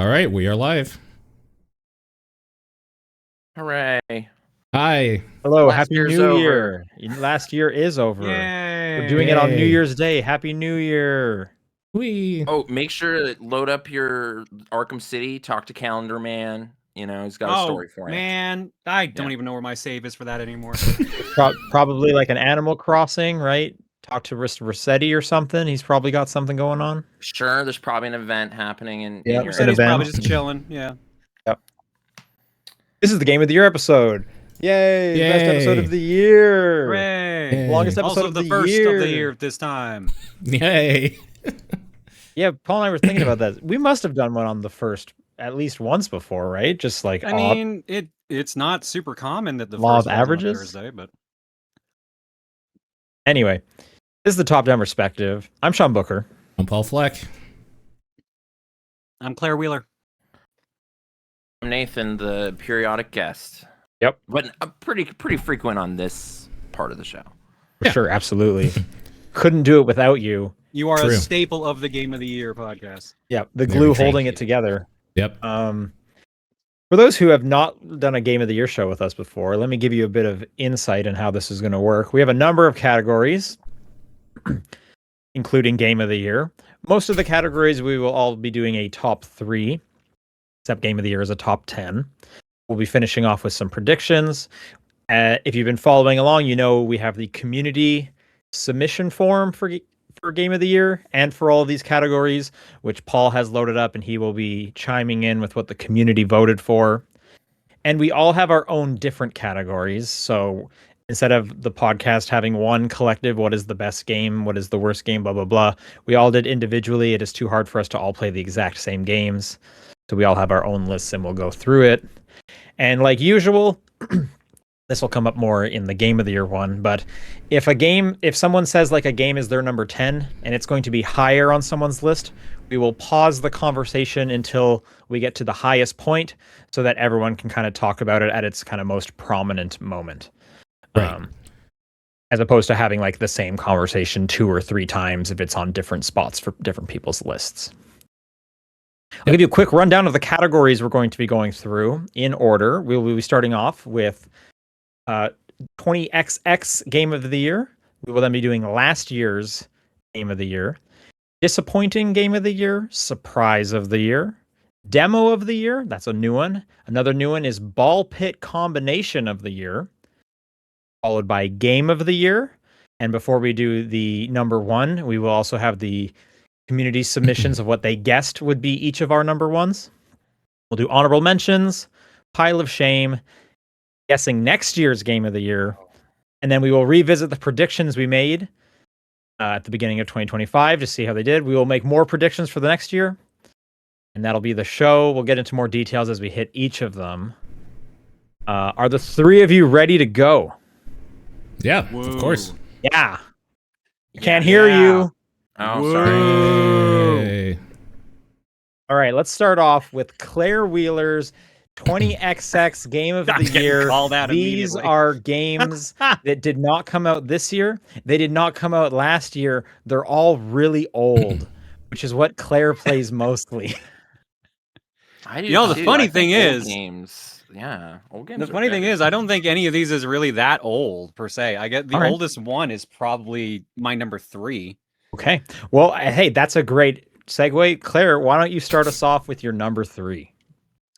All right, we are live. Hooray. Hi. Hello, Last Happy year's New over. Year. Last year is over. Yay! We're doing it on New Yay. Year's Day. Happy New Year. We. Oh, make sure to load up your Arkham City, talk to Calendar Man. You know, he's got a story for you. Man, I don't Yeah. even know where my save is for that anymore. Probably like an Animal Crossing, right? Talk to Rossetti or something. He's probably got something going on. Sure, there's probably an event happening in Yep, your an Rossetti's event. probably just chilling. Yeah. This is the Game of the Year episode. Yay! Best episode Yay. of the year. Hooray! Yay. Longest episode Also of the the first year. of the year this time. Yay. Yeah, Paul and I were thinking about that. We must have done one on the first at least once before, right? Just like I mean, it's not super common that the Law first of one's on a averages? Thursday, but Anyway, this is the top-down perspective. I'm Sean Booker. I'm Paul Fleck. I'm Claire Wheeler. I'm Nathan, the periodic guest. Yep. But pretty frequent on this part of the show. For Yeah. sure, absolutely. Couldn't do it without you. You are True. a staple of the Game of the Year podcast. Yeah, the Very glue true. holding it together. Yep. For those who have not done a Game of the Year show with us before, let me give you a bit of insight on how this is going to work. We have a number of categories, including Game of the Year. Most of the categories we will all be doing a top 3, except Game of the Year is a top 10. We'll be finishing off with some predictions. If you've been following along, you know we have the community submission form for Game of the Year and for all of these categories, which Paul has loaded up, and he will be chiming in with what the community voted for. And we all have our own different categories. So instead of the podcast having one collective, what is the best game, what is the worst game, blah, blah, blah, we all did individually. It is too hard for us to all play the exact same games. So we all have our own lists and we'll go through it. And like usual, this will come up more in the Game of the Year one, but if someone says like a game is their number 10 and it's going to be higher on someone's list, we will pause the conversation until we get to the highest point so that everyone can kind of talk about it at its kind of most prominent moment. Right. As opposed to having like the same conversation 2 or 3 times if it's on different spots for different people's lists. I'll give you a quick rundown of the categories we're going to be going through in order. We will be starting off with 20XX Game of the Year. We will then be doing last year's Game of the Year, Disappointing Game of the Year, Surprise of the Year, Demo of the Year. That's a new one. Another new one is Ball Pit Combination of the Year, followed by Game of the Year. And before we do the number 1, we will also have the community submissions of what they guessed would be each of our number 1s. We'll do honorable mentions, pile of shame, guessing next year's Game of the Year, and then we will revisit the predictions we made at the beginning of 2025 to see how they did. We will make more predictions for the next year, and that'll be the show. We'll get into more details as we hit each of them. Are the 3 of you ready to go? Yeah, Whoa. of course. Yeah. Can't hear you. Oh, Whoa. sorry. Yay. All right, let's start off with Claire Wheeler's 20XX Game of I'm the getting Year. called out These immediately. are games that did not come out this year. They did not come out last year. They're all really old, which is what Claire plays mostly. I do You know, the too. funny I think thing old is- games. Yeah, old games. The are funny thing good. is, I don't think any of these is really that old per se. I get the All right. oldest one is probably my number 3. Okay. Well, hey, that's a great segue. Claire, why don't you start us off with your number 3?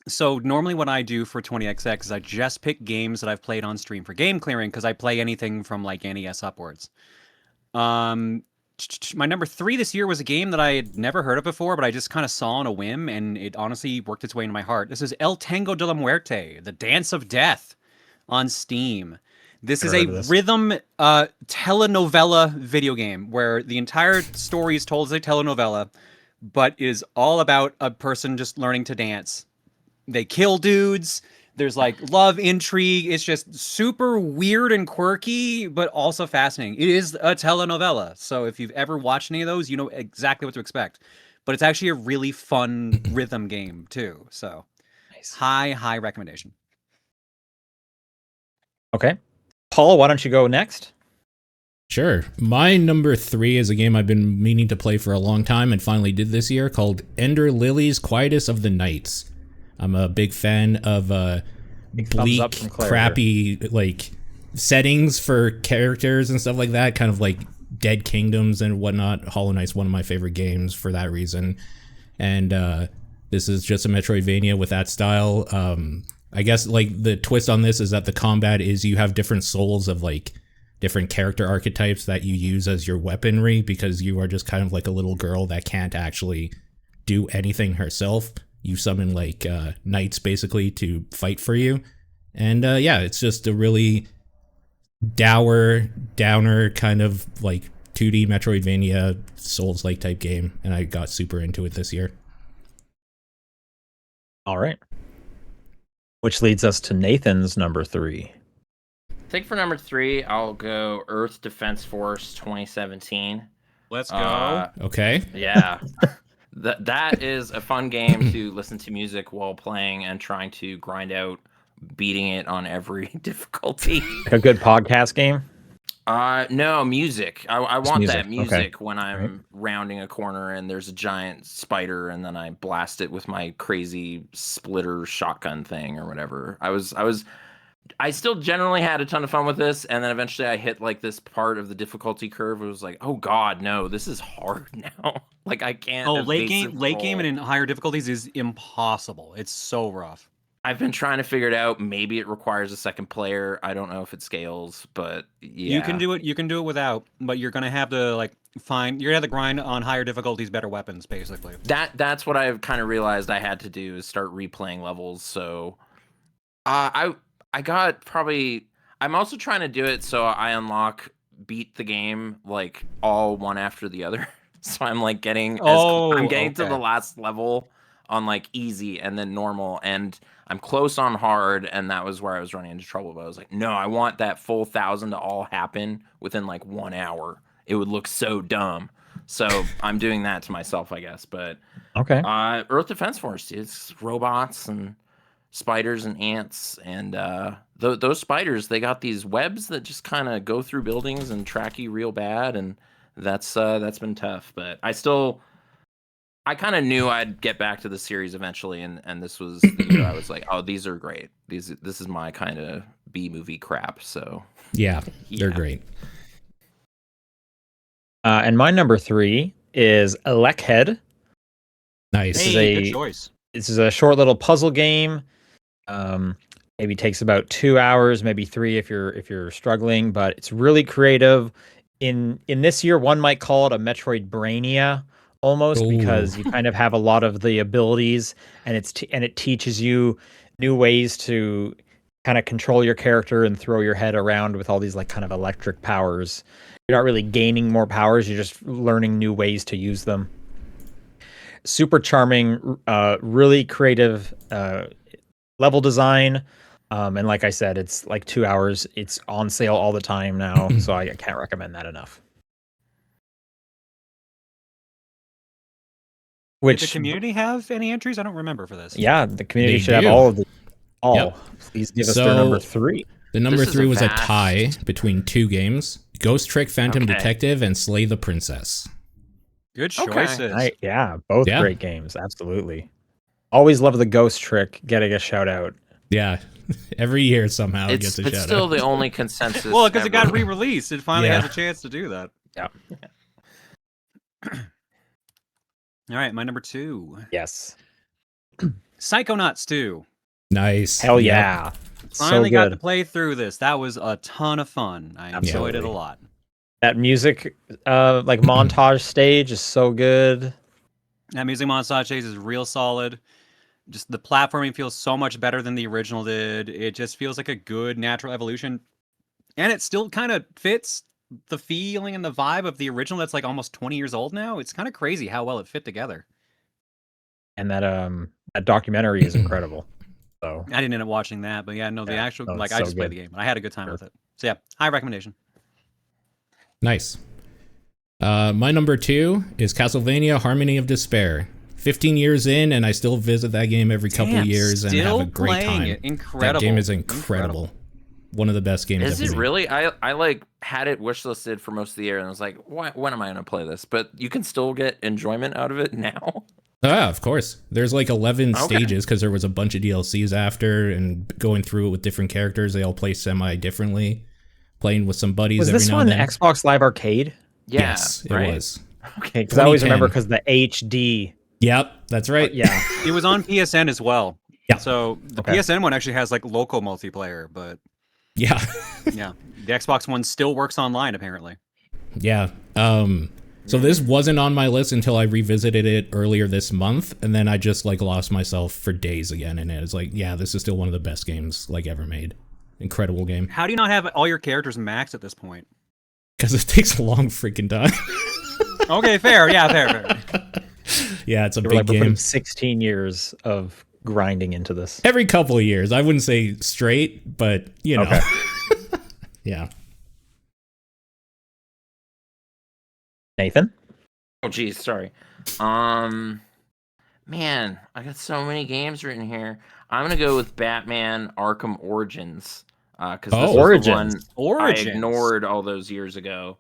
So normally what I do for 20XX is I just pick games that I've played on stream for game clearing because I play anything from like NES upwards. My number 3 this year was a game that I had never heard of before, but I just kind of saw on a whim, and it honestly worked its way into my heart. This is El Tango de la Muerte, The Dance of Death on Steam. This is Never a heard of this. rhythm telenovela video game where the entire story is told as a telenovela, but is all about a person just learning to dance. They kill dudes. There's like love intrigue. It's just super weird and quirky, but also fascinating. It is a telenovela. So if you've ever watched any of those, you know exactly what to expect. But it's actually a really fun rhythm game too. So high recommendation. Okay. Paul, why don't you go next? Sure. My number 3 is a game I've been meaning to play for a long time and finally did this year, called Ender Lilies Quietus of the Nights. I'm a big fan of Big thumbs up bleak, from Claire crappy like settings for characters and stuff like that, kind of like Dead Kingdoms and whatnot. Hollow Knight's one of my favorite games for that reason. And this is just a Metroidvania with that style. I guess like the twist on this is that the combat is you have different souls of like different character archetypes that you use as your weaponry, because you are just kind of like a little girl that can't actually do anything herself. You summon like knights basically to fight for you. And yeah, it's just a really downer kind of like 2D Metroidvania Souls-like type game, and I got super into it this year. All right. Which leads us to Nathan's number 3. I think for number 3, I'll go Earth Defense Force 2017. Let's go. Okay. Yeah. That is a fun game to listen to music while playing and trying to grind out, beating it on every difficulty. A good podcast game. No, music. I want music, that okay. music when I'm rounding a corner and there's a giant spider and then I blast it with my crazy splitter shotgun thing or whatever. I still generally had a ton of fun with this, and then eventually I hit like this part of the difficulty curve. It was like, oh god, no, this is hard now. Like I can't. Oh, late game roll. and in higher difficulties is impossible. It's so rough. I've been trying to figure it out. Maybe it requires a second player. I don't know if it scales, but yeah. You can do it. You can do it without, but you're gonna have to like find. You're gonna have to grind on higher difficulties, better weapons, basically. That's what I've kind of realized I had to do, is start replaying levels. So, I got probably. I'm also trying to do it so I beat the game like all one after the other. So I'm like getting. I'm getting to the last level on like easy and then normal, and I'm close on hard, and that was where I was running into trouble. But I was like, no, I want that full 1,000 to all happen within like 1 hour. It would look so dumb. So I'm doing that to myself, I guess. But Okay. Earth Defense Force, it's robots and spiders and ants, and those spiders, they got these webs that just kind of go through buildings and track you real bad, and that's been tough. But I kind of knew I'd get back to the series eventually, and this was the year I was like, oh, these are great. This is my kind of B-movie crap. So Yeah, they're Yeah. great. And my number 3 is Elekhead. Nice. This is Hey, a- good choice. This is a short little puzzle game. Maybe takes about 2 hours, maybe 3 if you're struggling, but it's really creative. In this year, one might call it a Metroidvania almost, because you kind of have a lot of the abilities, and it teaches you new ways to kind of control your character and throw your head around with all these like kind of electric powers. You're not really gaining more powers, you're just learning new ways to use them. Super charming, really creative level design. And like I said, it's like 2 hours. It's on sale all the time now, so I can't recommend that enough. Did the community have any entries? I don't remember for this. Yeah, the community They should have do. all of the. Oh, Yep. please give us their number 3. The number This is 3 a was a vast- tie between 2 games: Ghost Trick Phantom Okay. Detective and Slay the Princess. Good Okay. choices. Yeah, both Yeah. great games. Absolutely. Always love the Ghost Trick getting a shout out. Yeah, every year somehow it it's gets a shout still out. the only consensus. Well, because it got ever. re-released, it finally Yeah. has a chance to do that. Yeah. All right, my number 2, Yes. Psychonauts 2. Nice. Hell Yep. yeah. Finally so got to good. play through this. That was a ton of fun. I enjoyed it a Absolutely. lot. That music like montage stage is so good. That music montage is real solid. Just the platforming feels so much better than the original did. It just feels like a good natural evolution. And it still kind of fits the feeling and the vibe of the original that's like almost 20 years old now. It's kind of crazy how well it fit together. And that documentary is incredible. So I didn't end up watching that, but yeah, no, the Yeah, actual, no, like, it's I so just played good. the game, and I had a good time Sure. with it. So yeah, high recommendation. Nice. My number 2 is Castlevania Harmony of Despair. 15 years in, and I still visit that game every couple Damn, of years and have still a great playing time. it. Incredible. That game is incredible. One of the best games Is ever it made. really? I like had it wishlisted for most of the year, and I was like, when am I gonna play this? But you can still get enjoyment out of it now. Ah, of course. There's like 11 Okay. stages because there was a bunch of DLCs after, and going through it with different characters, they all play semi differently. Playing with some buddies Was every this now one and then. Xbox Live Arcade? Yeah, Yes, it right? was. Okay, because I always 2010. remember because the HD. Yep, that's right. Yeah. It was on PSN as well. Yeah. So the Okay. PSN one actually has like local multiplayer, but Yeah. yeah, the Xbox one still works online apparently. Yeah. So this wasn't on my list until I revisited it earlier this month, and then I just like lost myself for days again in it. It's like, yeah, this is still one of the best games like ever made. Incredible game. How do you not have all your characters maxed at this point? Because it takes a long freaking time. Okay, fair. Yeah, fair. Yeah, it's a They were big like, we're putting game. 16 years of grinding into this. Every couple of years. I wouldn't say straight, but you know. Okay. Yeah. Nathan? Oh, geez, sorry. Man, I got so many games written here. I'm gonna go with Batman: Arkham Origins, because this was Origins. the one Origins. I ignored all those years ago.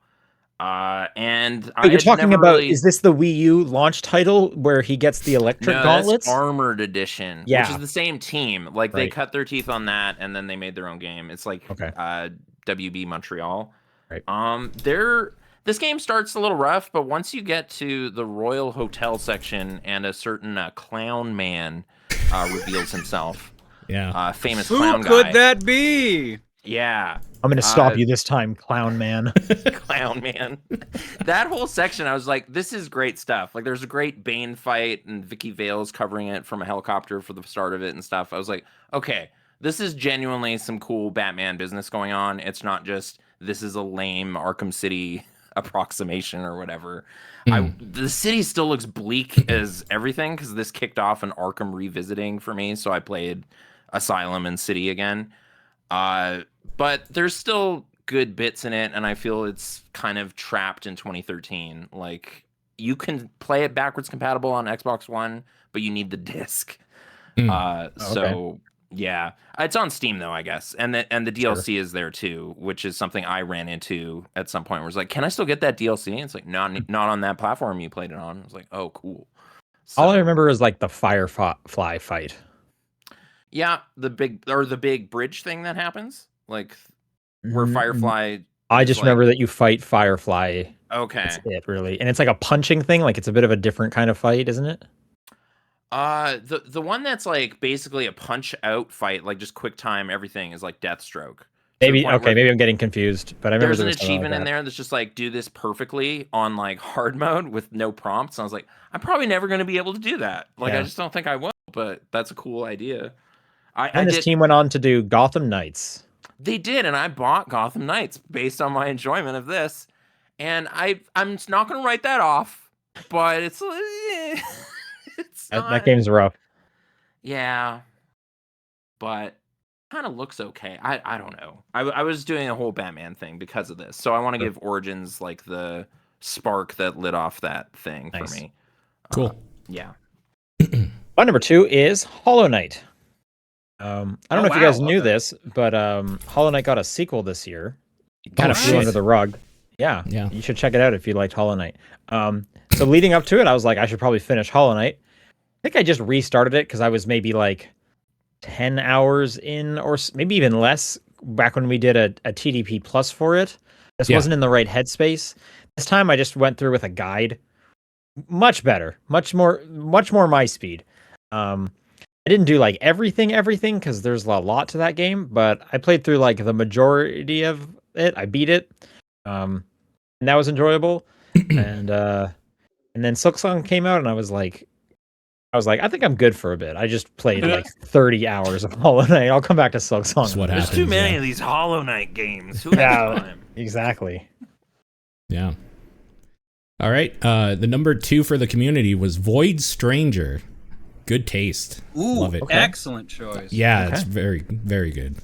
And I Wait, you're had talking never about, really... is this the Wii U launch title where he gets the electric No, gauntlets? that's Armored Edition, which Yeah. is the same team. Like they Right. cut their teeth on that, and then they made their own game. It's like Okay. WB Montreal. Right. This game starts a little rough, but once you get to the Royal Hotel section and a certain clown man reveals himself, Yeah. famous Who clown could guy. that be? Yeah, I'm going to stop you this time, clown man. clown man. That whole section, I was like, this is great stuff. Like, there's a great Bane fight, and Vicky Vale's covering it from a helicopter for the start of it and stuff. I was like, okay, this is genuinely some cool Batman business going on. It's not just, this is a lame Arkham City approximation or whatever. The city still looks bleak as everything because this kicked off an Arkham revisiting for me, so I played Asylum and City again. But there's still good bits in it, and I feel it's kind of trapped in 2013. Like, you can play it backwards compatible on Xbox One, but you need the disc. So yeah, it's on Steam though, I guess, and the DLC is there too, which is something I ran into at some point. Where it's like, can I still get that DLC? And it's like, not on that platform you played it on. I was like, oh, cool. So, All I remember is like the Firefly fight. yeah, the big bridge thing that happens, like where Mm, Firefly. I is just like- remember that you fight Firefly. Okay. That's it, really. And it's like a punching thing. Like it's a bit of a different kind of fight, isn't it? The one that's like basically a punch out fight, like just quick time, everything is like Deathstroke. To the Maybe, point okay, where maybe I'm getting confused, but I remember there's an there was something achievement like in that. there that's just like do this perfectly on like hard mode with no prompts. And I was like, I'm probably never going to be able to do that. Like, Yeah. I just don't think I will. But that's a cool idea. I And this did. team went on to do Gotham Knights. They did, and I bought Gotham Knights based on my enjoyment of this. And I'm not going to write that off, but it's it's That not, game's rough. yeah, but kind of looks okay. I don't know. I was doing a whole Batman thing because of this, so I want to Sure. give Origins like the spark that lit off that thing Nice. for me. Cool. Yeah. My number 2 is Hollow Knight. I don't Oh, know if you guys wow, knew okay. this, but Hollow Knight got a sequel this year. It kind Oh, of flew shit. under the rug. Yeah, Yeah. you should check it out if you liked Hollow Knight. So leading up to it, I was like, I should probably finish Hollow Knight. I think I just restarted it because I was maybe like 10 hours in, or maybe even less, back when we did a TDP plus for it. This Yeah. wasn't in the right headspace. This time I just went through with a guide. Much better, much more my speed. I didn't do like everything because there's a lot to that game, but I played through like the majority of it. I beat it, and that was enjoyable. and then Silksong came out, and I was like, I think I'm good for a bit. I just played like 30 hours of Hollow Knight. I'll come back to Silksong. That's what There's happens. too many Yeah. of these Hollow Knight games. Who has Yeah. time? Exactly. Yeah. All right. The number 2 for the community was Void Stranger. Good taste. Ooh, Love it. Okay. excellent choice. Yeah, Okay. it's very, very good.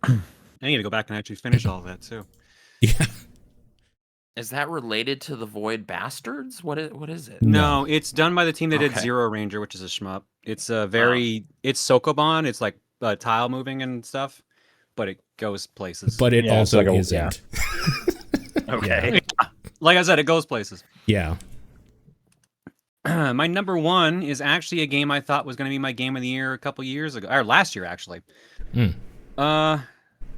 I need to go back and actually finish all of that too. Yeah. Is that related to the Void Bastards? What is it? No. No, it's done by the team that did Okay. Zero Ranger, which is a shmup. It's a very, it's Sokoban. It's like tile moving and stuff. but it goes places. But it Yeah, it's also like a- isn't. Okay. Like I said, it goes places. Yeah. My number one is actually a game I thought was going to be my game of the year a couple years ago, or last year actually. Hmm. Or I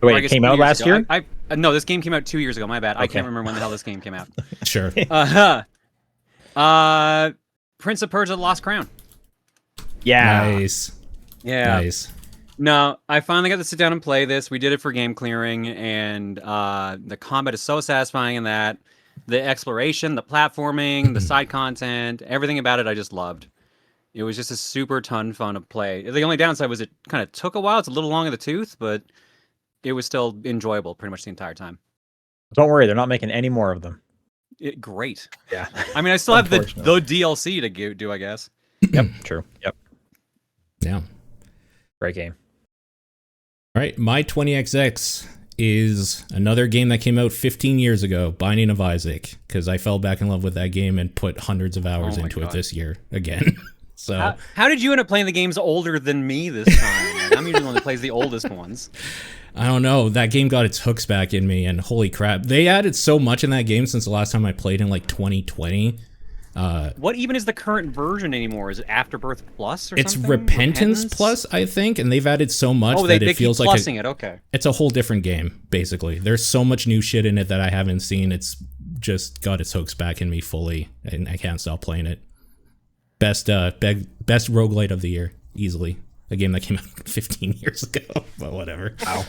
Wait, it guess came 2 out years last ago. year? No, this game came out 2 years ago. My bad. I Okay. can't remember when the hell this game came out. Sure. Prince of Persia: The Lost Crown. Yeah. Nice. Yeah. Nice. No, I finally got to sit down and play this. We did it for game clearing, and the combat is so satisfying in that. The exploration, the platforming, the side content, everything about it I just loved. It was just a super ton fun to play. The only downside was it kind of took a while. It's a little long in the tooth, but it was still enjoyable pretty much the entire time. Don't worry, they're not making any more of them. Great. Yeah. I mean, I still have the Unfortunately. DLC to do, I guess. Yep. True. Yep. Yeah. Great game. All right, my 20XX is another game that came out 15 years ago, Binding of Isaac, because I fell back in love with that game and put hundreds of hours Oh my into it God. this year again. So How did you end up playing the games older than me this time? Like, I'm usually the one that plays the oldest ones. I don't know, that game got its hooks back in me, and holy crap, they added so much in that game since the last time I played in like 2020. What even is the current version anymore? Is it Afterbirth Plus or It's something? Repentance Plus, I think, and they've added so much Oh, that they it keep feels like plussing it. Okay. it's a whole different game, basically. There's so much new shit in it that I haven't seen. It's just got its hooks back in me fully, and I can't stop playing it. Best roguelite of the year, easily. A game that came out 15 years ago, but whatever. Wow.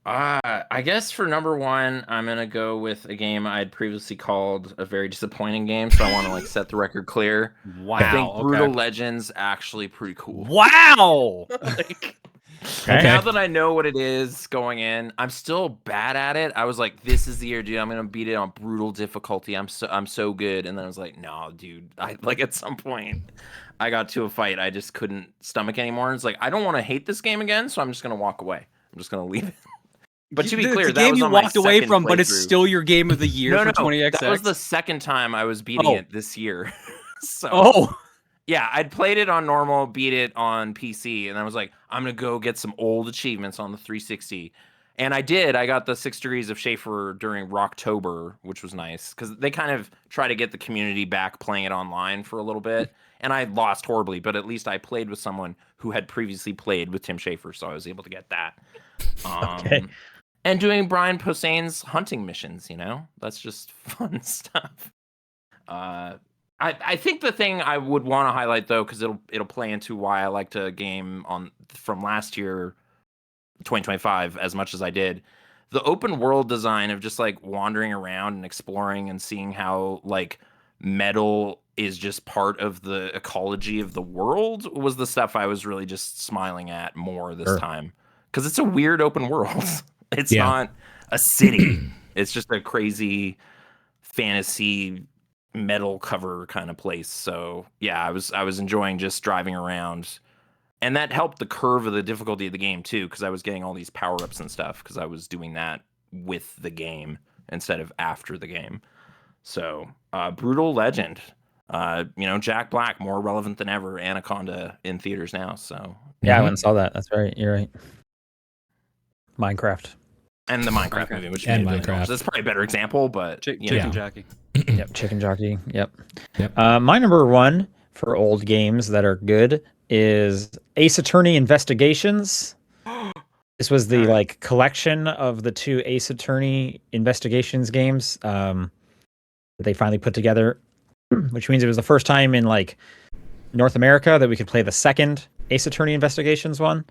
I guess for number one, I'm gonna go with a game I'd previously called a very disappointing game, so I want to like set the record clear. Wow. I think okay. Brutal Legends actually pretty cool. Wow. Like, Okay. now that I know what it is going in, I'm still bad at it. I was like, "This is the year, dude. I'm gonna beat it on brutal difficulty. I'm so good." And then I was like, "No, dude. I like at some point, I got to a fight. I just couldn't stomach anymore. It's like I don't want to hate this game again, so I'm just gonna walk away. I'm just gonna leave it." But to be clear, the that game was you on my walked away second from, but it's playthrough. still your game of the year for 20XX. That was the second time I was beating Oh. it this year. So Oh. yeah, I'd played it on normal, beat it on PC, and I was like, I'm gonna go get some old achievements on the 360. And I did. I got the 6 Degrees of Schaefer during Rocktober, which was nice because they kind of try to get the community back playing it online for a little bit. And I lost horribly, but at least I played with someone who had previously played with Tim Schafer, so I was able to get that. Okay. And doing Brian Posehn's hunting missions, that's just fun stuff. I think the thing I would want to highlight though, because it'll play into why I liked a game from last year, 2025, as much as I did, the open world design of just like wandering around and exploring and seeing how like metal is just part of the ecology of the world was the stuff I was really just smiling at more this time, because it's a weird open world. It's not a city. It's just a crazy fantasy metal cover kind of place. So yeah, I was enjoying just driving around, and that helped the curve of the difficulty of the game too, because I was getting all these power-ups and stuff because I was doing that with the game instead of after the game. So Brutal Legend, Jack Black, more relevant than ever. Anaconda in theaters now. So Yeah, I went and saw that. That's right. You're right. Minecraft. and the Minecraft movie, which And made it really Minecraft. cool. That's probably a better example, but Chicken Jockey. Yep. Chicken Jockey. Yep. Yep. My number one for old games that are good is Ace Attorney Investigations. This was the like collection of the 2 Ace Attorney Investigations games that they finally put together, which means it was the first time in like North America that we could play the second Ace Attorney Investigations one.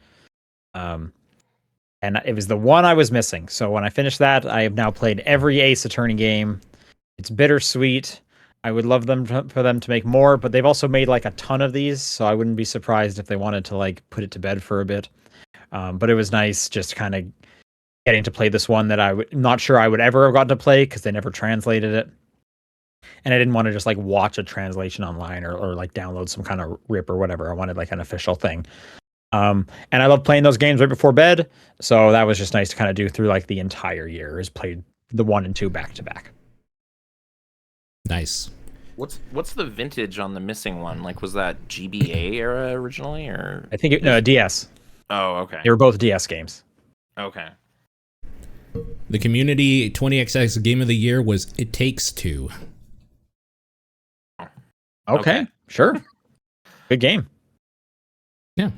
And it was the one I was missing. So when I finished that, I have now played every Ace Attorney game. It's bittersweet. I would love for them to make more, but they've also made like a ton of these, so I wouldn't be surprised if they wanted to like put it to bed for a bit. But it was nice just kind of getting to play this one that I'm not sure I would ever have gotten to play because they never translated it. And I didn't want to just like watch a translation online or like download some kind of rip or whatever. I wanted like an official thing. And I love playing those games right before bed, so that was just nice to kind of do through like the entire year. Is played the 1 and 2 back to back. Nice. what's the vintage on the missing one? Like, was that GBA era originally, or I think DS. Oh, okay. They were both DS games. Okay. The Community 20XX Game of the Year was It Takes Two. Okay. Sure. Good game. Yeah.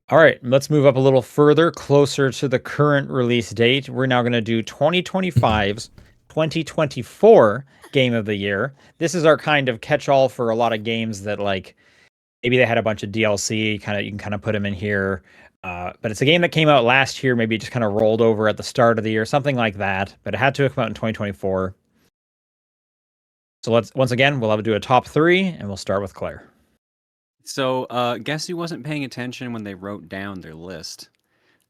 All right, let's move up a little further, closer to the current release date. We're now going to do 2025's 2024 Game of the Year. This is our kind of catch-all for a lot of games that, like, maybe they had a bunch of DLC. You can kind of put them in here. But it's a game that came out last year. Maybe it just kind of rolled over at the start of the year, something like that. But it had to come out in 2024. So once again, we'll have to do a top 3, and we'll start with Claire. So, guess who wasn't paying attention when they wrote down their list?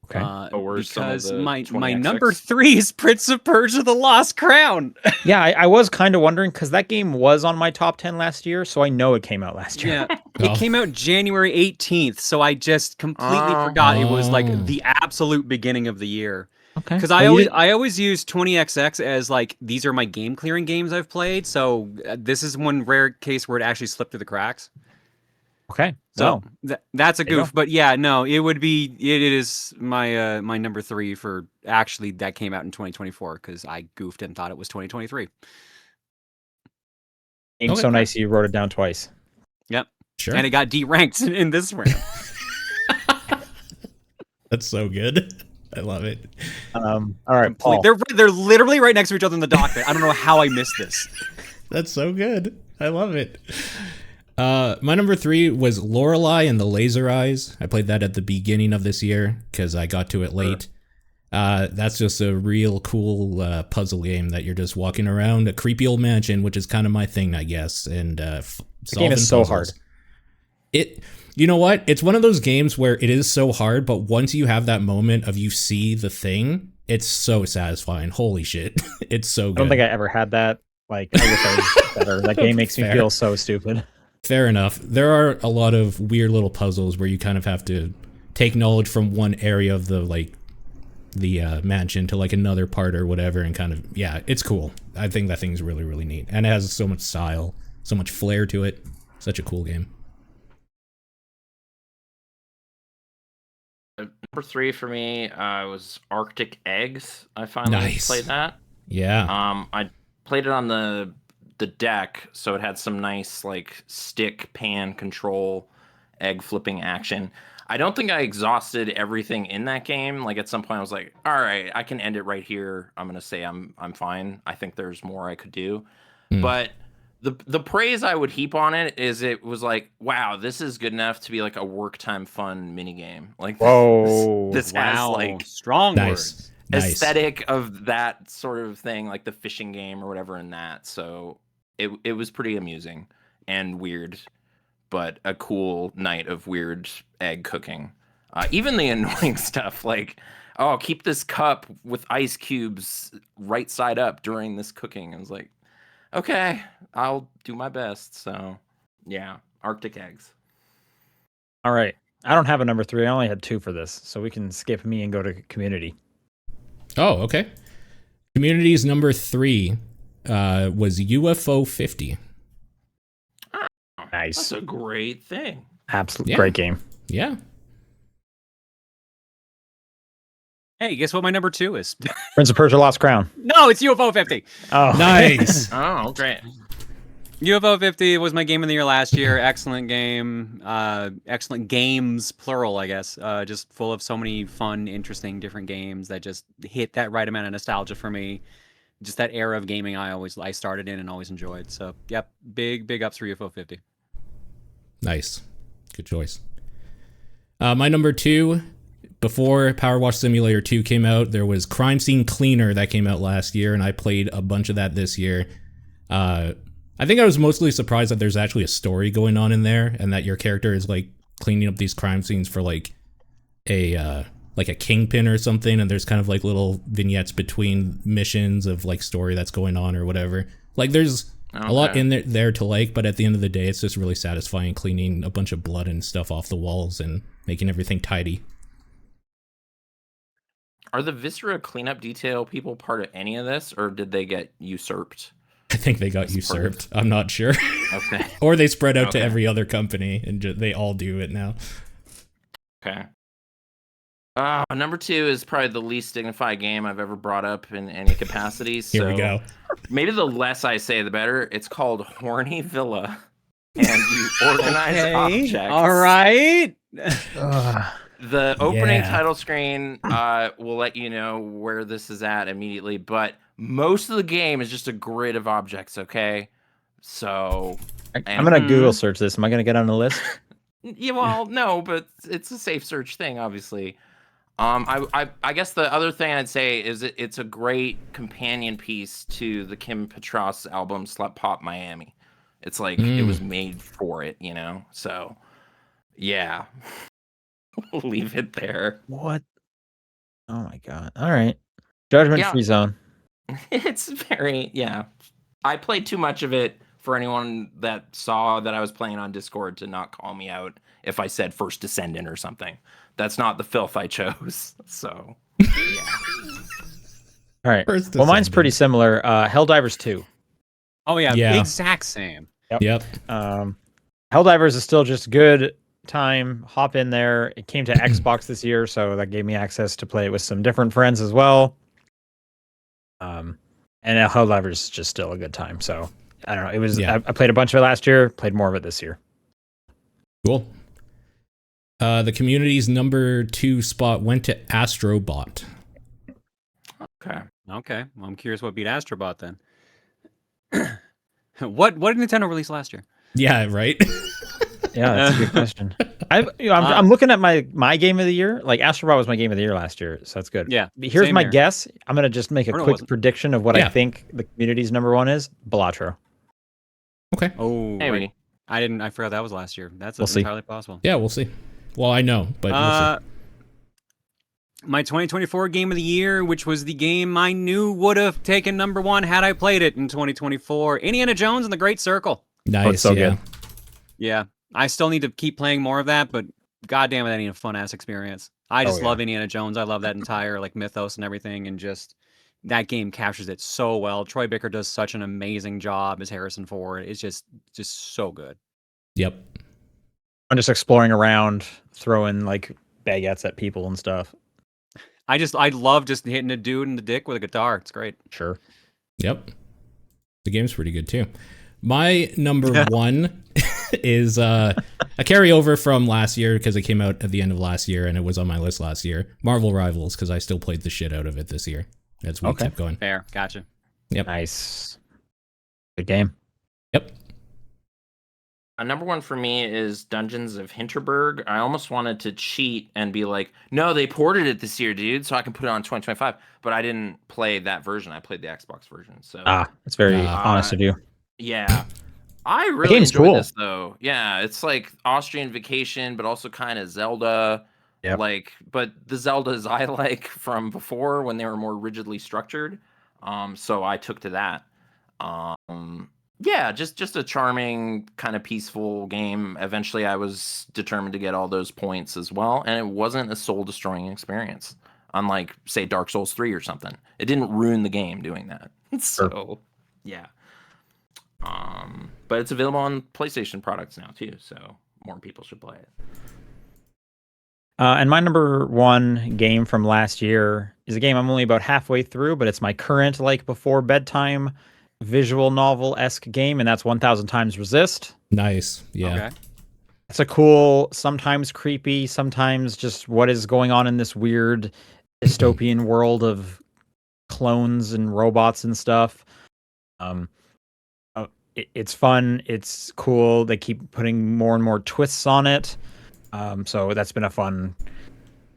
Okay. Where's some of Because the my 20XX? number 3 is Prince of Persia: The Lost Crown. Yeah, I was kind of wondering because that game was on my top 10 last year, so I know it came out last year. Yeah, Oh. it came out January 18th, so I just completely forgot it was like Oh. the absolute beginning of the year. Okay. Because Well, you I always use 20XX as like these are my game clearing games I've played. So this is one rare case where it actually slipped through the cracks. okay. So that's a There you goof, but yeah, no, it is my my number 3 for actually that came out in 2024 because I goofed and thought it was 2023. game's Okay. so nice you wrote it down twice. Yep, Sure. and it got D-ranked in this round. That's so good. I love it. All right, Paul. They're literally right next to each other in the docket. I don't know how I missed this. That's so good. I love it. My number 3 was Lorelei and the Laser Eyes. I played that at the beginning of this year because I got to it late. That's just a real cool puzzle game that you're just walking around a creepy old mansion, which is kind of my thing, I guess. And The game is so hard. You know what? It's one of those games where it is so hard, but once you have that moment of you see the thing, it's so satisfying. Holy shit. It's so good. I don't think I ever had that. Like, I wish I was better. That game makes me Fair. feel so stupid. Fair enough. There are a lot of weird little puzzles where you kind of have to take knowledge from one area of the mansion to like another part or whatever, and kind of it's cool. I think that thing's really, really neat, and it has so much style, so much flair to it. Such a cool game. Number 3 for me was Arctic Eggs. I finally Nice. played that. Yeah. I played it on the deck, so it had some nice like stick pan control egg flipping action. I don't think I exhausted everything in that game. Like at some point I was like, all right, I can end it right here. I'm gonna say I'm fine. I think there's more I could do. But the praise I would heap on it is it was like, wow, this is good enough to be like a work time fun mini game. Like Whoa. this has like strong Nice. words. Nice. aesthetic of that sort of thing, like the fishing game or whatever in that. So it was pretty amusing and weird, but a cool night of weird egg cooking. Even the annoying stuff like, oh, keep this cup with ice cubes right side up during this cooking. I was like, okay, I'll do my best. So yeah, Arctic Eggs. All right. I don't have a number 3. I only had 2 for this, so we can skip me and go to Community. Oh, okay. Community's number 3 was UFO 50. Nice. That's a great thing. Absolutely Yeah. great game. Yeah. Hey, guess what my number 2 is? Prince of Persia: Lost Crown. No, it's UFO 50. Oh, Nice. Oh, great. UFO 50 was my game of the year last year. Excellent game. Excellent games, plural, I guess. Just full of so many fun, interesting, different games that just hit that right amount of nostalgia for me. Just that era of gaming I started in and always enjoyed. So, yep, big ups for UFO 50. Nice. Good choice. My number 2, before Power Wash Simulator 2 came out, there was Crime Scene Cleaner that came out last year, and I played a bunch of that this year. I think I was mostly surprised that there's actually a story going on in there, and that your character is like cleaning up these crime scenes for like a kingpin or something, and there's kind of like little vignettes between missions of like story that's going on or whatever. Like there's a lot in there to like, but at the end of the day, it's just really satisfying cleaning a bunch of blood and stuff off the walls and making everything tidy. Are the Viscera cleanup detail people part of any of this, or did they get usurped? I think they got That's part of usurped. I'm not sure. Okay. Or they spread out to Okay. every other company and they all do it now. Okay. Number 2 is probably the least dignified game I've ever brought up in any capacity. So Here we go. maybe the less I say, the better. It's called Horny Villa, and you organize objects. All right. The opening Yeah. title screen will let you know where this is at immediately, but most of the game is just a grid of objects. Okay, so I'm gonna Google search this. Am I gonna get on the list? yeah, well, no, but it's a safe search thing, obviously. I guess the other thing I'd say is it's a great companion piece to the Kim Petras album Slut Pop Miami. It's like it was made for it, you know? So, yeah. We'll leave it there. What? Oh my god. All right. Judgment Yeah. Free Zone. It's very, yeah. I played too much of it for anyone that saw that I was playing on Discord to not call me out if I said First Descendant or something. That's not the filth I chose. So, yeah. All right. First Well, mine's Descendant. pretty similar. Helldivers 2. Oh yeah, Yeah. exact same. Yep. Helldivers is still just good time. Hop in there. It came to Xbox this year, so that gave me access to play it with some different friends as well. And Helldivers is just still a good time. So I don't know. It was. Yeah. I played a bunch of it last year. Played more of it this year. Cool. The community's number 2 spot went to Astrobot. Okay. Okay. Well, I'm curious what beat Astrobot then. What did Nintendo release last year? Yeah, right? Yeah, that's a good question. I'm looking at my game of the year. Like Astrobot was my game of the year last year, so that's good. Yeah, Here's same my here. guess. I'm gonna just make a Or no, it quick wasn't. prediction of what Yeah. I think the community's number 1 is. Balatro. Okay. Oh, Maybe. wait. I forgot that was last year. That's We'll see. entirely possible. Yeah, we'll see. Well, I know, but we'll see. My 2024 game of the year, which was the game I knew would have taken number 1 had I played it in 2024, Indiana Jones and the Great Circle. Nice. it's so yeah. good. Yeah, I still need to keep playing more of that, but goddamn it, I need a fun ass experience. I just yeah. love Indiana Jones. I love that entire like mythos and everything, and just that game captures it so well. Troy Baker does such an amazing job as Harrison Ford. It's just so good. Yep. I'm just exploring around, throwing like baguettes at people and stuff. I love just hitting a dude in the dick with a guitar. It's great. Sure. Yep. The game's pretty good too. My number 1 is a carryover from last year because it came out at the end of last year and it was on my list last year. Marvel Rivals, because I still played the shit out of it this year as we kept going. Fair, gotcha. Yep. Nice. Good game. Yep. Number 1 for me is Dungeons of Hinterberg. I almost wanted to cheat and be like, no, they ported it this year, dude, so I can put it on 2025. But I didn't play that version. I played the Xbox version. So It's very honest of you. yeah. I really game's enjoyed cool. this though. Yeah, it's like Austrian Vacation, but also kind of Zelda. Yep. Like, but the Zeldas I like from before when they were more rigidly structured. So I took to that. Yeah, just a charming, kind of peaceful game. Eventually, I was determined to get all those points as well, and it wasn't a soul-destroying experience. Unlike, say, Dark Souls 3 or something, it didn't ruin the game doing that. So, yeah. But it's available on PlayStation products now too, so more people should play it. And my number 1 game from last year is a game I'm only about halfway through, but it's my current like before bedtime visual novel-esque game, and that's 1000 Times Resist. Nice. Yeah. Okay. It's a cool, sometimes creepy, sometimes just what is going on in this weird dystopian world of clones and robots and stuff. It's fun. It's cool. They keep putting more and more twists on it. So that's been a fun,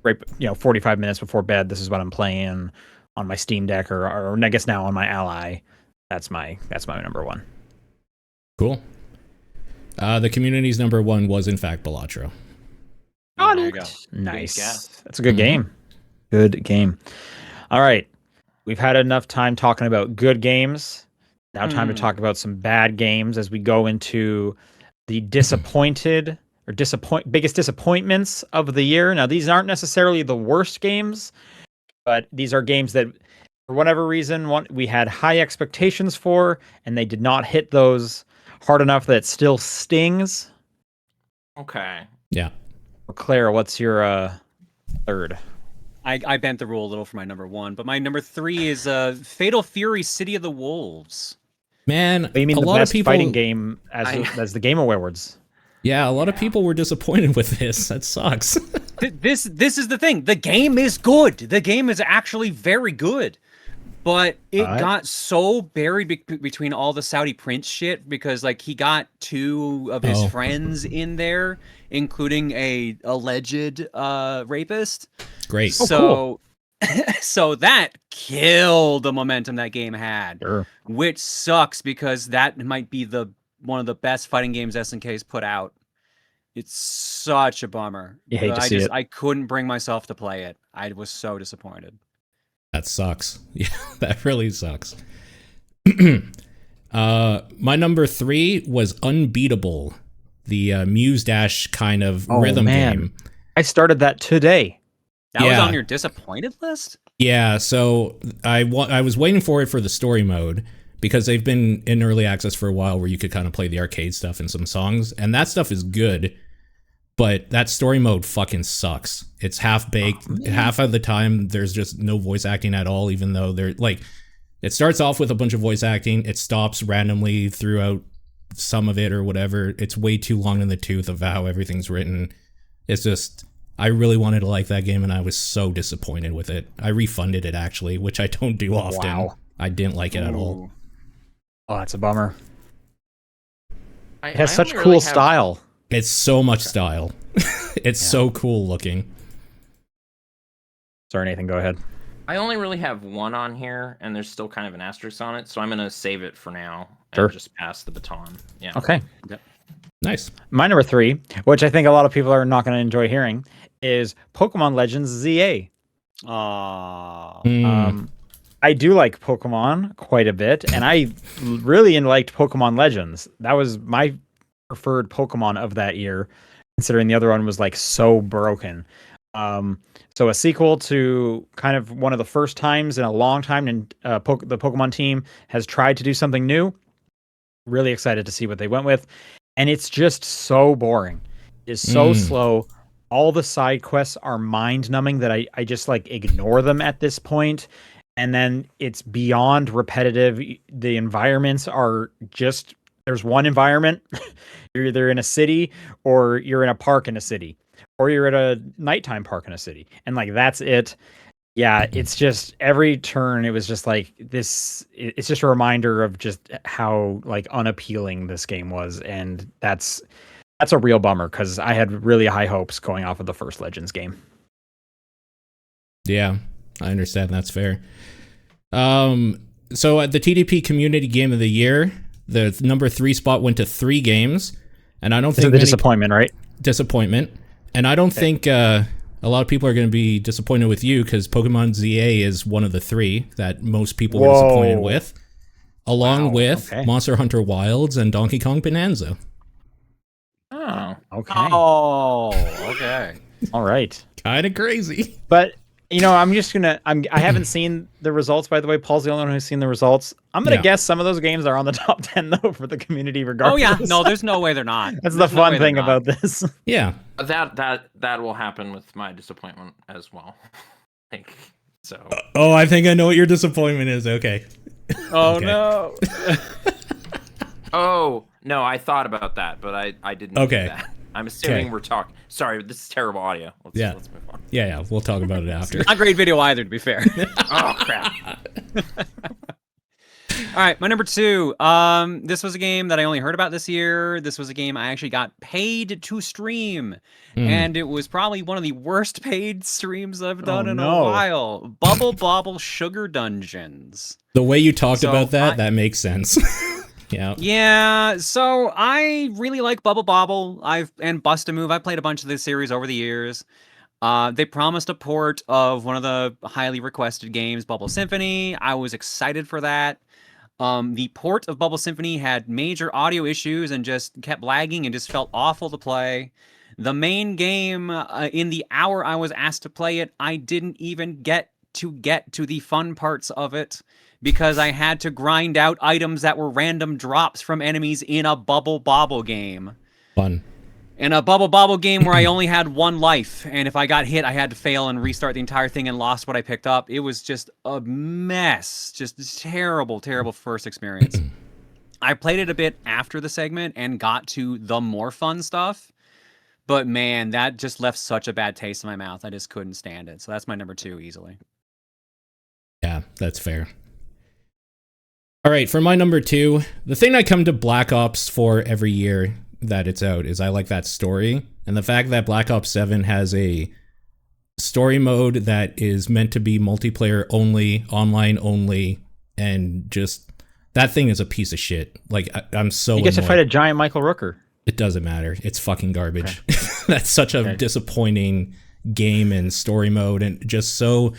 right? 45 minutes before bed. This is what I'm playing on my Steam Deck, or I guess now on my Ally. That's my number 1. Cool. The community's number 1 was in fact Balatro. Oh, there you go. Nice. guess. That's a good game. Good game. All right. We've had enough time talking about good games. Now time to talk about some bad games as we go into the disappointed or biggest disappointments of the year. Now, these aren't necessarily the worst games, but these are games that, for whatever reason, we had high expectations for, and they did not hit those hard enough that it still stings. Okay. Yeah. Claire, what's your third? I bent the rule a little for my number 1, but my number 3 is Fatal Fury: City of the Wolves. Man, You mean a the lot best of people, fighting game as the Game Awards? yeah, a lot of people were disappointed with this. That sucks. This is the thing. The game is good. The game is actually very good. But it got so buried between all the Saudi prince shit because like he got 2 of his friends in there, including a alleged rapist. Great. So so that killed the momentum that game had. Sure. Which sucks because that might be one of the best fighting games SNK's put out. It's such a bummer. You hate to see it. I couldn't bring myself to play it. I was so disappointed. That sucks. Yeah, that really sucks. My number 3 was Unbeatable, the Muse Dash kind of rhythm game. I started that today. That was on your disappointed list? Yeah, so I was waiting for it for the story mode because they've been in early access for a while where you could kind of play the arcade stuff and some songs, and that stuff is good. But that story mode fucking sucks. It's half-baked. Half of the time, there's just no voice acting at all, even though they're like, it starts off with a bunch of voice acting. It stops randomly throughout some of it or whatever. It's way too long in the tooth of how everything's written. It's just, I really wanted to like that game, and I was so disappointed with it. I refunded it, actually, which I don't do often. Wow. I didn't like it at all. Oh, that's a bummer. I It has such only cool really have- style. It's so much style. It's so cool looking. Sorry, Nathan, go ahead. I only really have 1 on here, and there's still kind of an asterisk on it, so I'm gonna save it for now and Sure. just pass the baton. Yeah. Okay. Nice. My number 3, which I think a lot of people are not going to enjoy hearing, is Pokemon Legends ZA. Aww. I do like Pokemon quite a bit, and I really liked Pokemon Legends. That was my preferred Pokemon of that year, considering the other one was like so broken. So a sequel to kind of one of the first times in a long time, and the Pokemon team has tried to do something new. Really excited to see what they went with, and it's just so boring. It's so slow. All the side quests are mind numbing that I just like ignore them at this point. And then it's beyond repetitive. The environments are just, there's one environment. You're either in a city or you're in a park in a city, or you're at a nighttime park in a city. And like, that's it. Yeah. It's just every turn. It was just like this. It's just a reminder of just how like unappealing this game was. And that's a real bummer because I had really high hopes going off of the first Legends game. Yeah, I understand. That's fair. So at the TDP Community Game of the Year, the number 3 spot went to 3 games, and I don't think the disappointment, right? Disappointment, and I don't think a lot of people are going to be disappointed with you because Pokemon ZA is one of the 3 that most people were disappointed with, along with Monster Hunter Wilds and Donkey Kong Bonanza. Oh. Okay. Oh, okay. All right. Kind of crazy. But you know, I'm just gonna. I haven't seen the results, by the way. Paul's the only one who's seen the results. I'm gonna guess some of those games are on the top 10 though for the community, regardless. Oh yeah, no, there's no way they're not. That's the fun thing about this. Yeah, That will happen with my disappointment as well. Like, so. Oh, I think I know what your disappointment is. Okay. Oh Okay. no. Oh no, I thought about that, but I didn't. Do Okay. that. I'm assuming we're talking. Sorry, this is terrible audio. Let's move on. Yeah, we'll talk about it after. Not great video either, to be fair. Oh crap. All right, my number 2. This was a game that I only heard about this year. This was a game I actually got paid to stream, and it was probably one of the worst paid streams I've done in a while. Bubble Bobble Sugar Dungeons. The way you talked about that makes sense. Yeah. Yeah, so I really like Bubble Bobble. And Bust a Move. I played a bunch of this series over the years. They promised a port of one of the highly requested games, Bubble Symphony. I was excited for that. The port of Bubble Symphony had major audio issues and just kept lagging and just felt awful to play. The main game, in the hour I was asked to play it, I didn't even get to the fun parts of it, because I had to grind out items that were random drops from enemies in a Bubble Bobble game. Fun. In a Bubble Bobble game where I only had one life, and if I got hit, I had to fail and restart the entire thing and lost what I picked up. It was just a mess. Just terrible, terrible first experience. I played it a bit after the segment and got to the more fun stuff. But man, that just left such a bad taste in my mouth. I just couldn't stand it. So that's my number 2 easily. Yeah, that's fair. All right, for my number 2, the thing I come to Black Ops for every year that it's out is I like that story, and the fact that Black Ops 7 has a story mode that is meant to be multiplayer only, online only, and just that thing is a piece of shit. Like I'm so You get to annoyed. fight a giant Michael Rooker. It doesn't matter. It's fucking garbage. Okay. That's such a disappointing game and story mode, and just so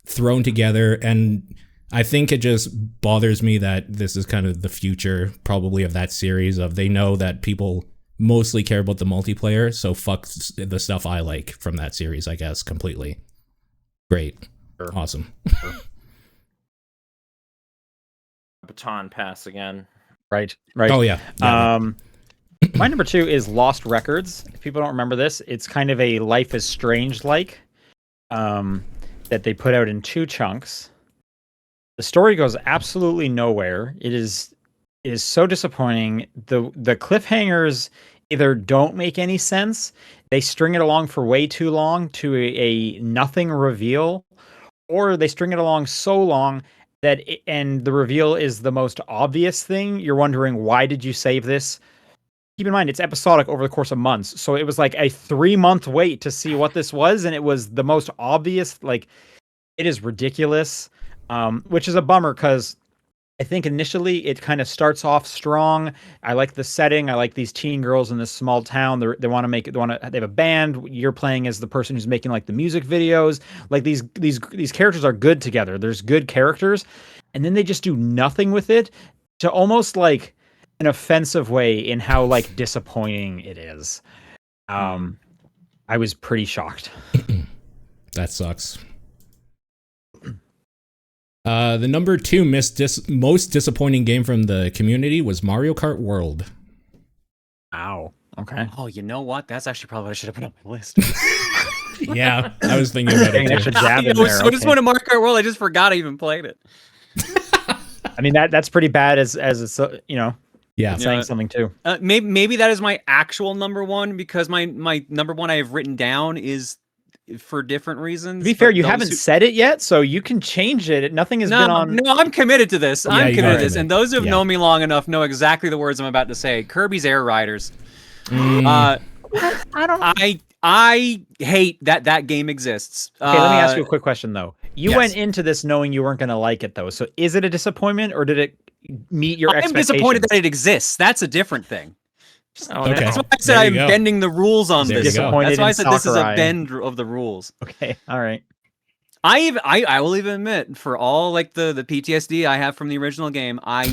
thrown together. And I think it just bothers me that this is kind of the future probably of that series, of they know that people mostly care about the multiplayer, so fuck the stuff I like from that series, I guess, completely. Great. Sure. Awesome. Sure. Baton pass again. Right. Oh, yeah. My number 2 is Lost Records. If people don't remember this, it's kind of a Life is Strange-like that they put out in 2 chunks. The story goes absolutely nowhere. It is so disappointing. The cliffhangers either don't make any sense, they string it along for way too long to a nothing reveal, or they string it along so long that and the reveal is the most obvious thing. You're wondering, why did you save this? Keep in mind, it's episodic over the course of months, so it was like a 3-month wait to see what this was, and it was the most obvious. Like, it is ridiculous. Which is a bummer, because I think initially it kind of starts off strong. I like the setting. I like these teen girls in this small town. They have a band. You're playing as the person who's making like the music videos. Like these characters are good together. There's good characters, and then they just do nothing with it, to almost like an offensive way in how like disappointing it is. I was pretty shocked. That sucks. The number 2 most disappointing game from the community was Mario Kart World. Ow. Okay. Oh, you know what? That's actually probably what I should have put on my list. Yeah, I was thinking about it. An extra jab in So there. just went to Mario Kart World. I just forgot I even played it. I mean, that's pretty bad as it's, Yeah, saying something too. Maybe that is my actual number 1, because my number 1 I have written down is for different reasons. To be fair, you haven't said it yet, so you can change it. Nothing has been on. No, I'm committed to this. Yeah, I'm committed to this. right. And those who have known me long enough know exactly the words I'm about to say. Kirby's Air Riders. I hate that game exists. Okay, let me ask you a quick question though. You Yes. went into this knowing you weren't going to like it though. So is it a disappointment, or did it meet your I'm expectations? disappointed that it exists. That's a different thing. Okay. That's why I said There you I'm go. bending the rules on There this. you go. That's why I said this is a Sakurai. bend of the rules. Okay, all right. I will even admit, for all like the PTSD I have from the original game, I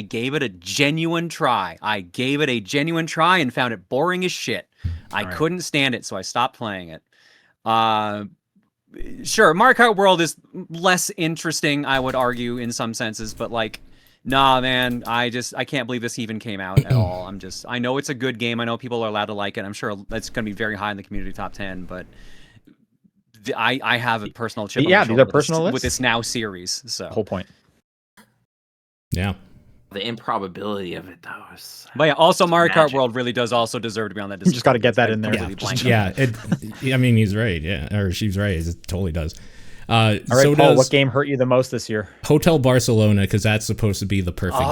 gave it a genuine try. I gave it a genuine try and found it boring as shit. I couldn't stand it, so I stopped playing it. Sure, Mario Kart World is less interesting, I would argue, in some senses, but like, nah, man, I can't believe this even came out at all. I know it's a good game. I know people are allowed to like it. I'm sure that's going to be very high in the community top 10, but I have a personal chip. Yeah, on my these are shoulder personal with lists. this now series. So Whole point. Yeah. The improbability of it, though, is But yeah, also Mario Kart magic. World really does also deserve to be on that. You just got to get that in there. Yeah, Completely blanked. I mean, he's right. Yeah, or she's right. It totally does. All right, So Paul, does what game hurt you the most this year? Hotel Barcelona, because that's supposed to be the perfect game.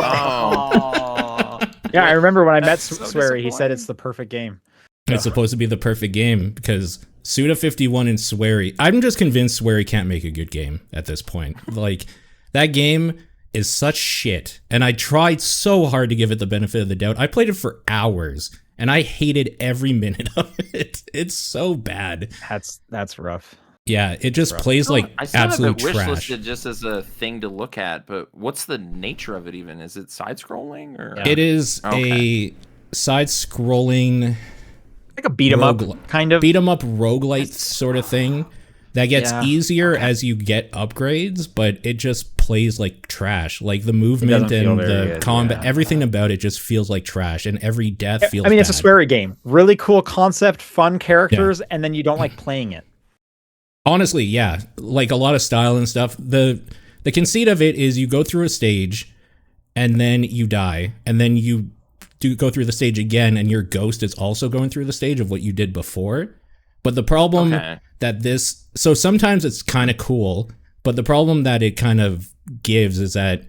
Oh, Yeah, I remember when I met so Swery, he said disappointing. it's the perfect game. It's supposed to be the perfect game because Suda51 and Swery. I'm just convinced Swery can't make a good game at this point. Like, that game is such shit, and I tried so hard to give it the benefit of the doubt. I played it for hours, and I hated every minute of it. It's so bad. That's rough. Yeah, it just plays like I still absolute have it wish trash. listed just as a thing to look at, but what's the nature of it even? Is it side scrolling or? It is a side-scrolling Like a beat 'em up, kind of. beat 'em up roguelite sort of thing that gets Yeah. easier as you get upgrades, but it just plays like trash. Like the movement doesn't feel and very the good, combat, yeah. everything about it just feels like trash, and every death feels I mean, it's a bad. sweary game. Really cool concept, fun characters, and then you don't like playing it. Honestly, yeah, like a lot of style and stuff. The conceit of it is you go through a stage and then you die, and then you do go through the stage again, and your ghost is also going through the stage of what you did before. But the problem so sometimes it's kind of cool, but the problem that it kind of gives is that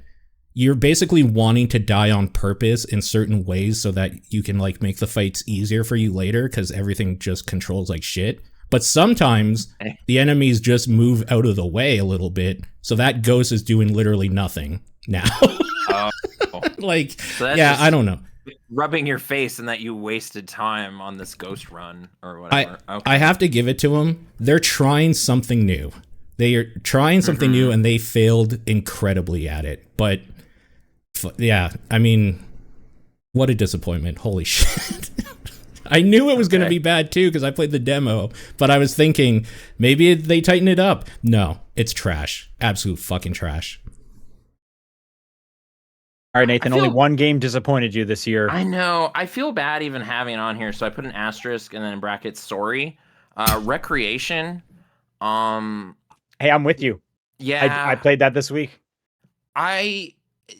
you're basically wanting to die on purpose in certain ways so that you can like make the fights easier for you later, because everything just controls like shit. But sometimes the enemies just move out of the way a little bit, so that ghost is doing literally nothing now. Like, So yeah, I don't know. rubbing your face and that you wasted time on this ghost run or whatever. I have to give it to them. They're trying something new. They are trying something new, and they failed incredibly at it. But yeah, I mean, what a disappointment. Holy shit. I knew it was going to be bad too because I played the demo, but I was thinking maybe they tighten it up. No, it's trash. Absolute fucking trash. All right, Nathan, only one game disappointed you this year. I know. I feel bad even having it on here, so I put an asterisk and then in brackets, sorry. Recreation. Hey, I'm with you. Yeah. I played that this week.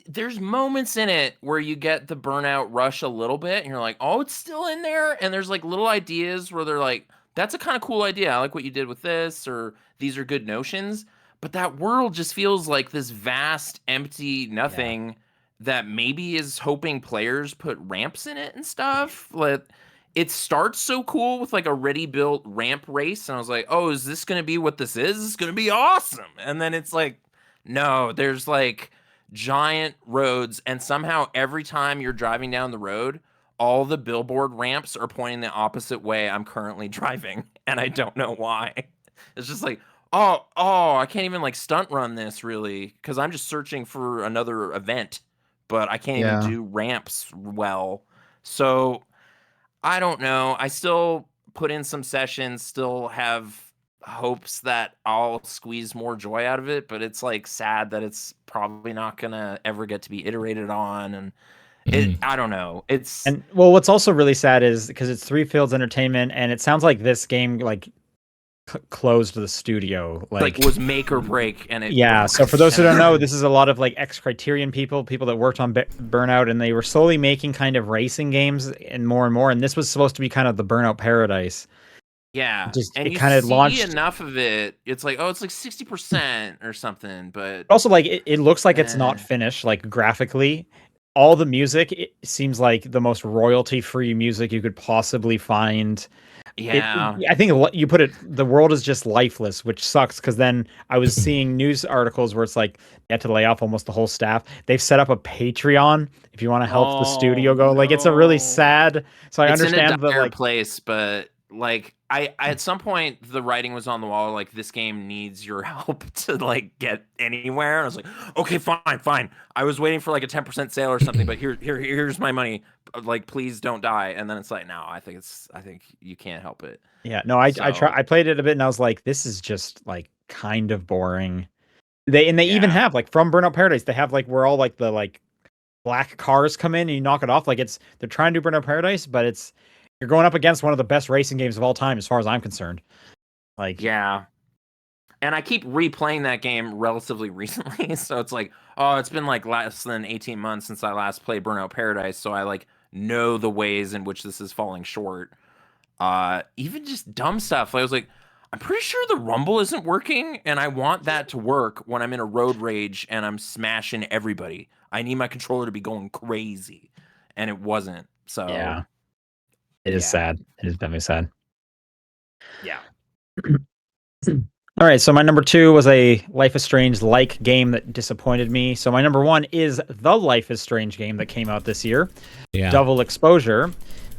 There's moments in it where you get the burnout rush a little bit and you're like, oh, it's still in there. And there's like little ideas where they're like, that's a kind of cool idea. I like what you did with this, or these are good notions. But that world just feels like this vast, empty nothing that maybe is hoping players put ramps in it and stuff. Like, it starts so cool with like a ready built ramp race. And I was like, oh, is this going to be what this is? It's going to be awesome. And then it's like, no, there's like giant roads, and somehow every time you're driving down the road, all the billboard ramps are pointing the opposite way I'm currently driving, and I don't know why. It's just like, oh, I can't even like stunt run this really, because I'm just searching for another event, but I can't even do ramps well. So I don't know. I still put in some sessions, still have hopes that I'll squeeze more joy out of it, but it's like sad that it's probably not gonna ever get to be iterated on, and I don't know. And well, what's also really sad is because it's Three Fields Entertainment, and it sounds like this game like closed the studio, like was make or break, and it broke. So for those who don't know, this is a lot of like ex-Criterion people that worked on Burnout, and they were slowly making kind of racing games and more, and this was supposed to be kind of the Burnout paradise. Yeah, and it you kind of see launched enough of it. It's like, oh, it's like 60% or something, but also like it looks like it's not finished, like graphically. All the music, it seems like the most royalty-free music you could possibly find. Yeah, I think you put it, the world is just lifeless, which sucks, because then I was seeing news articles where it's like they had to lay off almost the whole staff. They've set up a Patreon if you want to help the studio go. Like, it's a really sad. So I understand in a dire the place, but like I at some point the writing was on the wall, like, this game needs your help to like get anywhere. And I was like, okay, fine. I was waiting for like a 10% sale or something, but here's my money. Like, please don't die. And then it's like, no, I think you can't help it. Yeah, no, I played it a bit and I was like, this is just like kind of boring. They even have like from Burnout Paradise, they have like where all like the like black cars come in and you knock it off. Like they're trying to do Burnout Paradise, but you're going up against one of the best racing games of all time, as far as I'm concerned. Like, yeah. And I keep replaying that game relatively recently. So it's like, oh, it's been like less than 18 months since I last played Burnout Paradise. So I like know the ways in which this is falling short. Even just dumb stuff. I was like, I'm pretty sure the rumble isn't working, and I want that to work when I'm in a road rage and I'm smashing everybody. I need my controller to be going crazy, and it wasn't. So yeah, it is sad. It is definitely sad. Yeah. All right, so my number 2 was a Life is Strange-like game that disappointed me. So my number 1 is the Life is Strange game that came out this year, Double Exposure.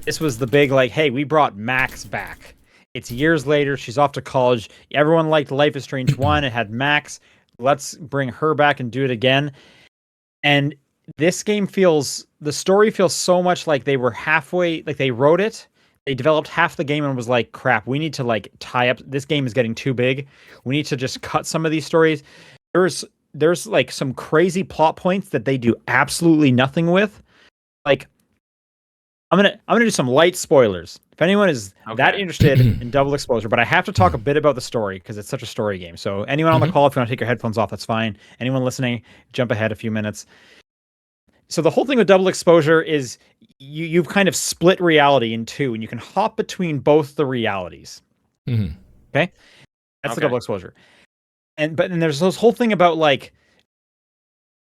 This was the big, like, hey, we brought Max back. It's years later. She's off to college. Everyone liked Life is Strange 1. It had Max. Let's bring her back and do it again. And this game the story feels so much like they were halfway, like they wrote it, they developed half the game and was like, crap, we need to like tie up, this game is getting too big. We need to just cut some of these stories. There's like some crazy plot points that they do absolutely nothing with. Like, I'm gonna do some light spoilers. If anyone is that interested in Double Exposure, but I have to talk a bit about the story because it's such a story game. So anyone on the call, if you want to take your headphones off, that's fine. Anyone listening, jump ahead a few minutes. So the whole thing with Double Exposure is you've kind of split reality in two, and you can hop between both the realities. Okay, that's the Double Exposure. But then there's this whole thing about like,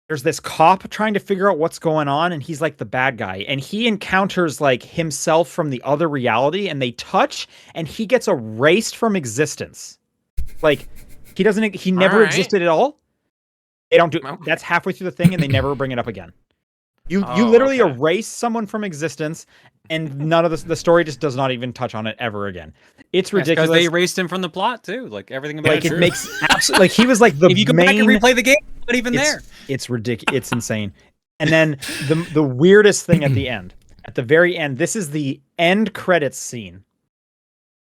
there's this cop trying to figure out what's going on, and he's like the bad guy, and he encounters like himself from the other reality, and they touch, and he gets erased from existence. Like he never existed at all. They don't do that's halfway through the thing, and they never bring it up again. You literally erase someone from existence, and none of the story just does not even touch on it ever again. It's ridiculous. Because they erased him from the plot too. Like everything about it makes absolutely like he was like the if you go back and replay the game, not even there. It's ridiculous. It's insane. And then the weirdest thing at the end, at the very end, this is the end credits scene.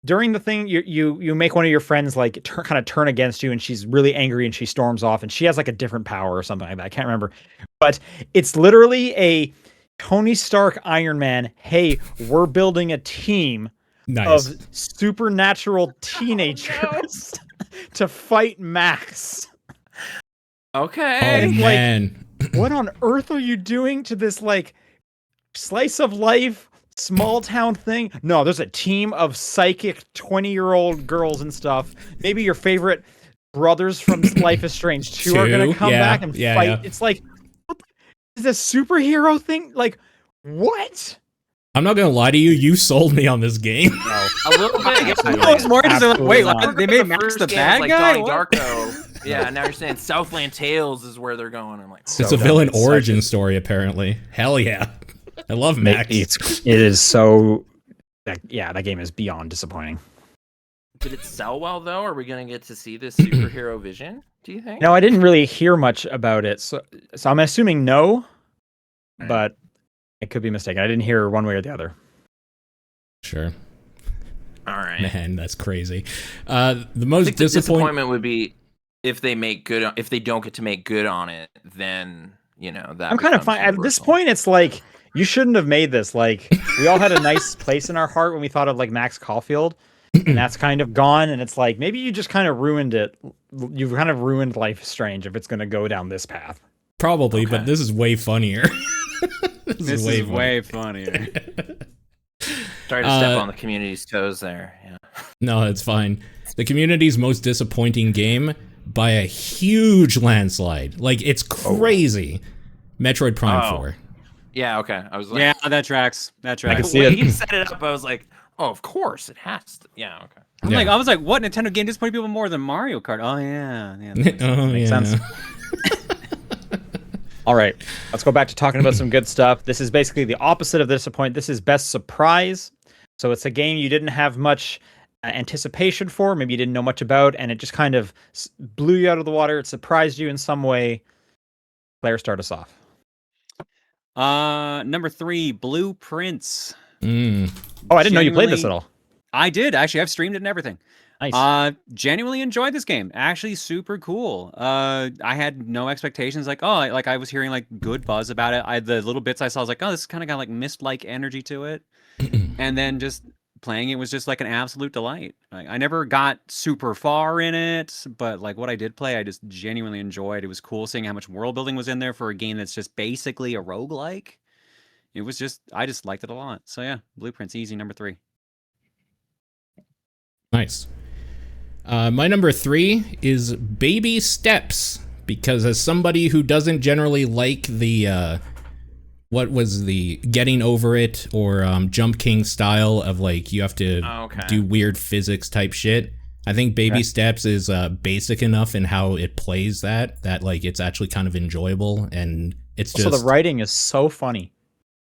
During the thing, you make one of your friends like kind of turn against you, and she's really angry, and she storms off, and she has like a different power or something like that. I can't remember, but it's literally a Tony Stark Iron Man. Hey, we're building a team of supernatural teenagers to fight Max. Okay. Oh man, what on earth are you doing to this like slice of life? Small town thing? No, there's a team of psychic 20-year-old girls and stuff. Maybe your favorite brothers from Life is Strange 2 are going to come back and fight. Yeah. It's like, what is this superhero thing? Like, what? I'm not going to lie to you. You sold me on this game. No. A little bit. I was more interested. Wait, they made Max the bad guy? Donnie Darko. Yeah, now you're saying Southland Tales is where they're going. I'm like, it's a villain origin story, apparently. Hell yeah. I love Max. It is so... Yeah, that game is beyond disappointing. Did it sell well, though? Are we going to get to see this superhero vision, do you think? No, I didn't really hear much about it. So I'm assuming no, but I could be mistaken. I didn't hear one way or the other. Sure. All right. Man, that's crazy. The most disappointment would be if they don't get to make good on it, then, you know, that I'm kind of fine. At this point, it's like... You shouldn't have made this. Like, we all had a nice place in our heart when we thought of like Max Caulfield, and that's kind of gone. And it's like, maybe you just kind of ruined it. You've kind of ruined Life is Strange if it's going to go down this path. Probably, but this is way funnier. this is way funnier. Sorry to step on the community's toes there. Yeah. No, it's fine. The community's most disappointing game by a huge landslide. Like, it's crazy. Metroid Prime 4. Yeah, okay. I was like, yeah, that tracks. I can see when it. you set it up, I was like, oh, of course it has to. Yeah, okay. I was like, what Nintendo game disappointed people more than Mario Kart? Oh yeah, makes sense. All right, let's go back to talking about some good stuff. This is basically the opposite of disappoint. This is best surprise. So it's a game you didn't have much anticipation for, maybe you didn't know much about, and it just kind of blew you out of the water. It surprised you in some way. Claire, start us off. Number 3, Blueprints. Oh, I didn't know you played this at all. I did, actually. I've streamed it and everything. Nice. Genuinely enjoyed this game. Actually, super cool. I had no expectations. Like, I was hearing like good buzz about it. The little bits I saw, I was like, oh, this kind of got like mist-like energy to it. And then just playing it was just like an absolute delight. I never got super far in it, but like what I did play, I just genuinely enjoyed. It was cool seeing how much world building was in there for a game that's just basically a roguelike. It was just, I just liked it a lot. So yeah, Blueprints, easy, number 3. Nice. My number 3 is Baby Steps, because as somebody who doesn't generally like the what was the getting over it or Jump King style of like you have to do weird physics type shit, I think Baby Steps is basic enough in how it plays that like it's actually kind of enjoyable, and it's just... So the writing is so funny.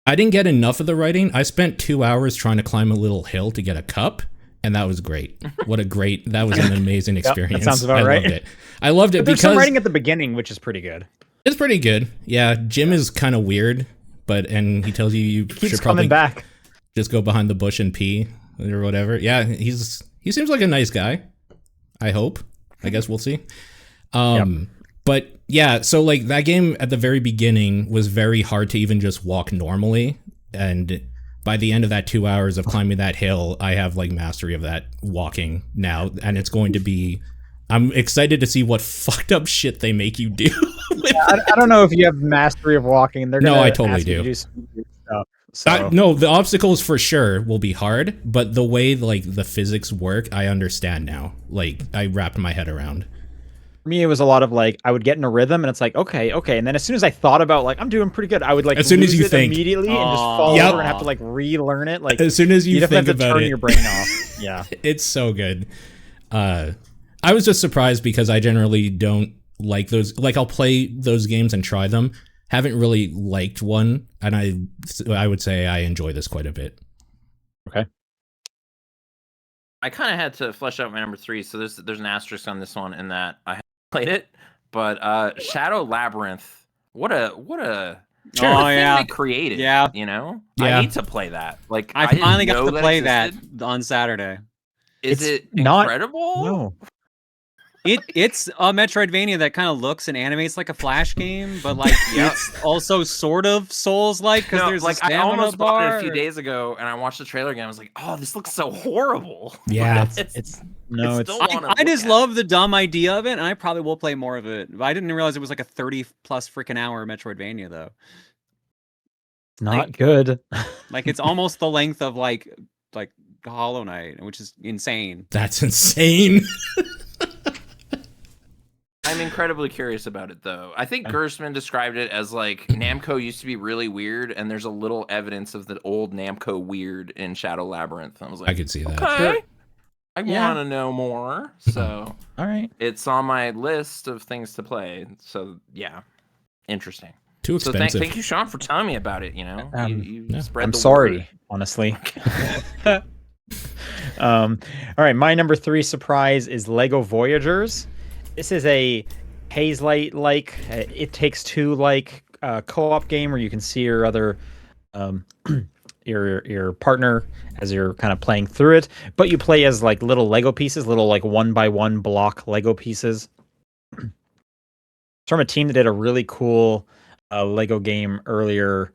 I didn't get enough of the writing. I spent 2 hours trying to climb a little hill to get a cup, and that was great. That was an amazing experience. That sounds about right. I loved it but there's because... some writing at the beginning, which is pretty good. It's pretty good. Yeah, Jim is kind of weird, and he tells you keeps should probably... coming back. just go behind the bush and pee or whatever. Yeah, he seems like a nice guy. I hope. I guess we'll see. But yeah, so like that game at the very beginning was very hard to even just walk normally, and by the end of that 2 hours of climbing that hill, I have like mastery of that walking now, and it's going to be. I'm excited to see what fucked up shit they make you do. I don't know if you have mastery of walking. They're No, gonna I totally ask you to do. some weird stuff. So. No, the obstacles for sure will be hard, but the way like the physics work, I understand now. Like I wrapped my head around. For me, it was a lot of like I would get in a rhythm, and it's like okay, and then as soon as I thought about like I'm doing pretty good, I would like as soon as you it think immediately and just fall Yep. over and have to like relearn it. Like As soon as you definitely think have to about turn it, your brain off. Yeah, it's so good. I was just surprised because I generally don't like those. Like I'll play those games and try them. Haven't really liked one, and I would say I enjoy this quite a bit. Okay. I kind of had to flesh out my number 3, so there's an asterisk on this one in that I haven't played it. But Shadow Labyrinth, what a Sure. Oh, thing yeah. they created. Yeah. You know? Yeah. I need to play that. Like I didn't finally got know to play existed. that on Saturday. Is It's it not- incredible? no, It's a Metroidvania that kind of looks and animates like a Flash game, but like it's also sort of Souls-like because No, there's like a I stamina almost bought bar. it a few days ago, and I watched the trailer again. I was like, "Oh, this looks so horrible." Yeah. it's I still wanna I just look at love the dumb idea of it, and I probably will play more of it. But I didn't realize it was like a 30+ freaking hour Metroidvania though. not like- good. Like it's almost the length of like Hollow Knight, which is insane. That's insane. I'm incredibly curious about it, though. I think Gersman described it as like Namco used to be really weird, and there's a little evidence of the old Namco weird in Shadow Labyrinth. I was like, I could see that. okay, I Yeah. want to know more. So All right. it's on my list of things to play. So yeah, interesting. Too So expensive. thank you, Sean, for telling me about it. You know, you yeah. spread I'm the sorry, word. honestly. All right, my number 3 surprise is Lego Voyagers. This is a Hazelight like It Takes Two like co-op game where you can see your other your partner as you're kind of playing through it, but you play as like little Lego pieces, little like 1x1 block Lego pieces. It's from a team that did a really cool Lego game earlier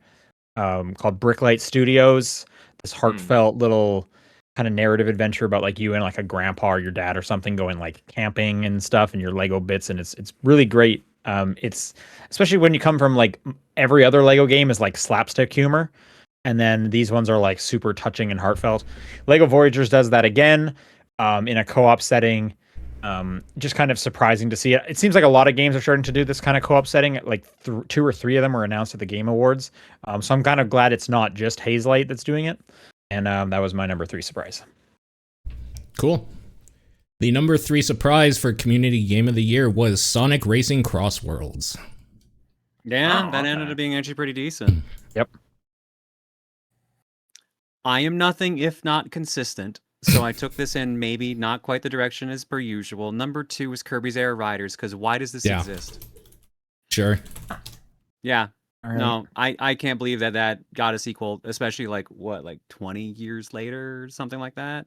called Bricklight Studios. This heartfelt little kind of narrative adventure about like you and like a grandpa or your dad or something going like camping and stuff and your Lego bits, and it's really great. It's especially when you come from like every other Lego game is like slapstick humor, and then these ones are like super touching and heartfelt. Lego Voyagers does that again in a co-op setting. Just kind of surprising to see it. It seems like a lot of games are starting to do this kind of co-op setting. Like 2 or 3 of them were announced at the Game Awards. So I'm kind of glad it's not just Hazelight that's doing it. And that was my number 3 surprise. Cool. The number 3 surprise for Community Game of the Year was Sonic Racing Cross Worlds. Yeah, Oh, that okay. ended up being actually pretty decent. Yep. I am nothing if not consistent, so I took this in maybe not quite the direction as per usual. Number 2 is Kirby's Air Riders, because why does this Yeah. exist? Sure. Yeah, All right. no, I can't believe that got a sequel, especially like 20 years later or something like that.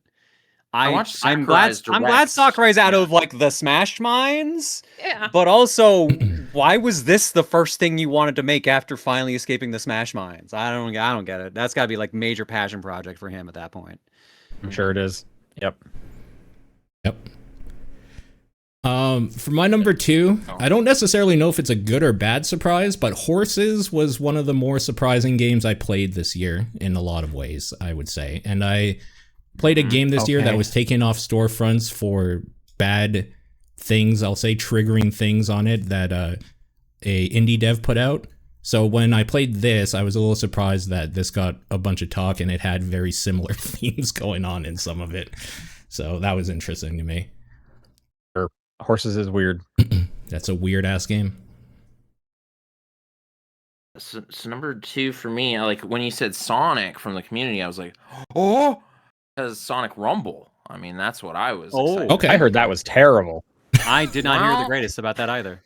I watched I'm glad Sakurai's I'm glad Directs. Sakurai's out Yeah. of like the Smash Mines. Yeah. But also, why was this the first thing you wanted to make after finally escaping the Smash Mines? I don't get it. That's got to be like major passion project for him at that point. I'm sure it is. Yep. Yep. For my number 2, I don't necessarily know if it's a good or bad surprise, but Horses was one of the more surprising games I played this year in a lot of ways, I would say. And I played a game this year that Okay. was taken off storefronts for bad things, I'll say triggering things on it that a indie dev put out. So when I played this, I was a little surprised that this got a bunch of talk and it had very similar themes going on in some of it. So that was interesting to me. Horses is weird. That's a weird ass game. So number 2 for me, like when you said Sonic from the Community, I was like, oh, because Sonic Rumble. I mean, that's what I was. Oh, excited Okay. I heard that was terrible. I did not hear the Well- greatest about that either.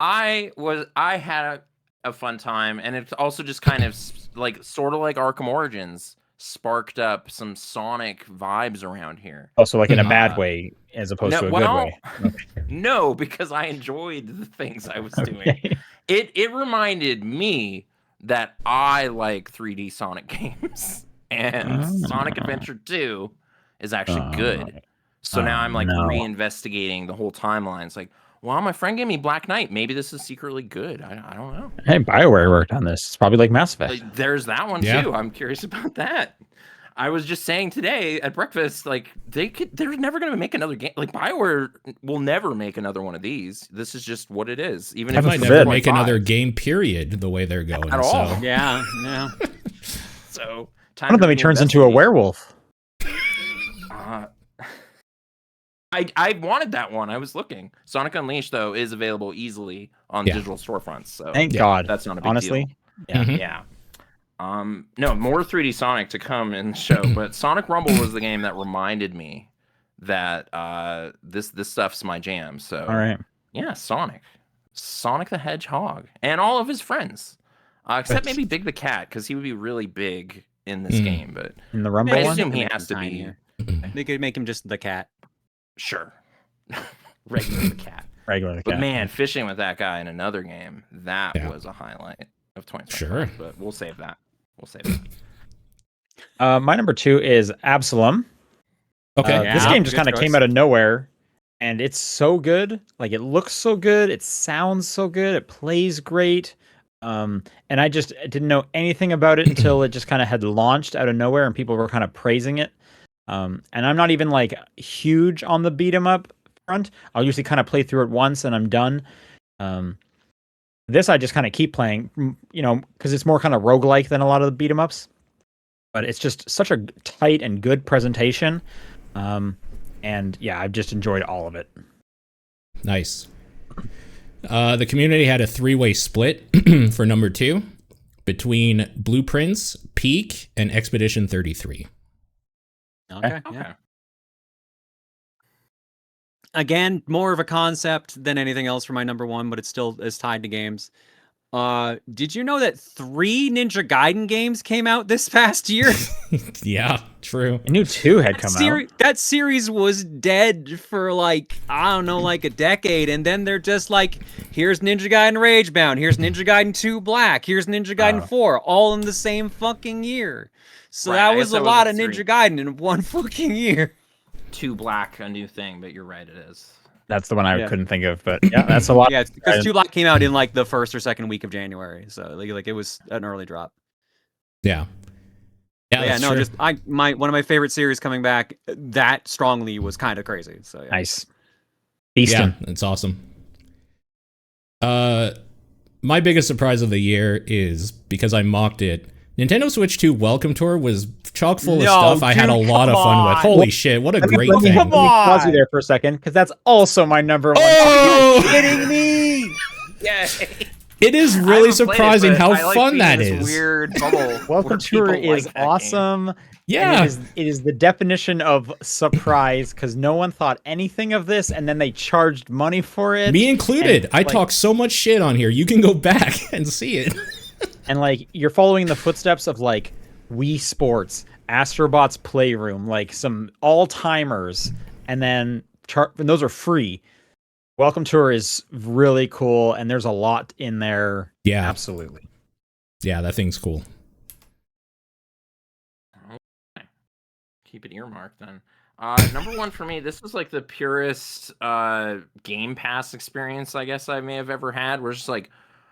I had a fun time, and it's also just kind of like sort of like Arkham Origins sparked up some Sonic vibes around here. Also, like in a Uh, bad way as opposed to a good way. No, because I enjoyed the things I was doing. Okay. It reminded me that I like 3D Sonic games, and Sonic Adventure 2 is actually good. So now I'm like no. reinvestigating the whole timeline. It's like, well, my friend gave me Black Knight. Maybe this is secretly good. I don't know. Hey, BioWare worked on this. It's probably like Mass Effect. There's that one Yeah. too. I'm curious about that. I was just saying today at breakfast, like they're never gonna make another game. Like BioWare will never make another one of these. This is just what it is. Even They if might it's never 4.5. make another game, period, the way they're going. At all. So. Yeah, yeah. So One of them, he turns into a werewolf. I wanted that one. I was looking. Sonic Unleashed though is available easily on digital storefronts. So Thank God. that's not a big Honestly, deal. Mhm. Yeah. No, more 3D Sonic to come in the show, but Sonic Rumble was the game that reminded me that this stuff's my jam. So all right. yeah, Sonic the Hedgehog, and all of his friends, except maybe Big the Cat, because he would be really big in this game. But In the Rumble I one, assume he Make has him to be tinier. They could make him just the cat. sure, regular the cat. regular But cat. man, fishing with that guy in another game, that Yeah. was a highlight of 2025. Sure. But we'll save that. We'll save it. My number 2 is Absalom. Okay. This Yeah, game just good kind of came choice. out of nowhere, and it's so good. Like, it looks so good, it sounds so good, it plays great. And I just didn't know anything about it until it just kind of had launched out of nowhere, and people were kind of praising it. And I'm not even like huge on the beat 'em up front. I'll usually kind of play through it once and I'm done. This I just kind of keep playing, because it's more kind of roguelike than a lot of the beat 'em ups. But it's just such a tight and good presentation. And yeah, I've just enjoyed all of it. Nice. The community had a 3-way split for number 2 between Blueprints, Peak, and Expedition 33. Okay. Okay. Yeah. Again, more of a concept than anything else for my number 1, but it still is tied to games. Did you know that 3 Ninja Gaiden games came out this past year? Yeah, true. I knew 2 had come out. That series was dead for like, I don't know, like a decade, and then they're just like, here's Ninja Gaiden Ragebound, here's Ninja Gaiden 2 Black, here's Ninja Gaiden 4, all in the same fucking year. So Right, I that was guess a that was lot a of series. Ninja Gaiden in one fucking year. 2 Black, a new thing, but you're right, it is. That's the one I Yeah. couldn't think of, but yeah, that's a lot. Yeah, because 2 Black came out in like the first or second week of January, so like it was an early drop. Yeah. Yeah, But yeah, that's no, true. just one of my favorite series coming back that strongly was kind of crazy. So yeah. Nice. Yeah, Beastin'. it's awesome. My biggest surprise of the year is, because I mocked it, Nintendo Switch 2 Welcome Tour was chock full of No, stuff I had a dude, lot of come fun with. on. Holy shit, what a great Let me thing. pause you there for a second, because that's also my number 1. Oh! Kidding me? Yeah. It is I really haven't played it, surprising but how I like fun being that in this is. Weird bubble. Welcome where Tour people is like that game. awesome. Yeah. And it is the definition of surprise, because no one thought anything of this, and then they charged money for it. Me included. And, I like- talk so much shit on here. You can go back and see it. And like, you're following the footsteps of like Wii Sports, Astrobot's Playroom, like some all-timers, and then and those are free. Welcome Tour is really cool, and there's a lot in there. Yeah. Absolutely. Yeah, that thing's cool. Keep it earmarked then. Number 1 for me, this was like the purest Game Pass experience I guess I may have ever had. Where it's just like,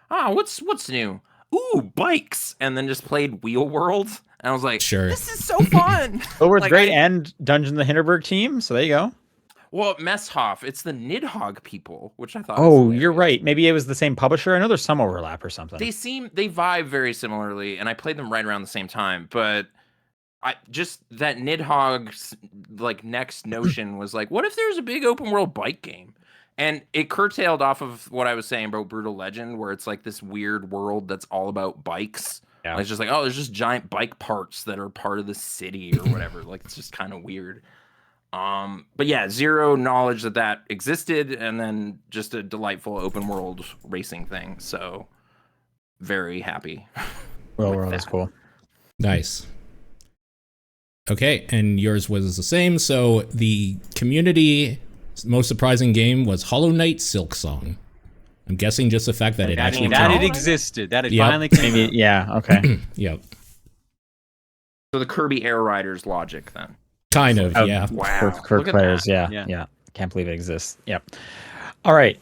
what's new? Ooh, bikes, and then just played Wheel World, and I was like, Sure. this is so fun. Lowards Like, great, and Dungeon the Hinterberg team, so there you go. Well, Messhoff, it's the Nidhogg people, which I thought. Oh, was you're hilarious. right. Maybe it was the same publisher. I know there's some overlap or something. They vibe very similarly, and I played them right around the same time. But I just that Nidhogg's like next notion was like, what if there's a big open world bike game? And it curtailed off of what I was saying about Brutal Legend, where it's like this weird world that's all about bikes. Yeah. Like, it's just like, oh, there's just giant bike parks that are part of the city or whatever. Like, it's just kind of weird. But yeah, zero knowledge that existed, and then just a delightful open world racing thing. So very happy. Real with world is that. cool. Nice. Okay, and yours was the same. So the community most surprising game was Hollow Knight Silksong. I'm guessing just the fact that it actually that came it out? existed. That it Yep. finally came Maybe, out. yeah, okay. Yep. So the Kirby Air Riders logic then. Kind of, Um, yeah. Wow. For Look at players, that. yeah. Can't believe it exists. Yep. All right.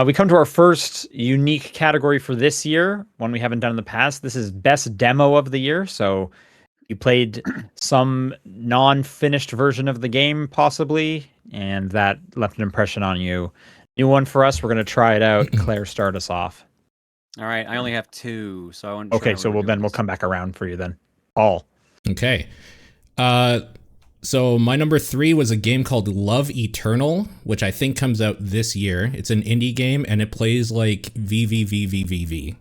We come to our first unique category for this year, one we haven't done in the past. This is best demo of the year. So you played some non-finished version of the game, possibly, and that left an impression on you. New one for us. We're going to try it out. Claire, start us off. All right, I only have 2, so I want. Okay, so we'll come back around for you then. Paul. Okay. So my number 3 was a game called Love Eternal, which I think comes out this year. It's an indie game, and it plays like VVVVVV,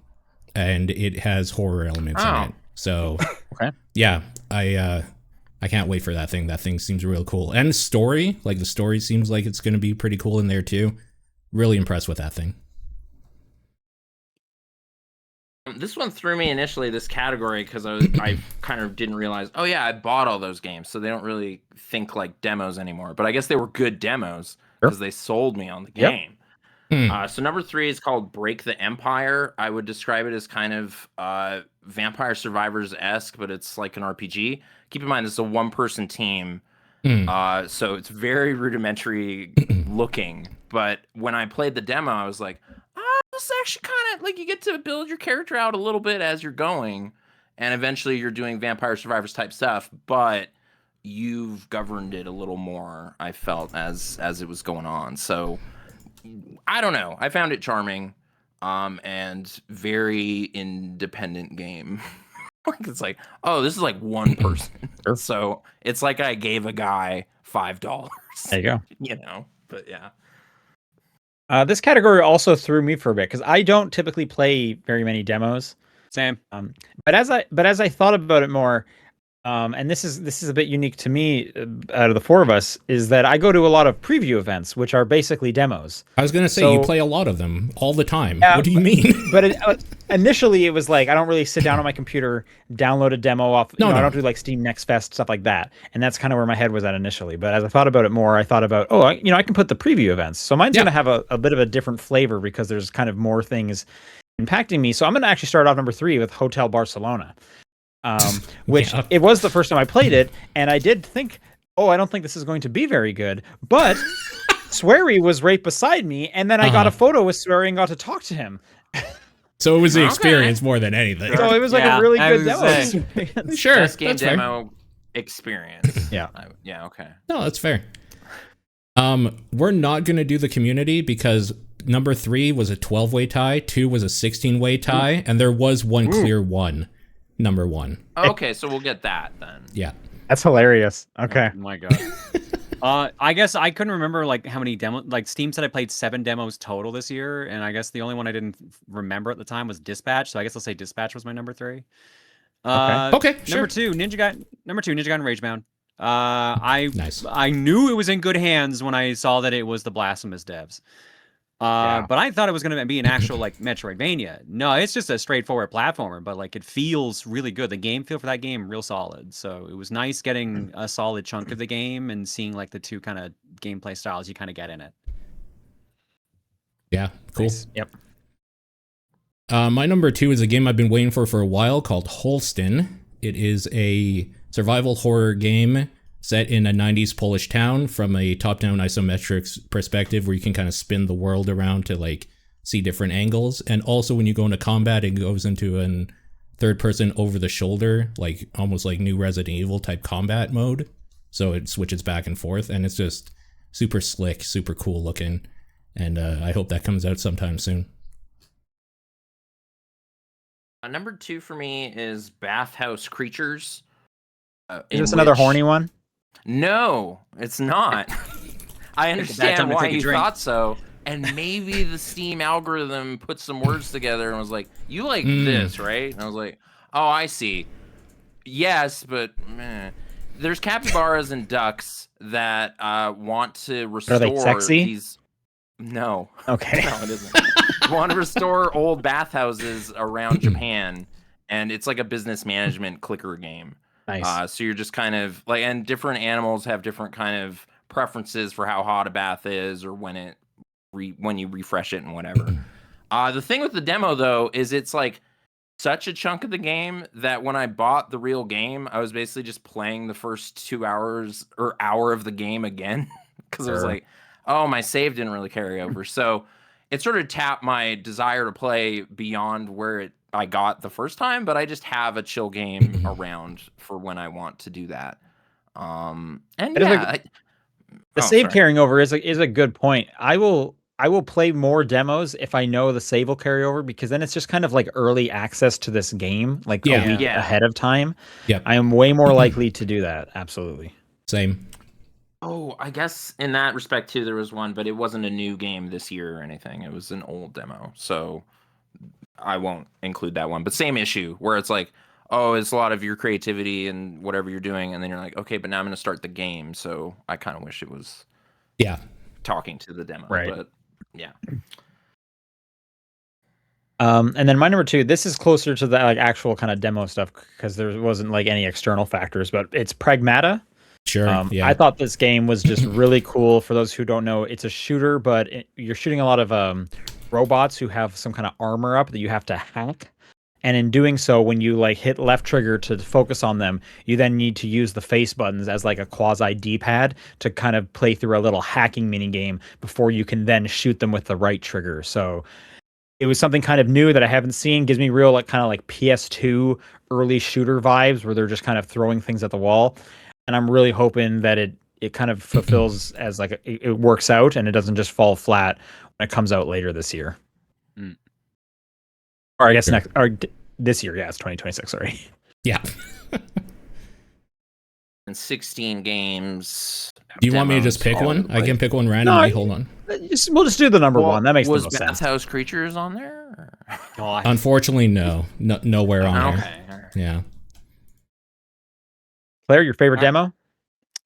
and it has horror elements in it. So, Okay. yeah, I can't wait for that thing. That thing seems real cool. And story, like the story seems like it's going to be pretty cool in there too. Really impressed with that thing. This one threw me initially, this category, because I kind of didn't realize, oh yeah, I bought all those games, so they don't really think like demos anymore. But I guess they were good demos because they sold me on the Yep. game. Hmm. So number 3 is called Break the Empire. I would describe it as kind of Vampire Survivors-esque, but it's like an RPG. Keep in mind, this is a one-person team, Hmm. so it's very rudimentary looking. But when I played the demo, I was like, this is actually kind of like you get to build your character out a little bit as you're going, and eventually you're doing Vampire Survivors type stuff, but you've governed it a little more, I felt, as it was going on. So I don't know. I found it charming, and very independent game. Like it's like, oh, this is like one person. Sure. So it's like I gave a guy $5. There you go. You know, but yeah. This category also threw me for a bit because I don't typically play very many demos. Same. But as I thought about it more, and this is a bit unique to me out of the 4 of us, is that I go to a lot of preview events, which are basically demos. I was going to say, So- you play a lot of them all the time. Yeah, What do you mean? But initially, it was like I don't really sit down on my computer, download a demo off. No. I don't do like Steam Next Fest stuff like that, and that's kind of where my head was at initially. But as I thought about it more, I thought about I can put the preview events. So mine's going to have a bit of a different flavor because there's kind of more things impacting me. So I'm going to actually start off number 3 with Hotel Barcelona, which Yeah. it was the first time I played it, and I did think, I don't think this is going to be very good, but. Swery was right beside me, and then I got a photo with Swery and got to talk to him. So it was the Okay. experience more than anything. So it was like Yeah, a really I good was demo. gonna experience. Sure, Best game that's fair. demo experience. Yeah. Yeah, okay. No, that's fair. We're not going to do the community because number 3 was a 12-way tie, 2 was a 16-way tie, and there was one clear one, number 1. Okay, so we'll get that then. Yeah. That's hilarious. Okay. Oh my god. I guess I couldn't remember like how many demo. Like Steam said, I played 7 demos total this year, and I guess the only one I didn't remember at the time was Dispatch. So I guess I'll say Dispatch was my number 3. Okay, sure. Number 2, Ninja Gaiden Ragebound. Nice. I knew it was in good hands when I saw that it was the Blasphemous devs. But I thought it was going to be an actual like Metroidvania. No, it's just a straightforward platformer, but like it feels really good. The game feel for that game real solid. So it was nice getting a solid chunk of the game and seeing like the 2 kind of gameplay styles you kind of get in it. Yeah, cool. Nice. Yep. My number 2 is a game I've been waiting for a while called Holston. It is a survival horror game set in a 90s Polish town from a top-down isometric perspective where you can kind of spin the world around to like see different angles. And also when you go into combat, it goes into an third person over the shoulder, like almost like new Resident Evil type combat mode. So it switches back and forth and it's just super slick, super cool looking. And I hope that comes out sometime soon. Number 2 for me is Bathhouse Creatures. Is in this another which- horny one? No, it's not. I time understand to why take a you drink. thought so. And maybe the Steam algorithm put some words together and was like, you like this, right? And I was like, oh, I see. Yes, but meh. There's capybaras and ducks that want to restore they sexy? these. No. Okay. No, it isn't. want to restore old bathhouses around Japan, and it's like a business management clicker game. Nice. So you're just kind of like, and different animals have different kind of preferences for how hot a bath is, or when you refresh it and whatever. The thing with the demo though is it's like such a chunk of the game that when I bought the real game, I was basically just playing the first 2 hours or hour of the game again because it was Sure. like, oh, my save didn't really carry over. So it sort of tapped my desire to play beyond where I got the first time, but I just have a chill game around for when I want to do that. And It is yeah, The oh, save sorry. carrying over is a good point. I will play more demos if I know the save will carry over, because then it's just kind of like early access to this game, like Yeah. a week Yeah. ahead of time. Yep. I am way more likely to do that. Absolutely. Same. Oh, I guess in that respect too, there was one, but it wasn't a new game this year or anything. It was an old demo, so I won't include that one. But same issue where it's like, oh, it's a lot of your creativity and whatever you're doing, and then you're like, okay, but now I'm going to start the game. So I kind of wish it was Yeah. talking to the demo, Right. But yeah, And then my number 2, this is closer to the like actual kind of demo stuff because there wasn't like any external factors, but it's Pragmata. Sure. Yeah. I thought this game was just really cool. For those who don't know, it's a shooter, but you're shooting a lot of robots who have some kind of armor up that you have to hack. And in doing so, when you like hit left trigger to focus on them, you then need to use the face buttons as like a quasi D-pad to kind of play through a little hacking mini game before you can then shoot them with the right trigger. So it was something kind of new that I haven't seen. Gives me real like kind of like PS2 early shooter vibes where they're just kind of throwing things at the wall. And I'm really hoping that it kind of fulfills as like it works out and it doesn't just fall flat when it comes out later this year. Mm. Or I guess Sure. this year. Yeah, it's 2026. Sorry. Yeah. and 16 games. Do you want me to just demos pick all one? over the I can place. pick one randomly. No, Hold on. We'll just do the number Well, one. That makes the was most sense. Bathhouse Creatures on there? God. Unfortunately, nowhere on there. Okay. all right. Yeah. Claire, your favorite Alright. demo?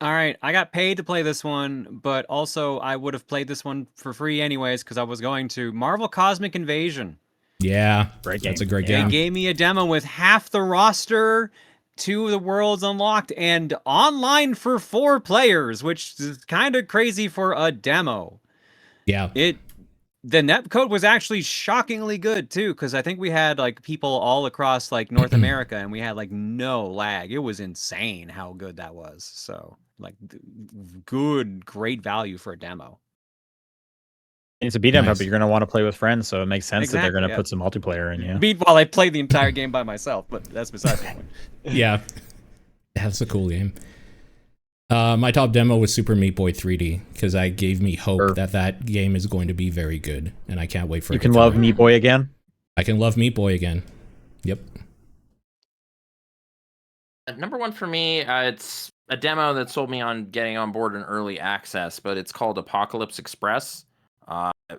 All right, I got paid to play this one, but also I would have played this one for free anyways because I was going to Marvel Cosmic Invasion. Yeah. Great That's a game. great They game. gave me a demo with half the roster, 2 of the worlds unlocked, and online for 4 players, which is kind of crazy for a demo. Yeah. The netcode was actually shockingly good too, because I think we had like people all across like North America, and we had like no lag. It was insane how good that was. So like, great value for a demo. It's a beat 'em up, Nice. but you're going to want to play with friends, so it makes sense that they're going to Exactly, yeah. put some multiplayer in. Yeah. Meanwhile, I played the entire game by myself, but that's besides the point. Yeah. That's a cool game. My top demo was Super Meat Boy 3D because that gave me hope Sure. that game is going to be very good, and I can't wait for You it. can to come love out. Meat Boy again. I can love Meat Boy again. Yep. Number one for me, it's a demo that sold me on getting on board in early access, but it's called Apocalypse Express,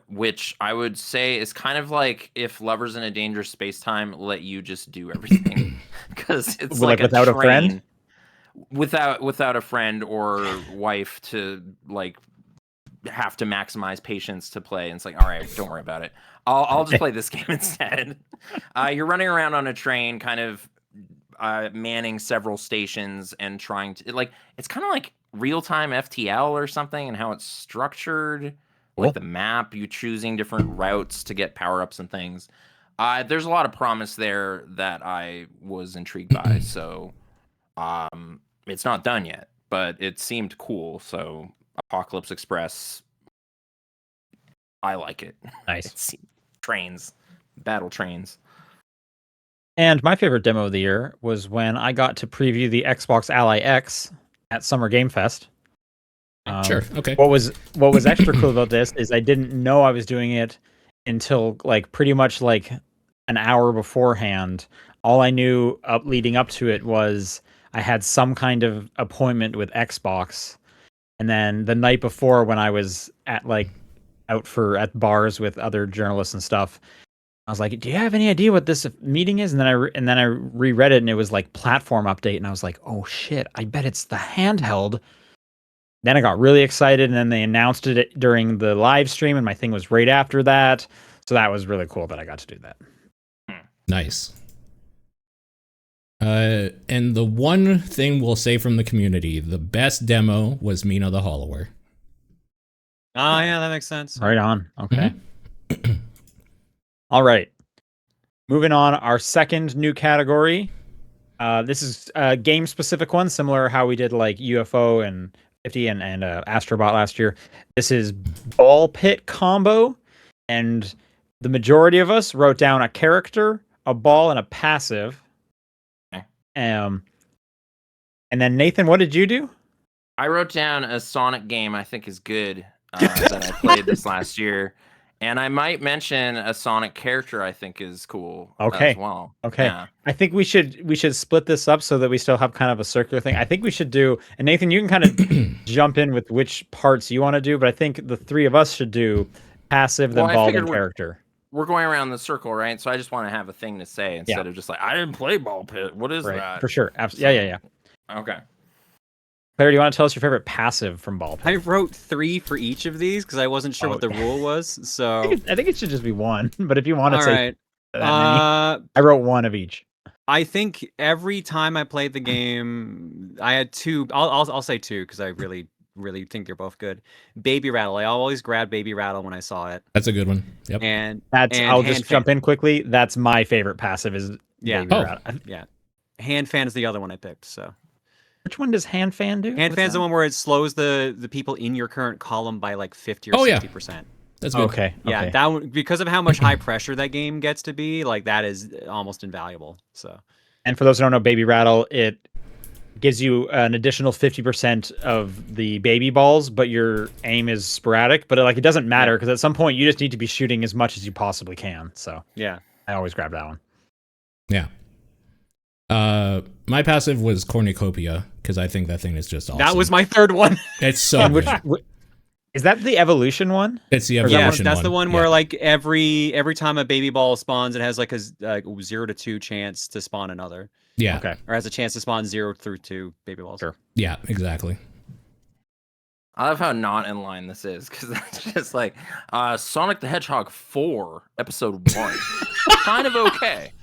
which I would say is kind of like if Lovers in a Dangerous Space-Time let you just do everything, because it's Like like without a train, friend? without a friend or wife to like have to maximize patience to play. And it's like, all right, don't worry about it. I'll just play this game instead. You're running around on a train, kind of manning several stations and trying to like it's kind of like real-time FTL or something, and how it's structured. Cool. Like the map, you choosing different routes to get power-ups and things. There's a lot of promise there that I was intrigued by. So it's not done yet, but it seemed cool. So Apocalypse Express, I like it. Nice. It's trains, battle trains. And my favorite demo of the year was when I got to preview the Xbox Ally X at Summer Game Fest. Sure. Okay. What was extra cool about this is I didn't know I was doing it until like pretty much like an hour beforehand. All I knew leading up to it was I had some kind of appointment with Xbox, and then the night before when I was at like out at bars with other journalists and stuff, I was like, "Do you have any idea what this meeting is?" And then I reread it, and it was like platform update, and I was like, "Oh shit! I bet it's the handheld." Then I got really excited, and then they announced it during the live stream, and my thing was right after that. So that was really cool that I got to do that. Nice. And the one thing we'll say from the community, the best demo was Mina the Hollower. Oh yeah, that makes sense. Right on. Okay. All right. Moving on, our second new category. This is a game-specific one, similar how we did like UFO and 50 and Astrobot last year. This is ball pit combo, and the majority of us wrote down a character, a ball, and a passive. And then Nathan, what did you do? I wrote down a Sonic game I think is good that I played this last year. And I might mention a Sonic character I think is cool as well. Okay. Yeah. I think we should split this up so that we still have kind of a circular thing. I think we should do, and Nathan, you can kind of jump in with which parts you want to do, but I think the three of us should do passive, then ball, then character. We're going around the circle, right? So I just want to have a thing to say instead of just like, I didn't play ball pit. What is that? For sure. Absolutely. Yeah. Okay. Claire, do you want to tell us your favorite passive from ball pit? I wrote 3 for each of these because I wasn't sure what the rule was. So I think it should just be one. But if you want to all say right. that many, I wrote one of each. I think every time I played the game, I had 2. I'll say 2 because I really think they're both good. Baby Rattle. I always grabbed Baby Rattle when I saw it. That's a good one. Yep. And I'll just jump in quickly. That's my favorite passive is Baby Rattle. Yeah. Hand Fan is the other one I picked. So which one does Hand Fan do? Hand Fan's the one where it slows the people in your current column by like 50 or 60%. That's good. Okay. Yeah, that one, because of how much high pressure that game gets to be, like that is almost invaluable. So, and for those who don't know, Baby Rattle, it gives you an additional 50% of the baby balls, but your aim is sporadic. But it doesn't matter because at some point you just need to be shooting as much as you possibly can. So yeah, I always grab that one. Yeah. My passive was Cornucopia because I think that thing is just awesome. That was my third one. It's so good. Is that the evolution one? It's the evolution that's one. the one where like every time a baby ball spawns, it has like a 0 to 2 chance to spawn another. Yeah. Okay. Or has a chance to spawn 0 through 2 baby balls. Sure. Yeah, exactly. I love how not in line this is because that's just like Sonic the Hedgehog 4, episode 1. Kind of okay.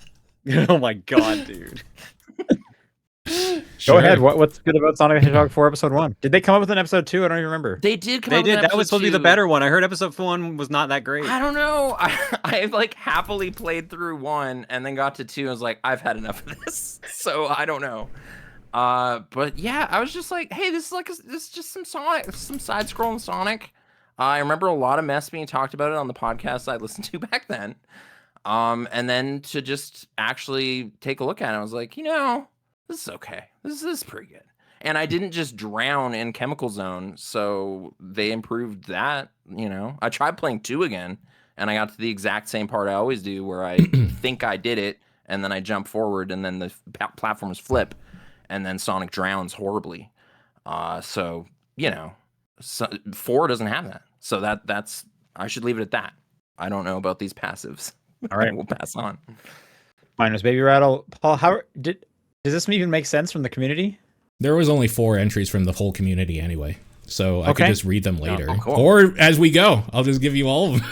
Oh my god, dude. Go ahead. What's good about Sonic the Hedgehog 4 episode 1? Did they come up with an episode 2? I don't even remember. They did come They up with did. an That was episode supposed to be the 2. better one. I heard episode 1 was not that great. I don't know. I like happily played through 1 and then got to 2 and was like, I've had enough of this. So I don't know. But yeah, I was just like, hey, this is just some Sonic, some side-scrolling Sonic. I remember a lot of mess being talked about it on the podcast I listened to back then. And then to just actually take a look at it, I was like, this is okay. This is pretty good. And I didn't just drown in Chemical Zone, so they improved that, I tried playing 2 again, and I got to the exact same part I always do, where I think I did it, and then I jump forward, and then the platforms flip, and then Sonic drowns horribly. So 4 doesn't have that. So that's I should leave it at that. I don't know about these passives. All right. We'll pass on. Mine was Baby Rattle. Paul, does this even make sense from the community? There was only 4 entries from the whole community anyway, so I could just read them later. Oh, cool. Or as we go, I'll just give you all of them.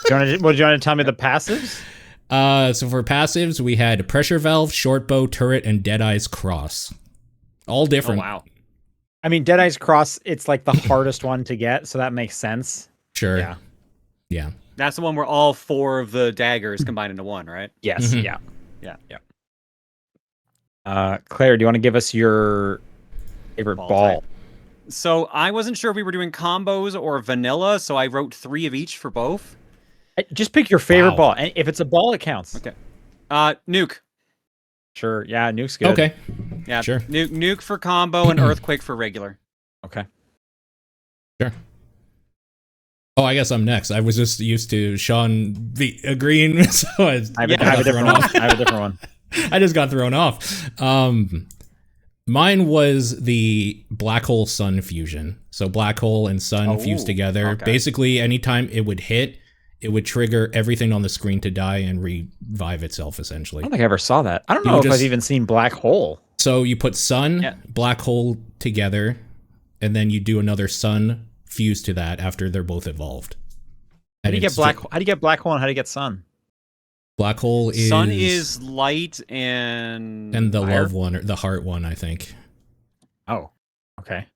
Do you want to tell me the passives? So for passives, we had Pressure Valve, Short Bow, Turret, and Deadeye's Cross. All different. Oh, wow. I mean, Deadeye's Cross, it's like the hardest one to get, so that makes sense. Sure. Yeah. That's the one where all 4 of the daggers combine into one, right? Yes. Mhm. Yeah. Claire, do you want to give us your favorite ball? So I wasn't sure if we were doing combos or vanilla, so I wrote 3 of each for both. Just pick your favorite Wow. ball. And if it's a ball, it counts. Okay. Nuke. Sure. Yeah, Nuke's good. Okay. Yeah. Sure. Nuke for combo and Earthquake for regular. Okay. Sure. Oh, I guess I'm next. I was just used to Sean agreeing, so I have a different one. I have a different one. I just got thrown off. Mine was the Black Hole Sun fusion. So Black Hole and Sun fused together. Okay. Basically, anytime it would hit, it would trigger everything on the screen to die and revive itself, I essentially. don't think I ever saw that. I don't You know if just- I've even seen Black Hole. So you put Sun, Yeah. Black Hole together, and then you do another Sun fuse to that after they're both evolved. How do you get black? How do you get black hole and how do you get sun? Black hole is Sun is light and the fire? love one or the heart one, I think. Oh, okay.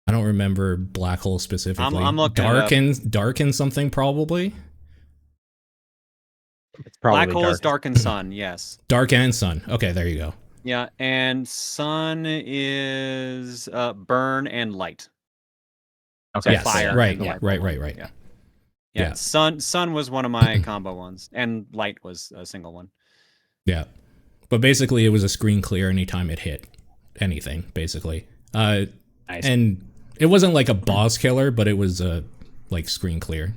I don't remember black hole specifically. I'm looking it up. Dark and something probably. It's probably Black hole is dark and sun. Yes. Dark and sun. Okay, there you go. Yeah, and sun is burn and light. Okay. Yes, fire. right, and the yeah, light right, one. right, right. Yeah. Yeah. Sun was one of my combo ones, and light was a single one. Yeah. But basically it was a screen clear anytime it hit anything, basically. Nice. And it wasn't like a boss killer, but it was like screen clear.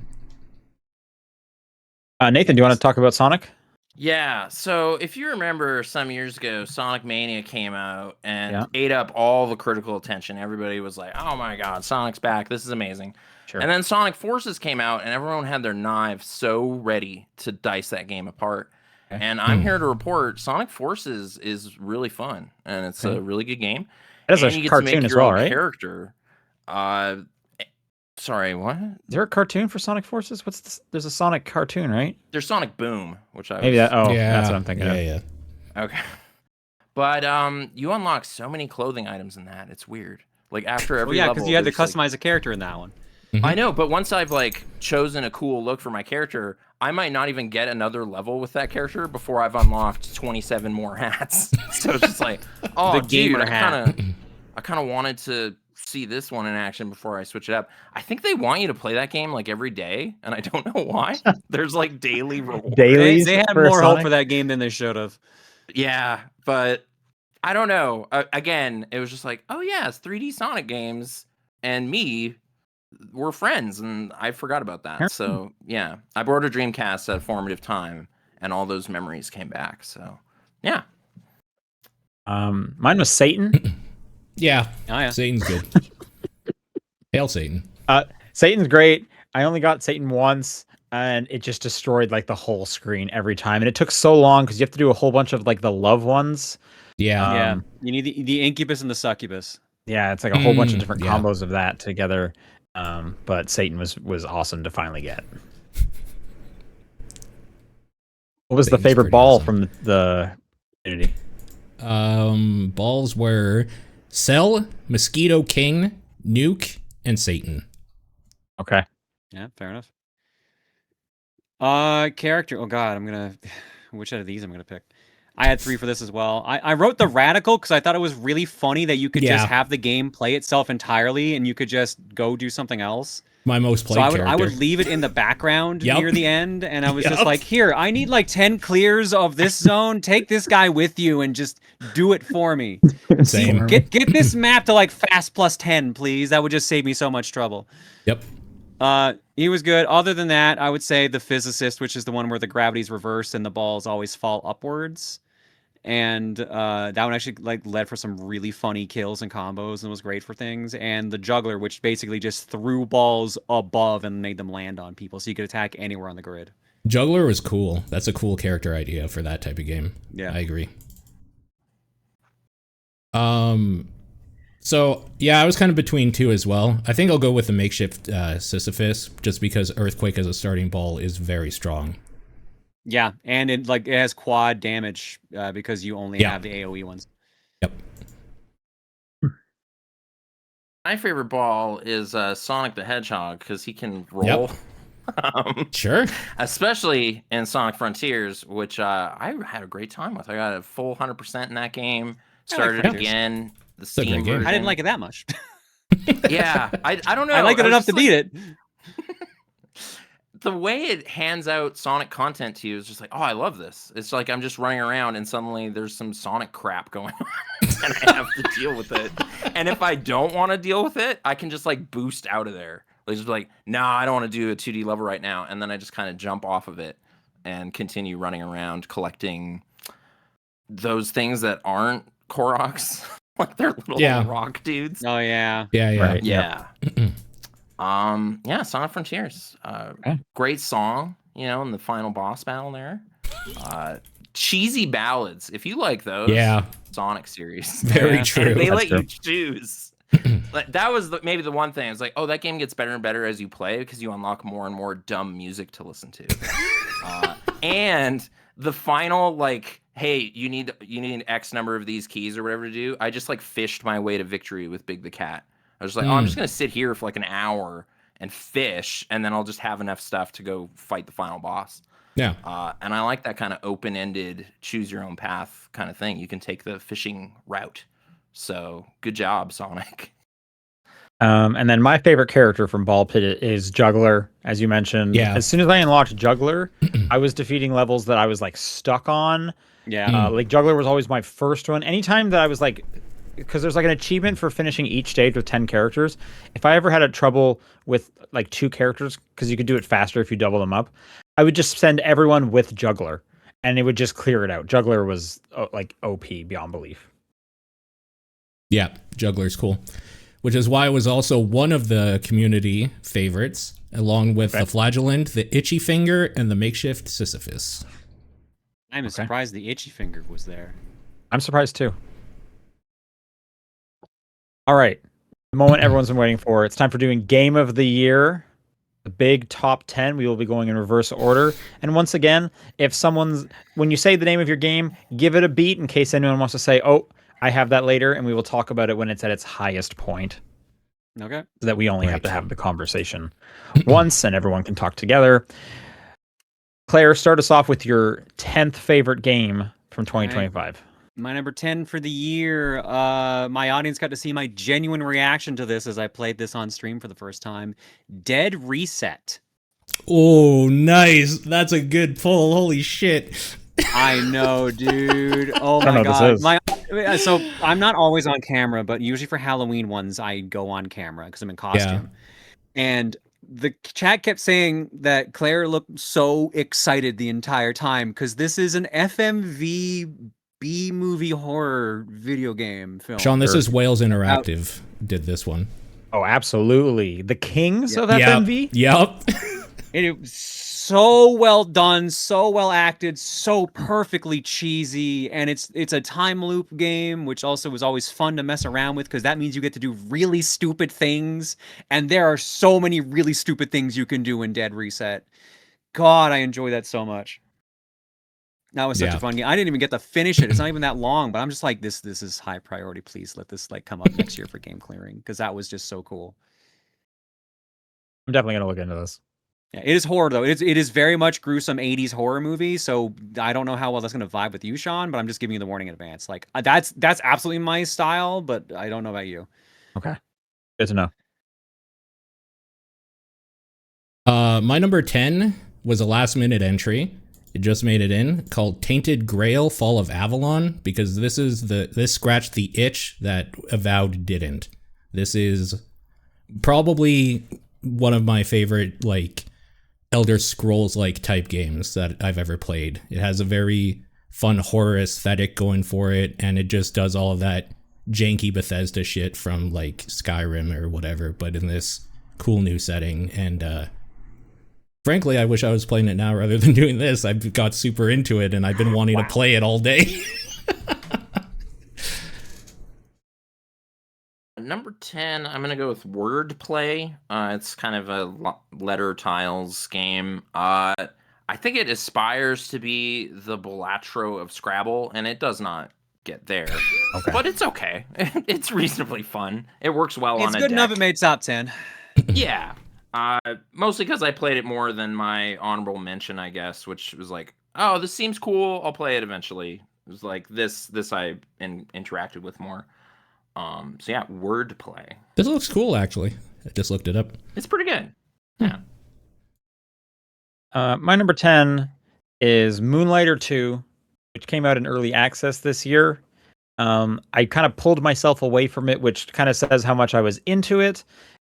Nathan, do you want to talk about Sonic? Yeah, so if you remember some years ago, Sonic Mania came out and Yeah. ate up all the critical attention. Everybody was like, oh my god, Sonic's back. This is amazing. Sure. And then Sonic Forces came out and everyone had their knives so ready to dice that game apart. Okay. And I'm here to report Sonic Forces is really fun and it's a really good game. It has And a you get to cartoon make as your well, own right? character. Sorry, what? Is there a cartoon for Sonic Forces? What's this? There's a Sonic cartoon, right? There's Sonic Boom, which I Maybe was... that. Oh, yeah, that's what I'm thinking yeah, of. Yeah. Okay. But you unlock so many clothing items in that. It's weird. Like after every yeah, level, because you had to there's, like- customize a character in that one. I know, but once I've like chosen a cool look for my character, I might not even get another level with that character before I've unlocked 27 more hats. So it's just like, oh, The gamer dude, hat. I kind of wanted to see this one in action before I switch it up. I think they want you to play that game like every day, and I don't know why. There's like daily rewards. Dailies They had for more hope Sonic? for that game than they should have. Yeah, but I don't know. Again, it was just like, oh yeah, it's 3D Sonic games, and me, we're friends, and I forgot about that. So yeah, I borrowed a Dreamcast at a formative time, and all those memories came back. So yeah, Mine was Satan. Yeah. Oh yeah. Satan's good. Hail Satan. Satan's great. I only got Satan once, and it just destroyed like the whole screen every time. And it took so long because you have to do a whole bunch of like the love ones. Yeah. Yeah. Um, You need the incubus and the succubus. Yeah, it's like a whole bunch of Mm, different yeah. combos of that together. But Satan was awesome to finally get. What was the Satan's favorite pretty ball awesome. from the community? Balls were Cell, Mosquito King, Nuke, and Satan. Okay. Yeah, fair enough. Character. Oh god, which out of these I'm gonna pick? I had 3 for this as well. I wrote the Radical because I thought it was really funny that you could Yeah. just have the game play itself entirely and you could just go do something else. My most played So I character. would leave it in the background Yep. near the end, and I was Yep. just like, "Here, I need like 10 clears of this zone. Take this guy with you and just do it for me. Same. Get this map to like fast plus 10, please. That would just save me so much trouble." Yep. He was good. Other than that, I would say the Physicist, which is the one where the gravity's reversed and the balls always fall upwards. And that one actually like led for some really funny kills and combos and was great for things. And the Juggler, which basically just threw balls above and made them land on people, so you could attack anywhere on the grid. Juggler was cool. That's a cool character idea for that type of game. Yeah. I agree. So yeah, I was kind of between 2 as well. I think I'll go with the makeshift Sisyphus, just because Earthquake as a starting ball is very strong. Yeah, and it has quad damage because you only Yeah. have the AoE ones. Yep. my favorite ball is Sonic the Hedgehog because he can roll. Sure. Especially in Sonic Frontiers, which I had a great time with. I got a full 100% in that game. Started Frontiers. again. The a Steam great game. version. I didn't like it that much. Yeah, I don't know. I liked it was enough to just beat it. The way it hands out Sonic content to you is just like, oh, I love this. It's like I'm just running around and suddenly there's some Sonic crap going on and I have to deal with it. And if I don't want to deal with it, I can just like boost out of there. Like just like, nah, I don't want to do a 2D level right now. And then I just kind of jump off of it and continue running around collecting those things that aren't Koroks. Like they're little Yeah. rock dudes. Oh yeah. Yeah, yeah. Right. Yeah. Yeah, Sonic Frontiers. Great song, in the final boss battle there. Cheesy ballads. If you like those, Yeah. Sonic series. Very Yeah. true. And they That's let true. you choose. Like, that was maybe the one thing. It's like, oh, that game gets better and better as you play because you unlock more and more dumb music to listen to. And the final, like, hey, you need an X number of these keys or whatever to do. I just like fished my way to victory with Big the Cat. I was just like, oh, I'm just gonna sit here for like an hour and fish, and then I'll just have enough stuff to go fight the final boss. Yeah. And I like that kind of open-ended, choose your own path kind of thing. You can take the fishing route. So good job, Sonic. And then my favorite character from Ball Pit is Juggler, as you mentioned. Yeah. As soon as I unlocked Juggler, I was defeating levels that I was like stuck on. Yeah. Like Juggler was always my first one. Anytime that I was like, because there's like an achievement for finishing each stage with 10 characters. If I ever had a trouble with like 2 characters, because you could do it faster if you double them up, I would just send everyone with Juggler, and it would just clear it out. Juggler was like OP beyond belief. Yeah, Juggler's cool. Which is why it was also one of the community favorites, along with the Flagellant, the Itchy Finger, and the Makeshift Sisyphus. I'm surprised the Itchy Finger was there. I'm surprised too. All right. The moment everyone's been waiting for. It's time for doing Game of the Year. The big top 10. We will be going in reverse order. And once again, when you say the name of your game, give it a beat in case anyone wants to say, oh, I have that later, and we will talk about it when it's at its highest point. Okay. So that we only have to have the conversation once and everyone can talk together. Claire, start us off with your 10th favorite game from 2025. My number 10 for the year. My audience got to see my genuine reaction to this as I played this on stream for the first time. Dead Reset. Oh, nice. That's a good pull. Holy shit. I know, dude. Oh my god. So I'm not always on camera, but usually for Halloween ones, I go on camera because I'm in costume. Yeah. And the chat kept saying that Claire looked so excited the entire time because this is an FMV B-movie horror video game film. Sean, this is Wales Interactive did this one. Oh, absolutely. The kings of FMV? Yep. It was so well done, so well acted, so perfectly cheesy, and it's a time loop game, which also was always fun to mess around with because that means you get to do really stupid things, and there are so many really stupid things you can do in Dead Reset. God, I enjoy that so much. That was such a fun game. I didn't even get to finish it. It's not even that long, but I'm just like, this is high priority. Please let this like come up next year for game clearing because that was just so cool. I'm definitely gonna look into this. Yeah, it is horror though. It is very much gruesome 80s horror movie. So I don't know how well that's gonna vibe with you, Sean, but I'm just giving you the warning in advance. Like that's absolutely my style, but I don't know about you. Okay. Good to know. My number 10 was a last minute entry. It just made it in, called Tainted Grail Fall of Avalon, because this scratched the itch that Avowed didn't. This is probably one of my favorite like Elder Scrolls like type games that I've ever played. It has a very fun horror aesthetic going for it, and it just does all of that janky Bethesda shit from like Skyrim or whatever, but in this cool new setting. And frankly, I wish I was playing it now rather than doing this. I've got super into it, and I've been wanting to play it all day. Number 10, I'm going to go with Wordplay. It's kind of a letter tiles game. I think it aspires to be the Balatro of Scrabble, and it does not get there. Okay. But it's okay. It's reasonably fun. It works well on a deck. It's good enough it made top 10. Yeah. Mostly because I played it more than my honorable mention, I guess, which was like, oh, this seems cool. I'll play it eventually. It was like this I interacted with more. So yeah, Wordplay. This looks cool, actually. I just looked it up. It's pretty good. Yeah. My number 10 is Moonlighter 2, which came out in early access this year. I kind of pulled myself away from it, which kind of says how much I was into it.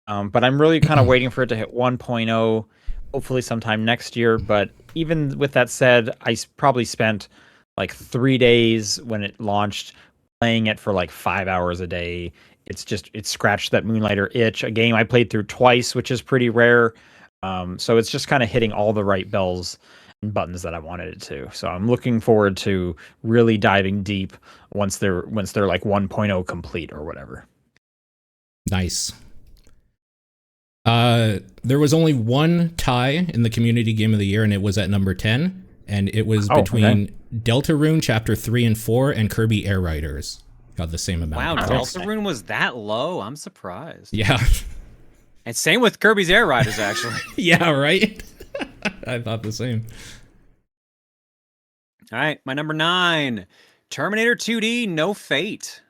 But I'm really kind of waiting for it to hit 1.0, hopefully sometime next year. But even with that said, I probably spent like 3 days when it launched playing it for like 5 hours a day. It scratched that Moonlighter itch, a game I played through twice, which is pretty rare. So it's just kind of hitting all the right bells and buttons that I wanted it to. So I'm looking forward to really diving deep once they're like 1.0 complete or whatever. Nice. There was only one tie in the community game of the year, and it was at number 10, and it was between Deltarune Chapter 3 and 4 and Kirby Air Riders. Got the same amount. Wow, of votes. Deltarune was that low? I'm surprised. Yeah. And same with Kirby's Air Riders, actually. Yeah, right? I thought the same. All right, my number 9, Terminator 2D No Fate.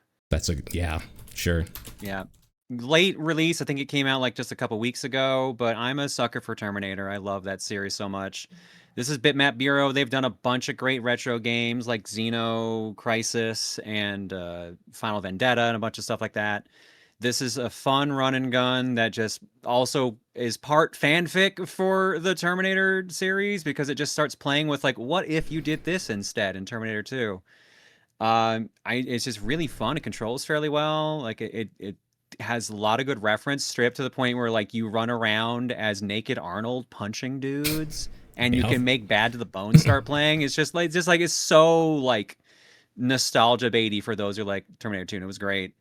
Yeah, sure. Yeah. Late release. I think it came out like just a couple weeks ago, but I'm a sucker for Terminator. I love that series so much. This is Bitmap Bureau. They've done a bunch of great retro games like Xeno Crisis and Final Vendetta and a bunch of stuff like that. This is a fun run and gun that just also is part fanfic for the Terminator series because it just starts playing with like, what if you did this instead in Terminator 2? It's just really fun. It controls fairly well. Like it has a lot of good reference, straight up to the point where like you run around as naked Arnold punching dudes, and you can make Bad to the Bone start playing. It's just like it's so like nostalgia baity for those who like Terminator 2. And it was great.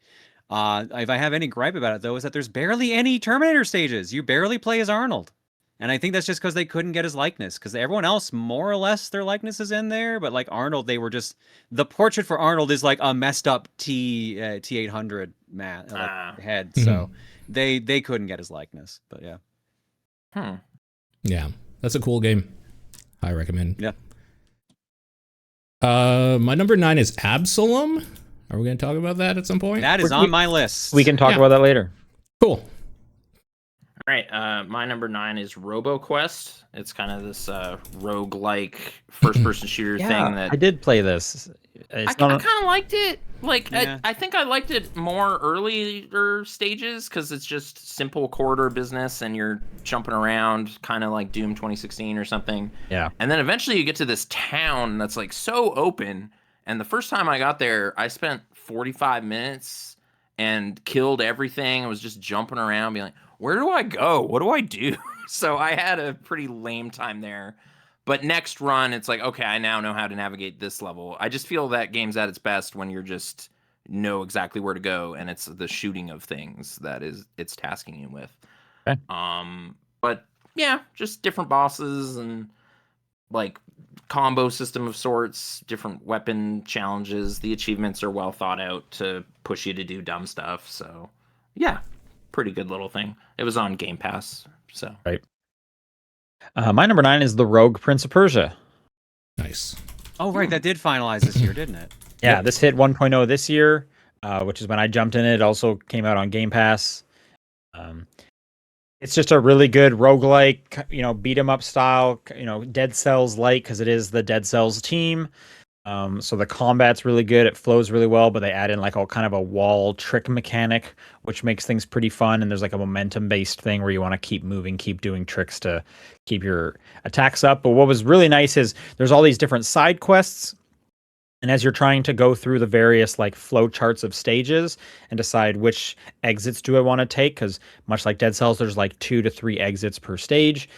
If I have any gripe about it though, is that there's barely any Terminator stages. You barely play as Arnold. And I think that's just because they couldn't get his likeness. Because everyone else, more or less, their likeness is in there. But like Arnold, they were just the portrait for Arnold is like a messed up T800 head. So they couldn't get his likeness. But yeah. Yeah, that's a cool game. I recommend. Yeah. My number 9 is Absalom. Are we going to talk about that at some point? That is on my list. We can talk about that later. Cool. All right, my number 9 is RoboQuest. It's kind of this roguelike first-person shooter thing that I did play this. I kind of liked it. Like, I think I liked it more earlier stages because it's just simple corridor business and you're jumping around, kind of like Doom 2016 or something. Yeah. And then eventually you get to this town that's like so open. And the first time I got there, I spent 45 minutes and killed everything. I was just jumping around, being like, where do I go? What do I do? So I had a pretty lame time there. But next run, it's like, okay, I now know how to navigate this level. I just feel that game's at its best when you're just know exactly where to go, and it's the shooting of things that it's tasking you with. Okay. But yeah, just different bosses and like combo system of sorts, different weapon challenges. The achievements are well thought out to push you to do dumb stuff. So yeah, pretty good little thing. It was on Game Pass, so right. My number 9 is The Rogue Prince of Persia. Nice. Oh right, that did finalize this year, didn't it? Yeah, this hit 1.0 this year, which is when I jumped in. It also came out on Game Pass. It's just a really good roguelike, beat 'em up style, Dead Cells like, because it is the Dead Cells team. So the combat's really good. It flows really well, but they add in like all kind of a wall trick mechanic, which makes things pretty fun. And there's like a momentum based thing where you want to keep moving, keep doing tricks to keep your attacks up. But what was really nice is there's all these different side quests. And as you're trying to go through the various like flow charts of stages and decide which exits do I want to take, because much like Dead Cells, there's like 2 to 3 exits per stage.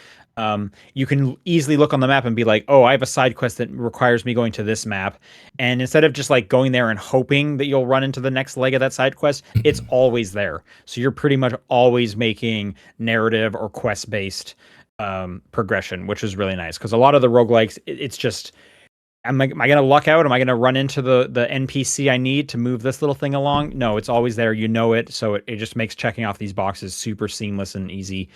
You can easily look on the map and be like, oh, I have a side quest that requires me going to this map. And instead of just like going there and hoping that you'll run into the next leg of that side quest, it's always there. So you're pretty much always making narrative or quest based progression, which is really nice. Because a lot of the roguelikes, it's just, am I going to luck out? Am I going to run into the NPC I need to move this little thing along? No, it's always there. You know it. So it just makes checking off these boxes super seamless and easy.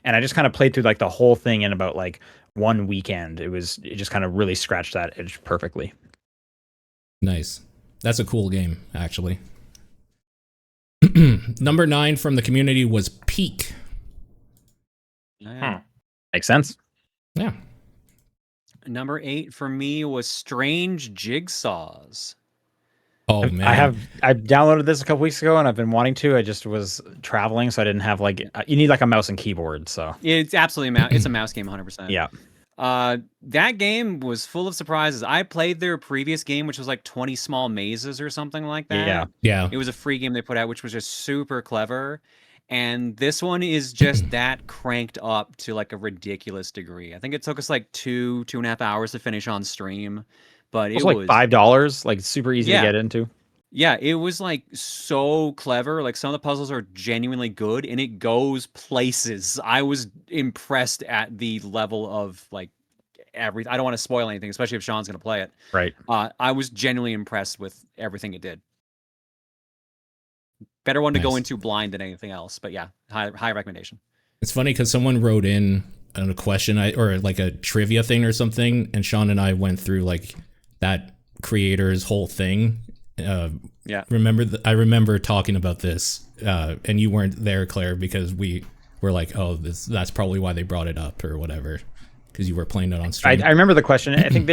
And I just kind of played through like the whole thing in about like one weekend. It just kind of really scratched that itch perfectly. Nice. That's a cool game, actually. Number 9 from the community was Peak. Makes sense. Yeah. Number 8 for me was Strange Jigsaws. Oh man, I've downloaded this a couple weeks ago and I've been wanting to. I just was traveling, so I didn't have like you need like a mouse and keyboard. So It's absolutely it's a mouse game, 100%. yeah. That game was full of surprises. I played their previous game, which was like 20 Small Mazes or something like that. Yeah. It was a free game they put out, which was just super clever. And this one is just that cranked up to like a ridiculous degree. I think it took us like 2.5 hours to finish on stream, but It was like $5, like super easy to get into. Yeah, it was like so clever. Like some of the puzzles are genuinely good and it goes places. I was impressed at the level of like everything. I don't want to spoil anything, especially if Sean's going to play it. Right. I was genuinely impressed with everything it did. Better one to go Nice. into blind than anything else. But yeah, high recommendation. It's funny because someone wrote in a question or like a trivia thing or something, and Sean and I went through like that creator's whole thing. Yeah. I remember talking about this, and you weren't there, Claire, because we were like, "Oh, that's probably why they brought it up or whatever," because you were playing it on stream. I remember the question. I think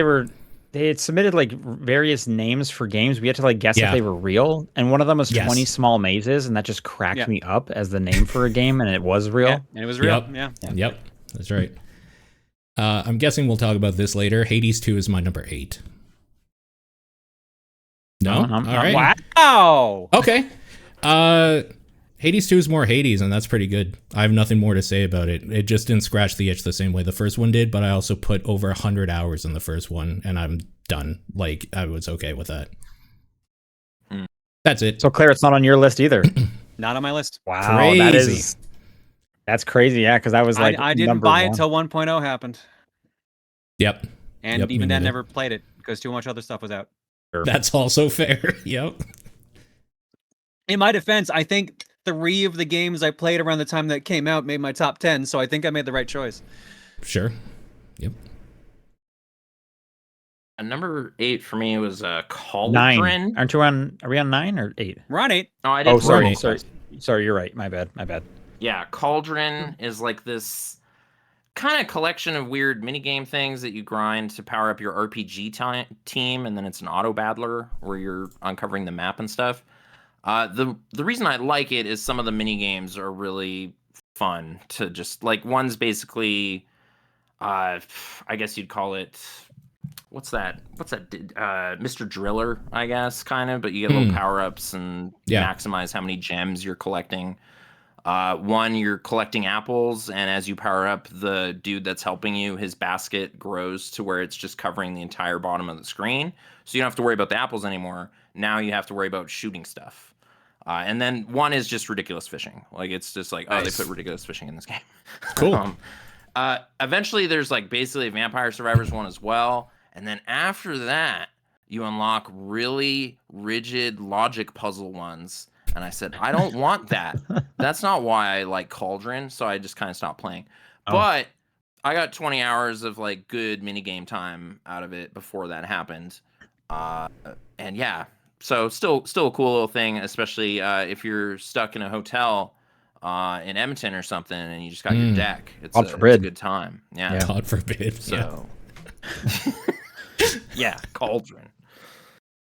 they had submitted like various names for games. We had to like guess if they were real, and one of them was 20 Small Mazes, and that just cracked me up as the name for a game, and it was real. Yeah, and it was real. Yep. Yeah. Yep, that's right. I'm guessing we'll talk about this later. Hades 2 is my number 8. No? All right. Wow. Okay. Hades 2 is more Hades, and that's pretty good. I have nothing more to say about it. It just didn't scratch the itch the same way the first one did, but I also put over 100 hours in the first one, and I'm done. Like, I was okay with that. That's it. So Claire, it's not on your list either. Not on my list. Wow, Crazy. that's crazy. Yeah, because I was like, I didn't buy it till 1.0 happened. Yep. And Yep, even me then, neither. never played it because too much other stuff was out. That's also fair. Yep. In my defense, I think 3 of the games I played around the time that it came out made my top 10, so I think I made the right choice. Sure. Yep. Number 8 for me was Cauldron. 9. Aren't you on? Are we on 9 or 8? We're on 8. No, I did. Oh, sorry, roll. sorry. You're right. My bad. Yeah, Cauldron is like this kind of collection of weird minigame things that you grind to power up your RPG team, and then it's an auto battler where you're uncovering the map and stuff. The reason I like it is some of the minigames are really fun to just like. One's basically, I guess you'd call it. What's that? Mr. Driller, I guess, kind of. But you get little power ups and maximize how many gems you're collecting. One, you're collecting apples, and as you power up the dude that's helping you, his basket grows to where it's just covering the entire bottom of the screen. So you don't have to worry about the apples anymore. Now you have to worry about shooting stuff. And then one is just ridiculous fishing. Like, it's just like, oh, they put ridiculous fishing in this game. Cool. Eventually, there's like basically Vampire Survivors 1 as well. And then after that, you unlock really rigid logic puzzle ones. And I said, I don't want that. That's not why I like Cauldron. So I just kind of stopped playing. Oh. But I got 20 hours of like good minigame time out of it before that happened. And yeah, so still a cool little thing, especially if you're stuck in a hotel in Edmonton or something and you just got your deck. It's a good time. Yeah. God forbid. So yeah, Cauldron.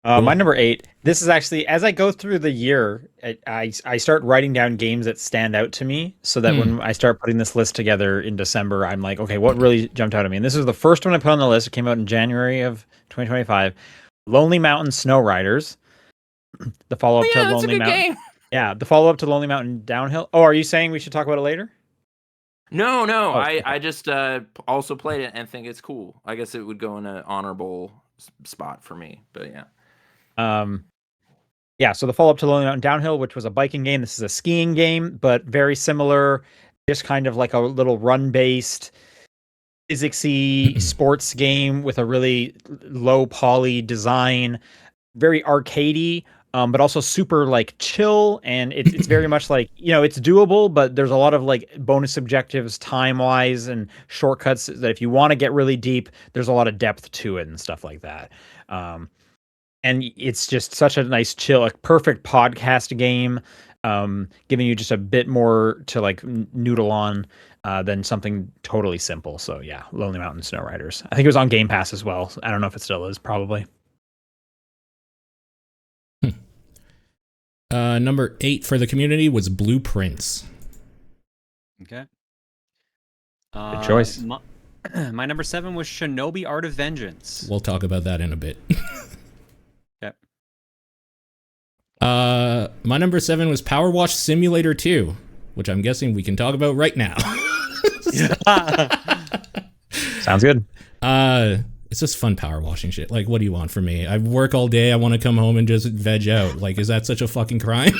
My number 8. This is actually, as I go through the year, I start writing down games that stand out to me, so that when I start putting this list together in December, I'm like, okay, what really jumped out at me? And this is the first one I put on the list. It came out in January of 2025. Lonely Mountain Snow Riders. The follow-up to Lonely Mountain. Game. Yeah, the follow-up to Lonely Mountain Downhill. Oh, are you saying we should talk about it later? No. I just also played it and think it's cool. I guess it would go in an honorable spot for me, but yeah. So the follow-up to Lonely Mountain Downhill, which was a biking game. This is a skiing game, but very similar, just kind of like a little run-based, physicsy sports game with a really low poly design, very arcadey, but also super like chill, and it's very much like, it's doable, but there's a lot of like bonus objectives time-wise and shortcuts that if you want to get really deep, there's a lot of depth to it and stuff like that. And it's just such a nice chill, like perfect podcast game, giving you just a bit more to like noodle on than something totally simple. So yeah, Lonely Mountain Snow Riders. I think it was on Game Pass as well. I don't know if it still is, probably. Number 8 for the community was Blueprints. Okay. Good choice. My number 7 was Shinobi Art of Vengeance. We'll talk about that in a bit. Okay. My number 7 was Power Wash Simulator 2, which I'm guessing we can talk about right now. Sounds good. it's just fun power washing shit. Like, what do you want from me? I work all day. I want to come home and just veg out. Like, is that such a fucking crime?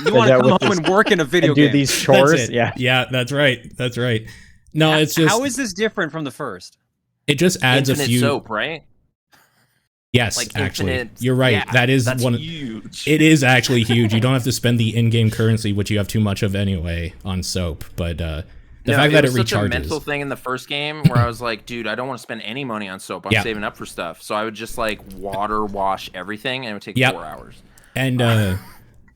You want to that come with home and work in a video And do game. these That's chores. it. Yeah. Yeah, that's right. That's right. No, it's just How is this different from the first? it just adds Infinite a few. soap, right? Yes, Like actually, infinite- you're right. Yeah, that is that's one. huge. It is actually huge. You don't have to spend the in-game currency, which you have too much of anyway, on soap. But the fact that it was such a recharges. mental thing in the first game where I was like, dude, I don't want to spend any money on soap. I'm Yeah. saving up for stuff. So I would just like water wash everything, and it would take Yep. 4 hours. And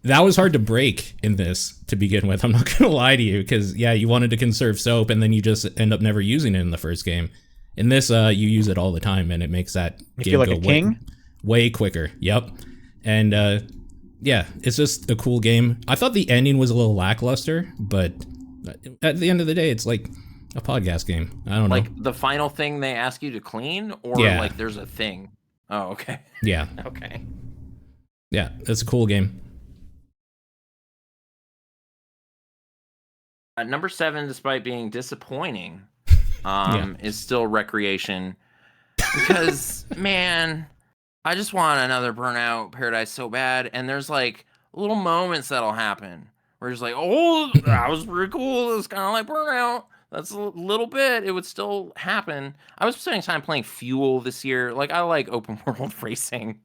that was hard to break in this to begin with. I'm not going to lie to you because, yeah, you wanted to conserve soap and then you just end up never using it in the first game. In this, you use it all the time and it makes that You game feel like go a king? way quicker. Yep. And yeah, it's just a cool game. I thought the ending was a little lackluster, but at the end of the day, it's like a podcast game. I don't know. Like the final thing they ask you to clean, or Yeah. like there's a thing. Oh, okay. Yeah. Okay. Yeah, it's a cool game. Number 7, despite being disappointing, Yeah. is still Recreation. Because, man, I just want another Burnout Paradise so bad. And there's like little moments that'll happen where it's like, oh, that was pretty cool. It was kind of like Burnout. That's a little bit. It would still happen. I was spending time playing Fuel this year. Like, I like open world racing.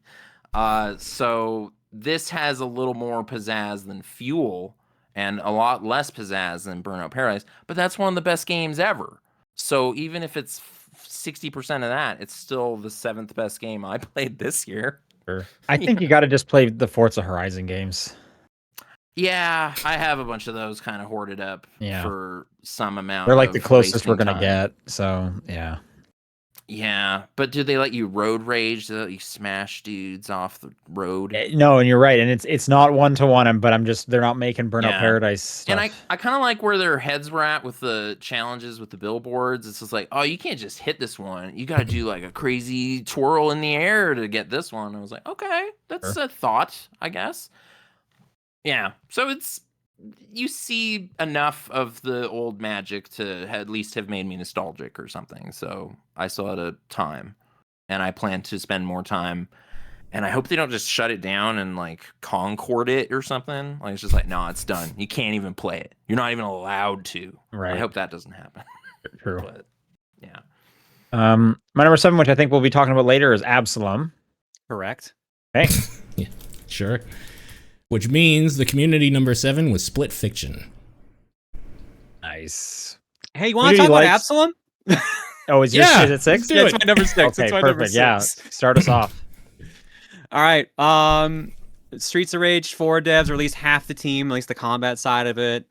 So this has a little more pizzazz than Fuel and a lot less pizzazz than Burnout Paradise, but that's one of the best games ever. So even if it's 60% of that, it's still the 7th best game I played this year. Sure. I think you got to just play the Forza Horizon games. Yeah, I have a bunch of those kind of hoarded up Yeah. for some amount. They're like the of closest we're wasting gonna time. get. So yeah. Yeah, but do they let you road rage? Do they let you smash dudes off the road? No, and you're right, and it's not 1-to-1, but they're not making Burnout Yeah. Paradise stuff. And I kind of like where their heads were at with the challenges with the billboards. It's just like, oh, you can't just hit this one. You got to do like a crazy twirl in the air to get this one. I was like, okay, that's a thought, I guess. Yeah. So you see enough of the old magic to at least have made me nostalgic or something. So I still had a time, and I plan to spend more time. And I hope they don't just shut it down and like Concord it or something. Like it's just like, no, it's done. You can't even play it. You're not even allowed to. Right. I hope that doesn't happen. True. But yeah. My number 7, which I think we'll be talking about later, is Absalom. Correct. Okay. Sure. Which means the community number 7 was Split Fiction. Nice. Hey, you want to Community talk about likes- Absalom? Oh, is Yeah, it 6? do That's it. my number 6. Okay, That's my number perfect. 6. Yeah, start us off. All right. Streets of Rage 4 devs released half the team, at least the combat side of it.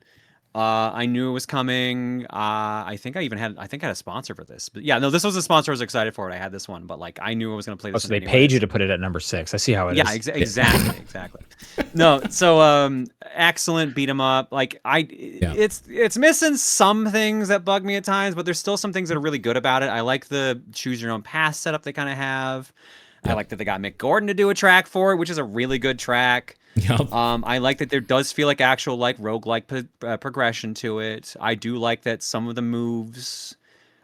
I knew it was coming. I think I had a sponsor for this. But yeah, no, this was a sponsor I was excited for it. I had this one, but like I knew I was going to play Oh, this so one they anyways. paid you to put it at number 6. I see how it is. Yeah, exactly. No, so excellent beat 'em up. Like it's missing some things that bug me at times, but there's still some things that are really good about it. I like the choose your own path setup they kind of have. I like that they got Mick Gordon to do a track for it, which is a really good track. Yup. I like that there does feel like actual like roguelike progression to it. I do like that some of the moves.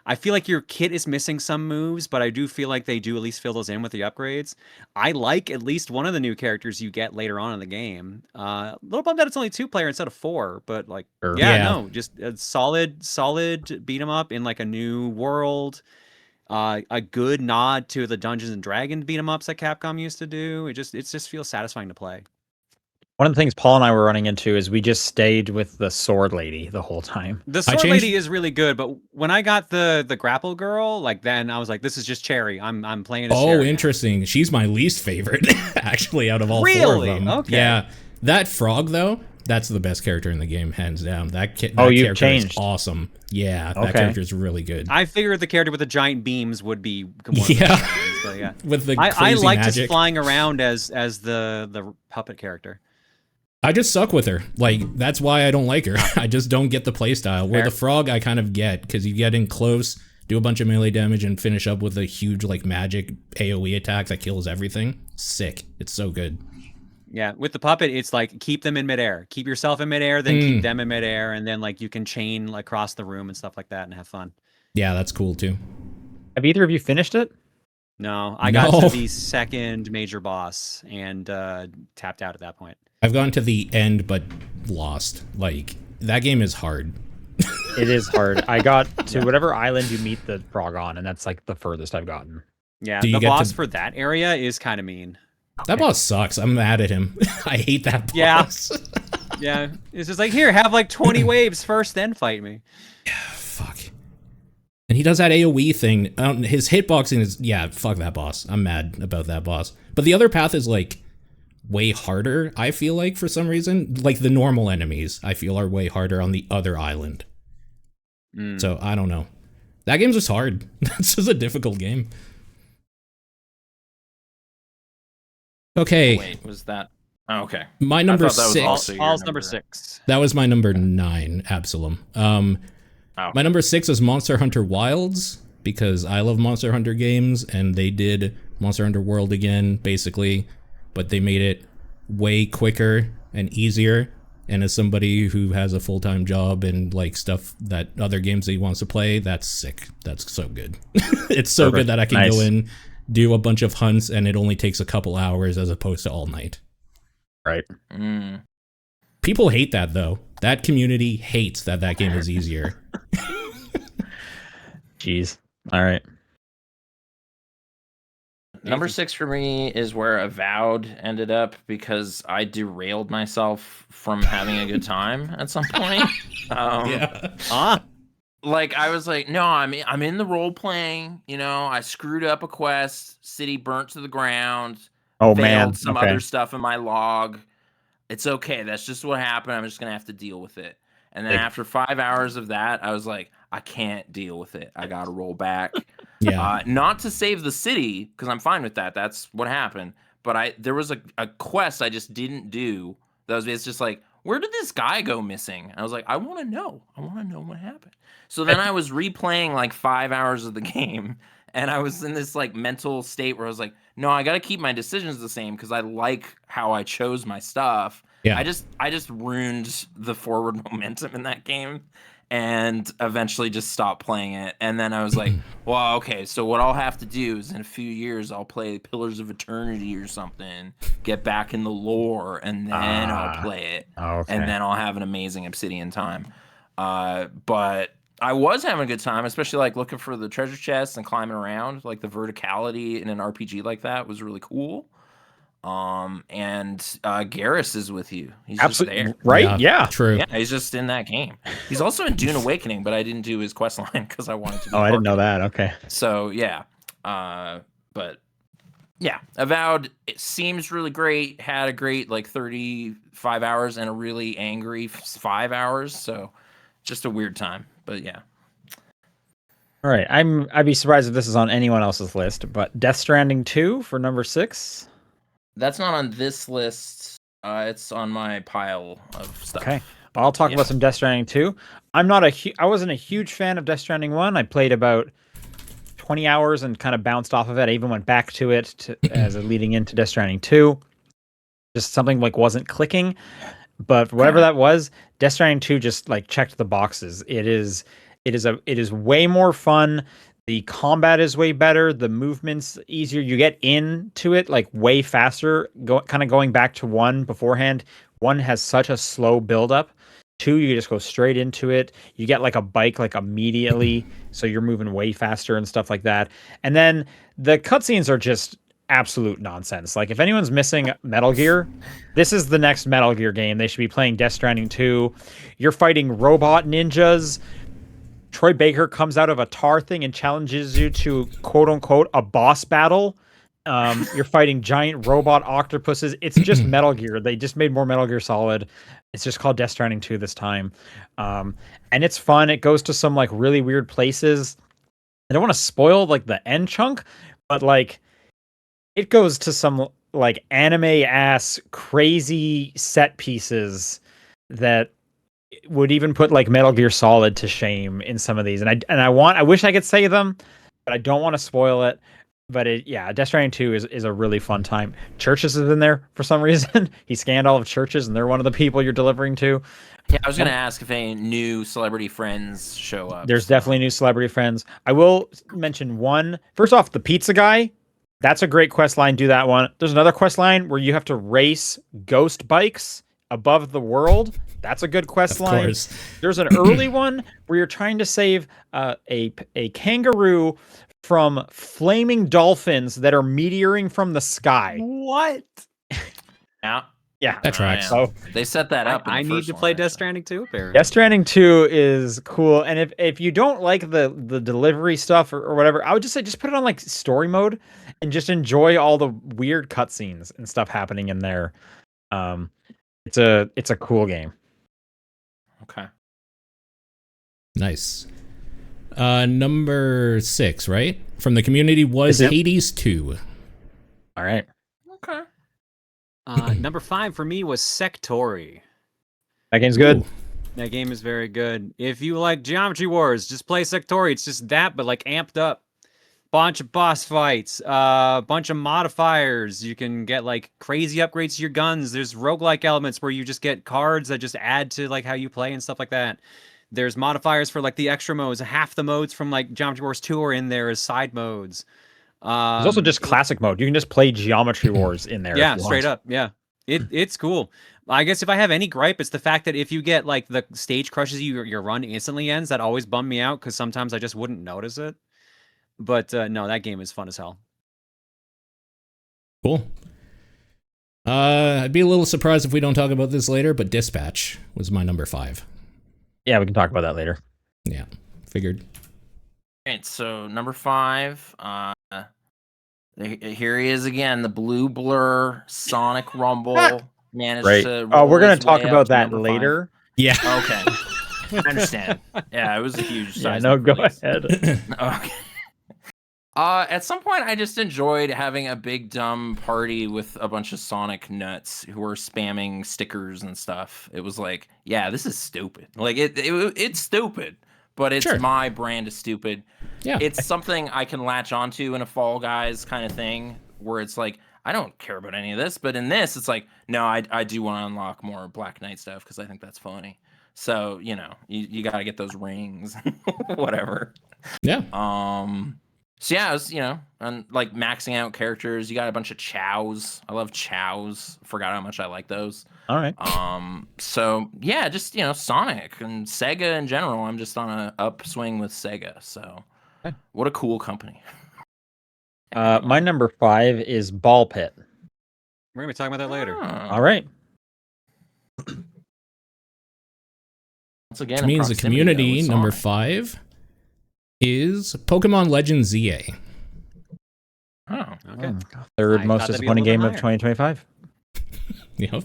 I feel like your kit is missing some moves, but I do feel like they do at least fill those in with the upgrades. I like at least one of the new characters you get later on in the game. A little bummed that it's only 2-player instead of 4, but like, Sure. Yeah. no, just a solid beat 'em up in like a new world. A good nod to the Dungeons and Dragons beat 'em ups that Capcom used to do. It just feels satisfying to play. One of the things Paul and I were running into is we just stayed with the sword lady the whole time. The sword lady is really good, but when I got the grapple girl, like then I was like, this is just Cherry. I'm playing as Cherry now. Interesting. She's my least favorite, actually, out of all 4 Really? of them. Okay. Yeah. That frog, though, that's the best character in the game, hands down. That You've character changed. is awesome. Yeah, that Okay. character is really good. I figured the character with the giant beams would be one of the Yeah. best ones, but yeah. With the I crazy like magic. just flying around as the puppet character. I just suck with her. Like, that's why I don't like her. I just don't get the playstyle. Where Fair. the frog, I kind of get, because you get in close, do a bunch of melee damage, and finish up with a huge, like, magic AoE attack that kills everything. Sick. It's so good. Yeah, with the puppet, it's like keep them in midair. Keep yourself in midair, then keep them in midair, and then like you can chain like, across the room and stuff like that and have fun. Yeah, that's cool, too. Have either of you finished it? No, I got No. to the second major boss and tapped out at that point. I've gone to the end but lost. Like, that game is hard. It is hard. I got to whatever island you meet the frog on, and that's like the furthest I've gotten. Yeah, Do you the get boss to- for that area is kind of mean. That boss sucks. I'm mad at him. I hate that Yeah. boss. Yeah, it's just like, here, have like 20 waves first, then fight me. Fuck. And he does that AoE thing. His hitboxing is, yeah, fuck that boss. I'm mad about that boss. But the other path is like way harder, I feel like, for some reason. Like the normal enemies, I feel, are way harder on the other island. So I don't know. That game's just hard. That's just a difficult game. Okay, Wait, was that? Oh, okay. my number thought that was 6. also your All's number. number 6. That was my number 9, Absalom. My number 6 is Monster Hunter Wilds, because I love Monster Hunter games, and they did Monster Hunter World again, basically, but they made it way quicker and easier. And as somebody who has a full-time job and like stuff that other games that he wants to play, that's sick. That's so good. It's so Perfect. good that I can Nice. go in, do a bunch of hunts, and it only takes a couple hours as opposed to all night. Right. Mm. People hate that, though. That community hates that game is easier. Jeez. All right. Number 6 for me is where Avowed ended up because I derailed myself from having a good time at some point. Yeah. Like I was like, no, I'm in the role playing. You know, I screwed up a quest. City burnt to the ground. Oh Failed man. some Okay. other stuff in my log. It's okay. That's just what happened. I'm just gonna have to deal with it. And then Like- after 5 hours of that, I was like, I can't deal with it. I gotta roll back. Yeah. Not to save the city, because I'm fine with that. That's what happened. But there was a quest I just didn't do. It's just like, where did this guy go missing? And I was like, I want to know. I want to know what happened. So then I was replaying like 5 hours of the game, and I was in this like mental state where I was like, no, I got to keep my decisions the same because I like how I chose my stuff. Yeah. I just ruined the forward momentum in that game and eventually just stopped playing it. And then I was like, well, okay, so what I'll have to do is in a few years I'll play Pillars of Eternity or something, get back in the lore, and then I'll play it. Okay. And then I'll have an amazing Obsidian time. But I was having a good time, especially like looking for the treasure chests and climbing around. Like the verticality in an RPG like that was really cool. And Garrus is with you. He's Absolutely. just there. Right? Yeah. True. Yeah, he's just in that game. He's also in Dune Awakening, but I didn't do his quest line because I wanted to. Be Oh, I didn't know part that. Okay. of it. So yeah, but yeah, Avowed. It seems really great. Had a great like 35 hours and a really angry 5 hours. So just a weird time. But yeah. All right. I'd be surprised if this is on anyone else's list, but Death Stranding 2 for number 6. That's not on this list. It's on my pile of stuff. Okay. Well, I'll talk Yeah. about some Death Stranding 2. I wasn't a huge fan of Death Stranding 1. I played about 20 hours and kind of bounced off of it. I even went back to it as a leading into Death Stranding 2. Just something like wasn't clicking. But whatever that was, Death Stranding 2 just like checked the boxes. It is way more fun. The combat is way better. The movement's easier. You get into it like way faster. Going back to 1 beforehand. 1 has such a slow buildup. 2, you just go straight into it. You get like a bike like immediately, so you're moving way faster and stuff like that. And then the cutscenes are just absolute nonsense. Like if anyone's missing Metal Gear, this is the next Metal Gear game. They should be playing Death Stranding 2. You're fighting robot ninjas. Troy Baker comes out of a tar thing and challenges you to quote unquote a boss battle. You're fighting giant robot octopuses. It's just Metal Gear. They just made more Metal Gear Solid. It's just called Death Stranding 2 this time. And it's fun. It goes to some like really weird places. I don't want to spoil like the end chunk, but like it goes to some like anime ass crazy set pieces that would even put like Metal Gear Solid to shame in some of these. And I wish I could say them, but I don't want to spoil it. But Death Stranding 2 is a really fun time. Churches is in there for some reason. He scanned all of churches, and they're one of the people you're delivering to. Yeah, I was gonna ask if any new celebrity friends show up. There's definitely new celebrity friends. I will mention one. First off, the pizza guy That's a great quest line. Do that one. There's another quest line where you have to race ghost bikes above the world. That's a good quest Of line. course. There's an early one where you're trying to save a kangaroo from flaming dolphins that are meteoring from the sky. What? Yeah. Yeah, That tracks. so They set that up. in I the need first to one, play Death actually. Stranding 2, apparently. Death Stranding 2 is cool. And if you don't like the delivery stuff or whatever, I would just say just put it on like story mode and just enjoy all the weird cutscenes and stuff happening in there. It's a cool game. Okay. Nice. Number 6, right? From the community was Is it? Hades 2. All right. Okay. Number 5 for me was Sectori. That game's good. Ooh. That game is very good. If you like Geometry Wars, just play Sectori. It's just that, but like amped up. Bunch of boss fights, bunch of modifiers. You can get like crazy upgrades to your guns. There's roguelike elements where you just get cards that just add to like how you play and stuff like that. There's modifiers for like the extra modes. Half the modes from like Geometry Wars 2 are in there as side modes. There's also just classic mode. You can just play Geometry Wars in there. Yeah, if you straight want. up. Yeah. It's cool. I guess if I have any gripe, it's the fact that if you get like the stage crushes you, your run instantly ends. That always bummed me out because sometimes I just wouldn't notice it. But no, that game is fun as hell. Cool. I'd be a little surprised if we don't talk about this later, but Dispatch was my number 5. Yeah, we can talk about that later. Yeah, figured. Alright, so number 5, here he is again, the Blue Blur Sonic Rumble managed Great. to Oh, we're roll gonna his talk way about up to that number 5. later. Yeah. Okay. I understand. Yeah, it was a huge Yeah, size. no, go release. ahead. Okay. At some point, I just enjoyed having a big dumb party with a bunch of Sonic nuts who were spamming stickers and stuff. It was like, yeah, this is stupid. Like it's stupid, but it's Sure. my brand of stupid. Yeah. It's something I can latch onto in a Fall Guys kind of thing, where it's like, I don't care about any of this, but in this, it's like, no, I do want to unlock more Black Knight stuff because I think that's funny. So you got to get those rings, whatever. Yeah. So yeah, it was, and like maxing out characters. You got a bunch of chows. I love chows. Forgot how much I like those. All right. So yeah, just Sonic and Sega in general. I'm just on a upswing with Sega. So Okay. what a cool company. My number 5 is Ball Pit. We're gonna be talking about that later. All right. Once again, Which means the proximity, though, community with number Sonic. 5 is Pokemon Legends ZA. Oh, Okay. Third I most thought that'd be a disappointing little game bit of higher. 2025. Yep.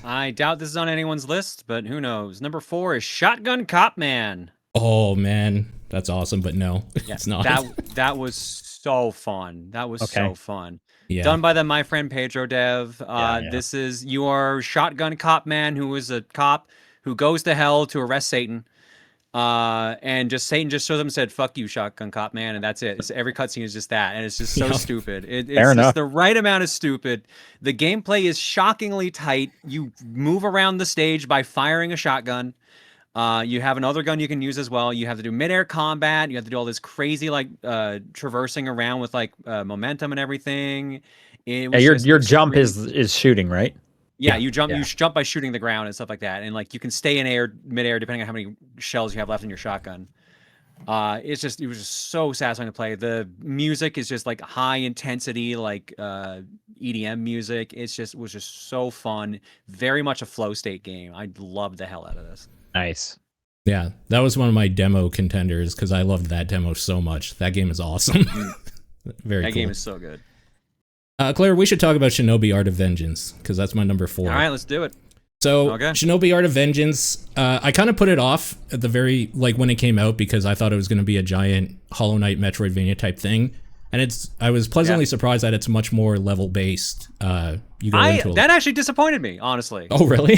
I doubt this is on anyone's list, but who knows? Number 4 is Shotgun Cop Man. Oh man, that's awesome, but no, it's not. That was so fun. That was Okay. so fun. yeah. Done by the My Friend Pedro dev. Yeah. This is you are Shotgun Cop Man, who is a cop who goes to hell to arrest Satan. And Satan just shows up and said, "Fuck you, Shotgun Cop Man," and that's it. Every cutscene is just that, and it's just so Yeah. stupid. It's Fair enough. just the right amount of stupid. The gameplay is shockingly tight. You move around the stage by firing a shotgun. You have another gun you can use as well. You have to do midair combat. You have to do all this crazy like traversing around with like momentum and everything. It was Yeah, just your jump extremely- is shooting, right? yeah, Yeah. you jump. Yeah. You jump by shooting the ground and stuff like that, and like you can stay in midair depending on how many shells you have left in your shotgun. It was just so satisfying to play. The music is just like high intensity, like EDM music. It was just so fun. Very much a flow state game. I loved the hell out of this. Nice. Yeah, that was one of my demo contenders because I loved that demo so much. That game is awesome. Very That cool. game is so good. Claire, we should talk about Shinobi Art of Vengeance because that's my number 4. All right, let's do it. So Okay. Shinobi Art of Vengeance, I kind of put it off at the very when it came out because I thought it was going to be a giant Hollow Knight Metroidvania type thing, and I was pleasantly surprised that it's much more level based. You go into That actually disappointed me, honestly. oh really?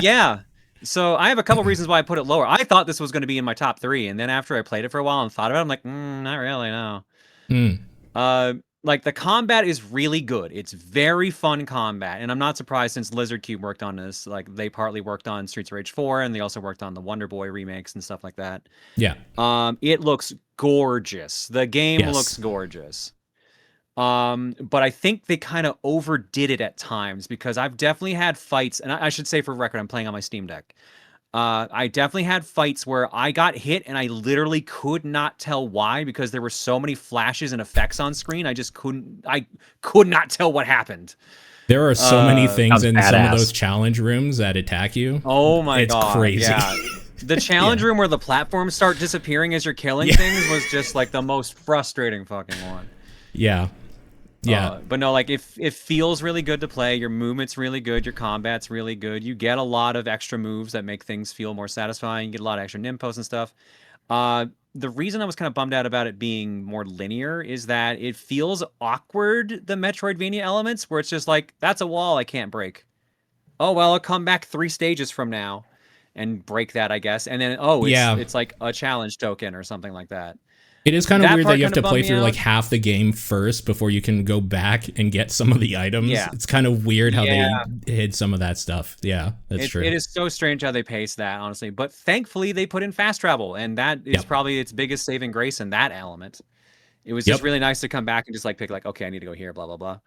Yeah. So I have a couple reasons why I put it lower. I thought this was going to be in my top 3, and then after I played it for a while and thought about it, I'm like, not really, no. Hmm. like the combat is really good. It's very fun combat, and I'm not surprised since Lizard Cube worked on this. Like they partly worked on Streets of Rage 4, and they also worked on the Wonder Boy remakes and stuff like that. Yeah. It looks gorgeous. The game Yes. looks gorgeous. But I think they kind of overdid it at times because I've definitely had fights, and I should say for record, I'm playing on my Steam Deck. I definitely had fights where I got hit and I literally could not tell why because there were so many flashes and effects on screen. I could not tell what happened. There are so many things sounds in some of badass. those challenge rooms that attack you. Oh my It's god. crazy. Yeah. The challenge room where the platforms start disappearing as you're killing things was just like the most frustrating fucking one. Yeah. Yeah. But no, like it feels really good to play. Your movement's really good. Your combat's really good. You get a lot of extra moves that make things feel more satisfying. You get a lot of extra nimpos and stuff. The reason I was kind of bummed out about it being more linear is that it feels awkward, the Metroidvania elements, where it's just like, that's a wall I can't break. Oh, well, I'll come back 3 stages from now and break that, I guess. And then, it's like a challenge token or something like that. It is kind of That weird part that you have to kinda play bummed me through out. like half the game first before you can go back and get some of the items. Yeah. It's kind of weird how Yeah. they hid some of that stuff. Yeah, that's true. It is so strange how they pace that, honestly. But thankfully, they put in fast travel, and that is probably its biggest saving grace in that element. It was just really nice to come back and just like pick like, okay, I need to go here, blah blah blah.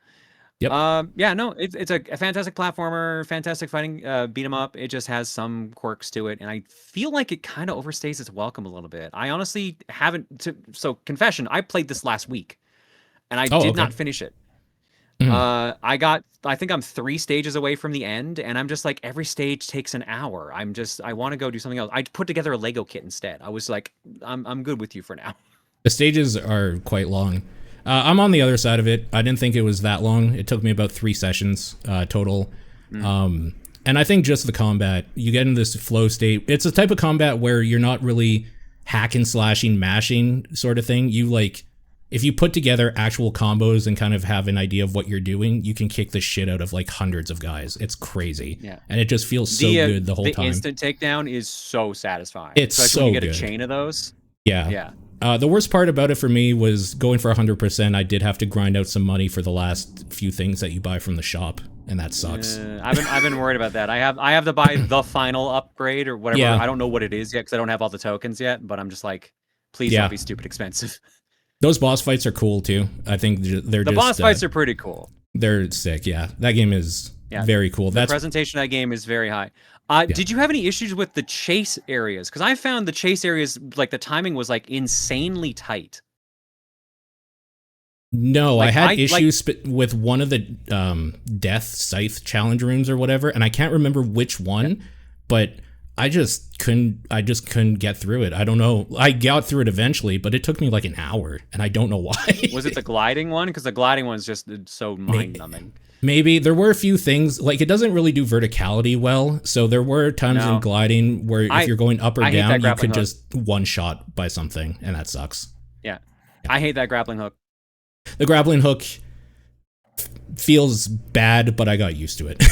Yep. Yeah, no, it's a fantastic platformer, fantastic fighting beat 'em up. It just has some quirks to it, and I feel like it kind of overstays its welcome a little bit. I honestly haven't. So confession, I played this last week, and I did not finish it. Mhm. I think I'm 3 stages away from the end, and I'm just like, every stage takes an hour. I want to go do something else. I put together a Lego kit instead. I was like, I'm good with you for now. The stages are quite long. I'm on the other side of it. I didn't think it was that long. It took me about 3 sessions total. And I think just the combat, you get in this flow state. It's a type of combat where you're not really hack and slashing, mashing sort of thing. You like, if you put together actual combos and kind of have an idea of what you're doing, you can kick the shit out of like hundreds of guys. It's crazy. Yeah. And it just feels so good the whole time. The instant takedown is so satisfying. It's especially when you so get a good. chain of those. Yeah. Yeah. The worst part about it for me was going for 100%. I did have to grind out some money for the last few things that you buy from the shop, and that sucks. I've been worried about that. I have to buy the final upgrade or whatever. Yeah. I don't know what it is yet because I don't have all the tokens yet. But I'm just like, please Yeah. don't be stupid expensive. Those boss fights are cool too. I think they're The just, boss fights are pretty cool. they're sick. Yeah, that game is very cool. The That's presentation of that game is very high. Did you have any issues with the chase areas? Because I found the chase areas, like the timing was like insanely tight. no. Like, I had I- issues with one of the Death Scythe challenge rooms or whatever, and I can't remember which one, but I just couldn't get through it. I don't know. I got through it eventually, but it took me like an hour, and I don't know why. Was it the gliding one? Because the gliding one's just so mind numbing. Maybe there were a few things like it doesn't really do verticality well. So there were times in gliding where if you're going up or I hate that down, you grappling could hook. just one shot by something, and that sucks. Yeah. I hate that grappling hook. The grappling hook feels bad, but I got used to it.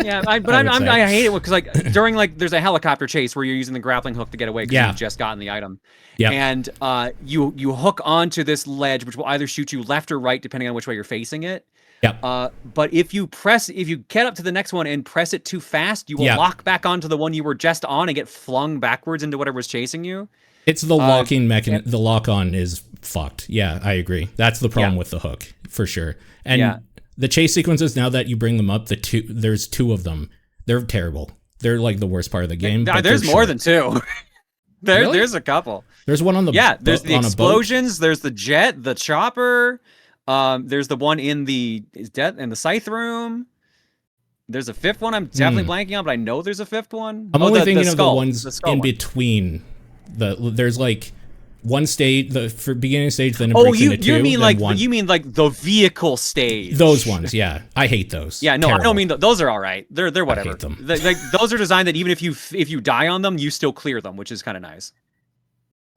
Yeah, I would say. I hate it because like during like there's a helicopter chase where you're using the grappling hook to get away because Yeah. you've just gotten the item. Yeah. And you hook onto this ledge which will either shoot you left or right depending on which way you're facing it. Yeah. But if you get up to the next one and press it too fast, you will lock back onto the one you were just on and get flung backwards into whatever's chasing you. It's the locking mechanism. The lock on is fucked. Yeah, I agree. That's the problem with the hook for sure. And the chase sequences, now that you bring them up, there's 2 of them. They're terrible. They're like the worst part of the game. But There's they're more short. than 2. Really? There's a couple. There's one on the there's the on a boat. explosions, there's the jet, the chopper, there's the one in the scythe room. There's a 5th one I'm definitely blanking on, but I know there's a 5th one. I'm only thinking skull, of the ones skull in one. between. There's like one stage, for beginning stage, then it Oh, breaks into 2. you mean then like one. you mean like the vehicle stage? Those ones, yeah. I hate those. Yeah, no, I Terrible. don't mean those are all right. They're whatever. hate them. Those are designed that even if you die on them, you still clear them, which is kind of nice.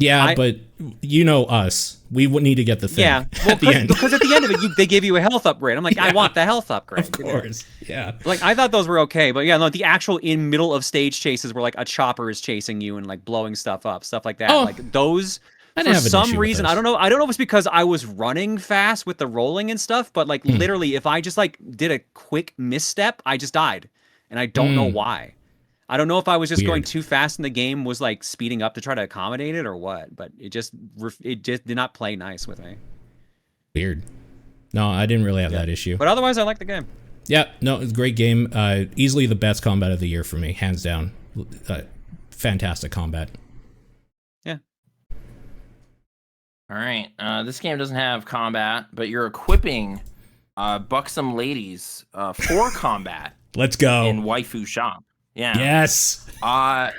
Yeah, but you know us. We would need to get the thing at the end. Because at the end of it, they give you a health upgrade. I'm like, I want the health upgrade. Of course, yeah. Like I thought those were okay, but yeah, no, the actual in middle of stage chases where like a chopper is chasing you and like blowing stuff up, stuff like that. Oh. Like those I For didn't have an some issue with reason, this. I don't know. I don't know if it's because I was running fast with the rolling and stuff, but like literally, if I just like did a quick misstep, I just died, and I don't know why. I don't know if I was just going Weird. too fast and the game was like speeding up to try to accommodate it or what, but it just did not play nice with me. Weird. No, I didn't really have that issue. But otherwise, I like the game. Yeah, no, it's a great game. Easily the best combat of the year for me, hands down. Fantastic combat. Yeah. All right. This game doesn't have combat, but you're equipping buxom ladies for combat Let's go. in Waifu Shop. Yeah. Yes. I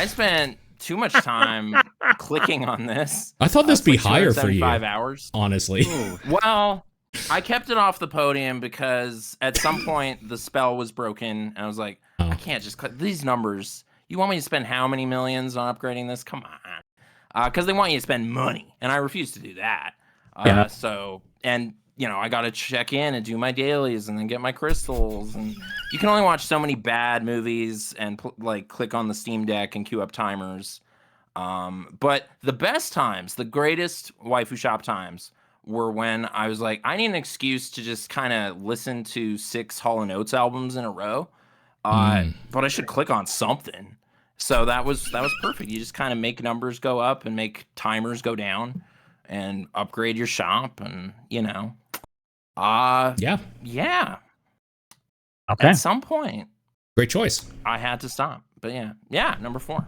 spent too much time clicking on this. I thought this It's be like higher for you. 275 hours. Honestly. Well, I kept it off the podium because at some point the spell was broken, and I was like, I can't just click these numbers. You want me to spend how many millions on upgrading this? Come on. Because they want you to spend money, and I refuse to do that. Yeah. So, and you know, I got to check in and do my dailies, and then get my crystals, and you can only watch so many bad movies and like click on the Steam Deck and queue up timers. But the best times, the greatest Waifu Shop times, were when I was like, I need an excuse to just kind of listen to 6 Hall & Oates albums in a row. But I should click on something. So that was perfect. You just kind of make numbers go up and make timers go down and upgrade your shop, and you know. Yeah. Yeah. Okay. At some point Great choice. I had to stop. But yeah, number 4.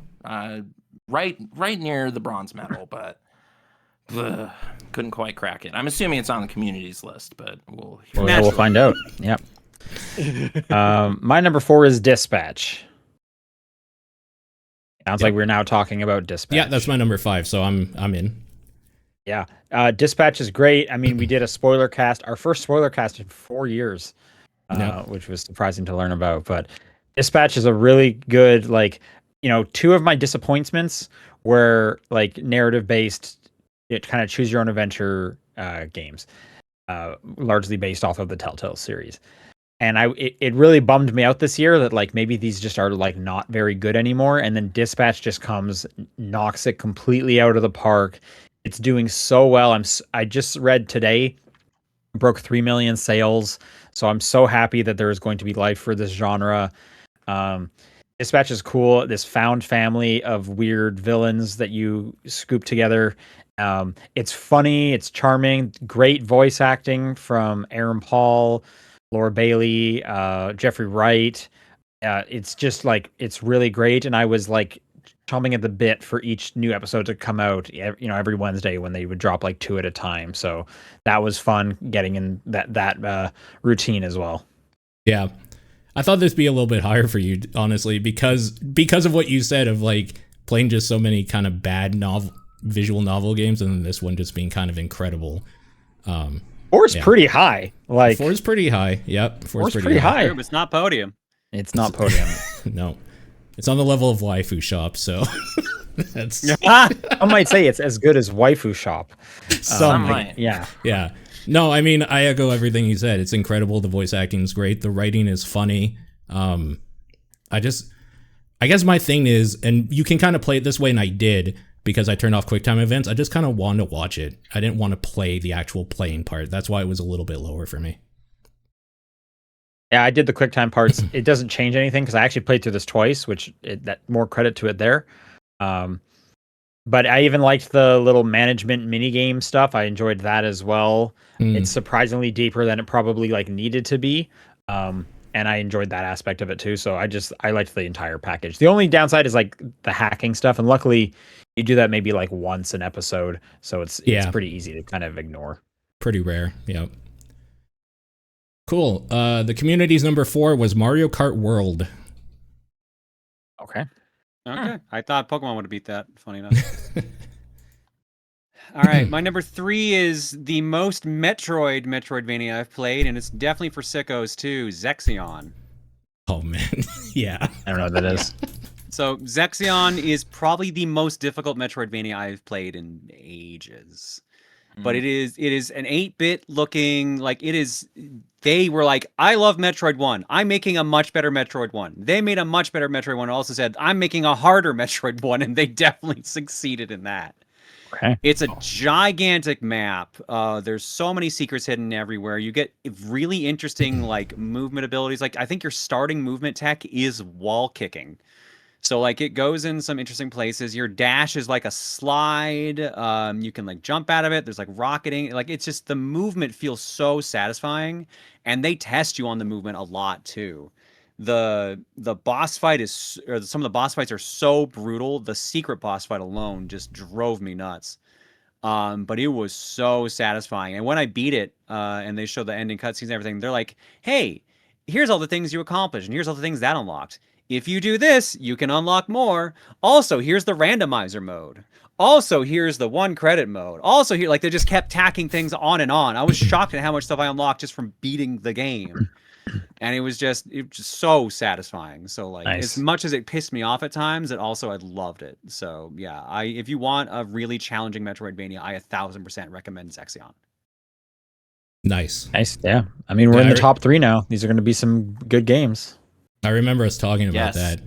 Right near the bronze medal, but couldn't quite crack it. I'm assuming it's on the communities list, but we'll find out. Yep. My number 4 is Dispatch. Sounds like we're now talking about Dispatch. Yeah, that's my number 5, so I'm in. Yeah. Dispatch is great. I mean, we did a spoiler cast, our first spoiler cast in 4 years, which was surprising to learn about. But Dispatch is a really good, like, you know, 2 of my disappointments were like narrative based, it kind of choose your own adventure games, largely based off of the Telltale series. And it really bummed me out this year that like maybe these just are like not very good anymore. And then Dispatch just knocks it completely out of the park. It's doing so well. I just read today, broke 3 million sales. So I'm so happy that there is going to be life for this genre. Dispatch is cool. This found family of weird villains that you scoop together. It's funny. It's charming. Great voice acting from Aaron Paul, Laura Bailey, Jeffrey Wright. It's just like, it's really great. And I was like chomping at the bit for each new episode to come out, you know, every Wednesday when they would drop like 2 at a time. So that was fun getting in that routine as well. Yeah. I thought this would be a little bit higher for you, honestly, because of what you said of like playing just so many kind of bad visual novel games, and then this one just being kind of incredible. 4 is pretty high. Like 4 is pretty high. Yep. 4 is pretty high. It's not podium. It's not podium. No. It's on the level of Waifu Shop, so that's I might say it's as good as Waifu Shop. Something. Yeah. yeah. No, I mean, I echo everything you said. It's incredible. The voice acting is great. The writing is funny. I guess my thing is, and you can kind of play it this way, and I did, because I turned off QuickTime events. I just kind of wanted to watch it. I didn't want to play the actual playing part. That's why it was a little bit lower for me. Yeah, I did the QuickTime parts. It doesn't change anything because I actually played through this twice, which that more credit to it there. But I even liked the little management minigame stuff. I enjoyed that as well. It's surprisingly deeper than it probably like needed to be. And I enjoyed that aspect of it too. So I liked the entire package. The only downside is like the hacking stuff. And luckily you do that maybe like once an episode. So it's pretty easy to kind of ignore. Pretty rare. Yep. Cool. The community's number 4 was Mario Kart World. Okay. Okay. I thought Pokemon would have beat that. Funny enough. All right. My number 3 is the most Metroidvania I've played, and it's definitely for sickos too. Zexion. Oh man. Yeah. I don't know what that is. So Zexion is probably the most difficult Metroidvania I've played in ages. But it is an 8-bit looking, like it is, they were like, I love Metroid 1. I'm making a much better Metroid 1. They made a much better Metroid 1 and also said, I'm making a harder Metroid 1, and they definitely succeeded in that. Okay. It's a gigantic map. There's so many secrets hidden everywhere. You get really interesting like movement abilities. Like I think your starting movement tech is wall kicking. So like it goes in some interesting places. Your dash is like a slide. You can like jump out of it. There's like rocketing. Like it's just the movement feels so satisfying, and they test you on the movement a lot too. The boss fight is, or some of the boss fights are so brutal. The secret boss fight alone just drove me nuts. But it was so satisfying. And when I beat it, and they show the ending cutscenes and everything, they're like, "Hey, here's all the things you accomplished, and here's all the things that unlocked. If you do this, you can unlock more. Also, here's the randomizer mode. Also, here's the 1 credit mode. Also, here, like they just kept tacking things on and on. I was shocked at how much stuff I unlocked just from beating the game, and it was just so satisfying. So, like, Nice. as much as it pissed me off at times, it also I loved it. So, yeah, if you want a really challenging Metroidvania, I 1000% recommend Zexion. Nice. Nice. Yeah. I mean, we're Yeah, in the I- top 3 now. These are going to be some good games. I remember us talking about Yes. that.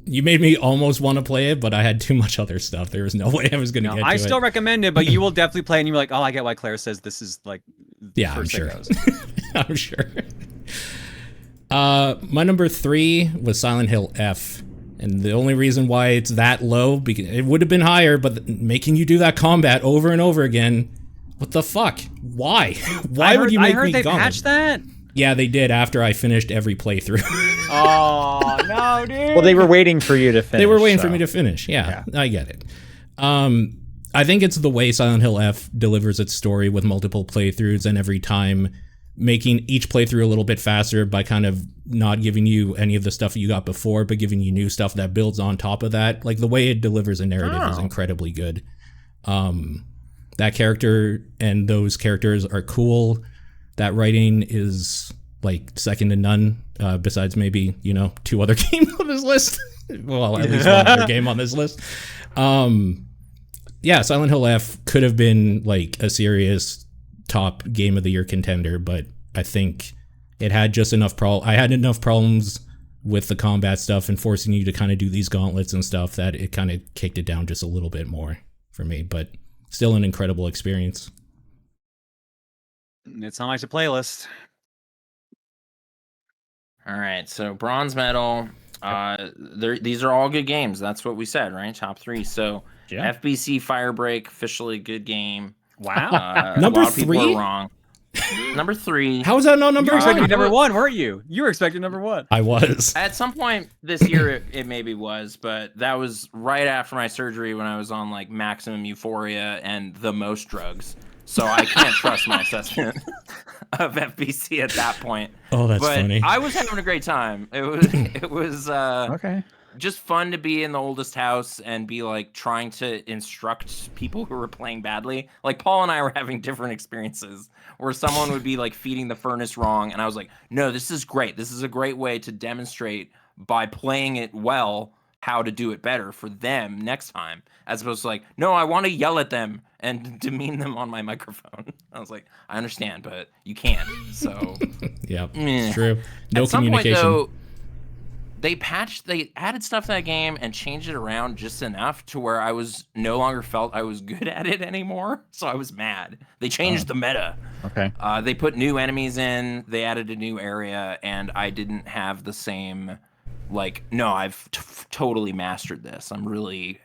You made me almost want to play it, but I had too much other stuff. There was no way I was going to No, get to I it. still recommend it, but you will definitely play, and you're like, oh, I get why Claire says this is like, Yeah, for I'm sure. sickos. I'm sure. My number 3 was Silent Hill F. And the only reason why it's that low, because it would have been higher, but making you do that combat over and over again, what the fuck? Why? Why would you make I heard me they gone? patched that. Yeah, they did after I finished every playthrough. Oh no, dude! Well, they were waiting for you to finish. They were waiting for so. me to finish. Yeah, I get it. I think it's the way Silent Hill F delivers its story with multiple playthroughs and every time making each playthrough a little bit faster by kind of not giving you any of the stuff you got before, but giving you new stuff that builds on top of that. Like the way it delivers a narrative is incredibly good. That character and those characters are cool. That writing is like second to none, besides maybe, 2 other games on this list. Well, at least one other game on this list. Yeah, Silent Hill F could have been like a serious top game of the year contender, but I think it had just enough I had enough problems with the combat stuff and forcing you to kind of do these gauntlets and stuff that it kind of kicked it down just a little bit more for me, but still an incredible experience. It's on my playlist. All right, so bronze medal. These are all good games. That's what we said, right? Top 3. So Yeah. FBC Firebreak, officially good game. Wow. Number a lot of people 3? are wrong. Number 3. How is that not You number were I- expecting one? number 1, weren't you? You were expecting number 1. I was. At some point this year, it maybe was, but that was right after my surgery when I was on like maximum euphoria and the most drugs. So I can't trust my assessment of FBC at that point. Oh, that's But funny. I was having a great time. It was Okay. just fun to be in the oldest house and be like trying to instruct people who were playing badly. Like Paul and I were having different experiences where someone would be like feeding the furnace wrong, and I was like, no, this is great. This is a great way to demonstrate by playing it well how to do it better for them next time, as opposed to like, no, I want to yell at them and demean them on my microphone. I was like, I understand, but you can't. So Yeah, meh. it's true. No at some point communication. though, they added stuff to that game and changed it around just enough to where I was no longer felt I was good at it anymore. So I was mad. They changed the meta. Okay. They put new enemies in. They added a new area, and I didn't have the same, like, no, I've totally mastered this. I'm really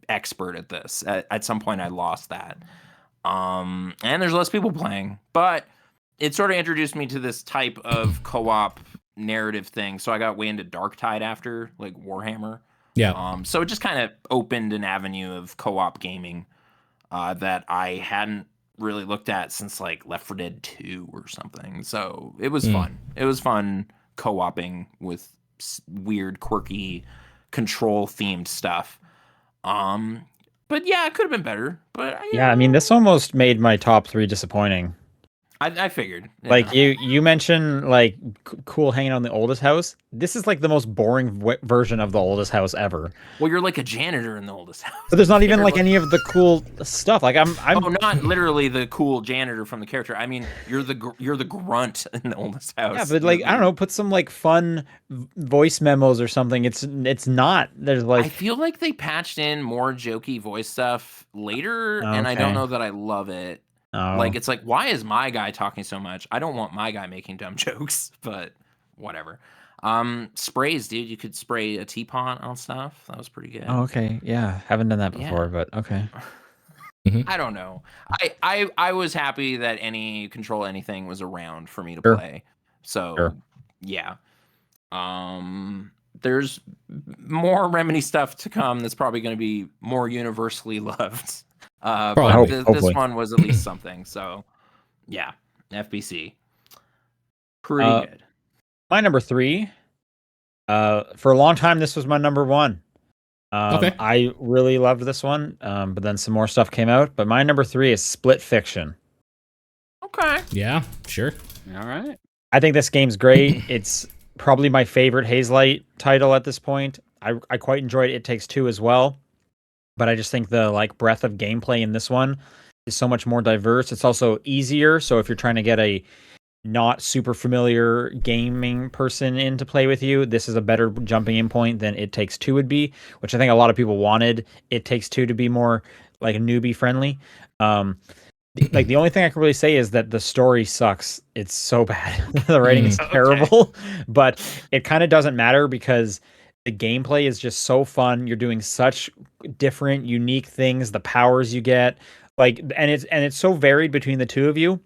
expert at this. At some point, I lost that. And there's less people playing, but it sort of introduced me to this type of co-op narrative thing. So I got way into Darktide after, like Warhammer. Yeah. So it just kind of opened an avenue of co-op gaming that I hadn't really looked at since like Left 4 Dead 2 or something. So it was fun. It was fun co-oping with weird, quirky, control-themed stuff. But yeah, it could have been better. But Yeah, I mean, this almost made my top 3 disappointing. I figured. Like you mentioned, like cool hanging out in the oldest house. This is like the most boring version of the oldest house ever. Well, you're like a janitor in the oldest house. But there's not even You're like any of the cool stuff. Like I'm Oh, not literally the cool janitor from the character. I mean, you're the grunt in the oldest house. yeah, but like I don't know, put some like fun voice memos or something. It's not. There's I like feel like they patched in more jokey voice stuff later, and I don't Okay. know that I love it. Like it's like, why is my guy talking so much? I don't want my guy making dumb jokes, but whatever. Sprays, dude. You could spray a teapot on stuff. That was pretty good. okay, yeah, haven't done that Yeah. before, but okay. I don't know. I was happy that any Control Anything was around for me to Sure. play. So Sure. yeah. There's more Remedy stuff to come that's probably going to be more universally loved. But Probably. this Hopefully. one was at least something. So yeah, FBC. Pretty good. My number 3. For a long time, this was my number 1. Okay. I really loved this one, but then some more stuff came out. But my number 3 is Split Fiction. Okay. Yeah, sure. All right. I think this game's great. It's probably my favorite Hazelight title at this point. I quite enjoyed It Takes Two as well, but I just think the like breadth of gameplay in this one is so much more diverse. It's also easier, so if you're trying to get a not super familiar gaming person in to play with you, this is a better jumping in point than It Takes Two would be, which I think a lot of people wanted It Takes Two to be more like newbie friendly. Like the only thing I can really say is that the story sucks. It's so bad. The writing is terrible, but it kind of doesn't matter because the gameplay is just so fun. You're doing such different, unique things. The powers you get, like, and it's so varied between the two of you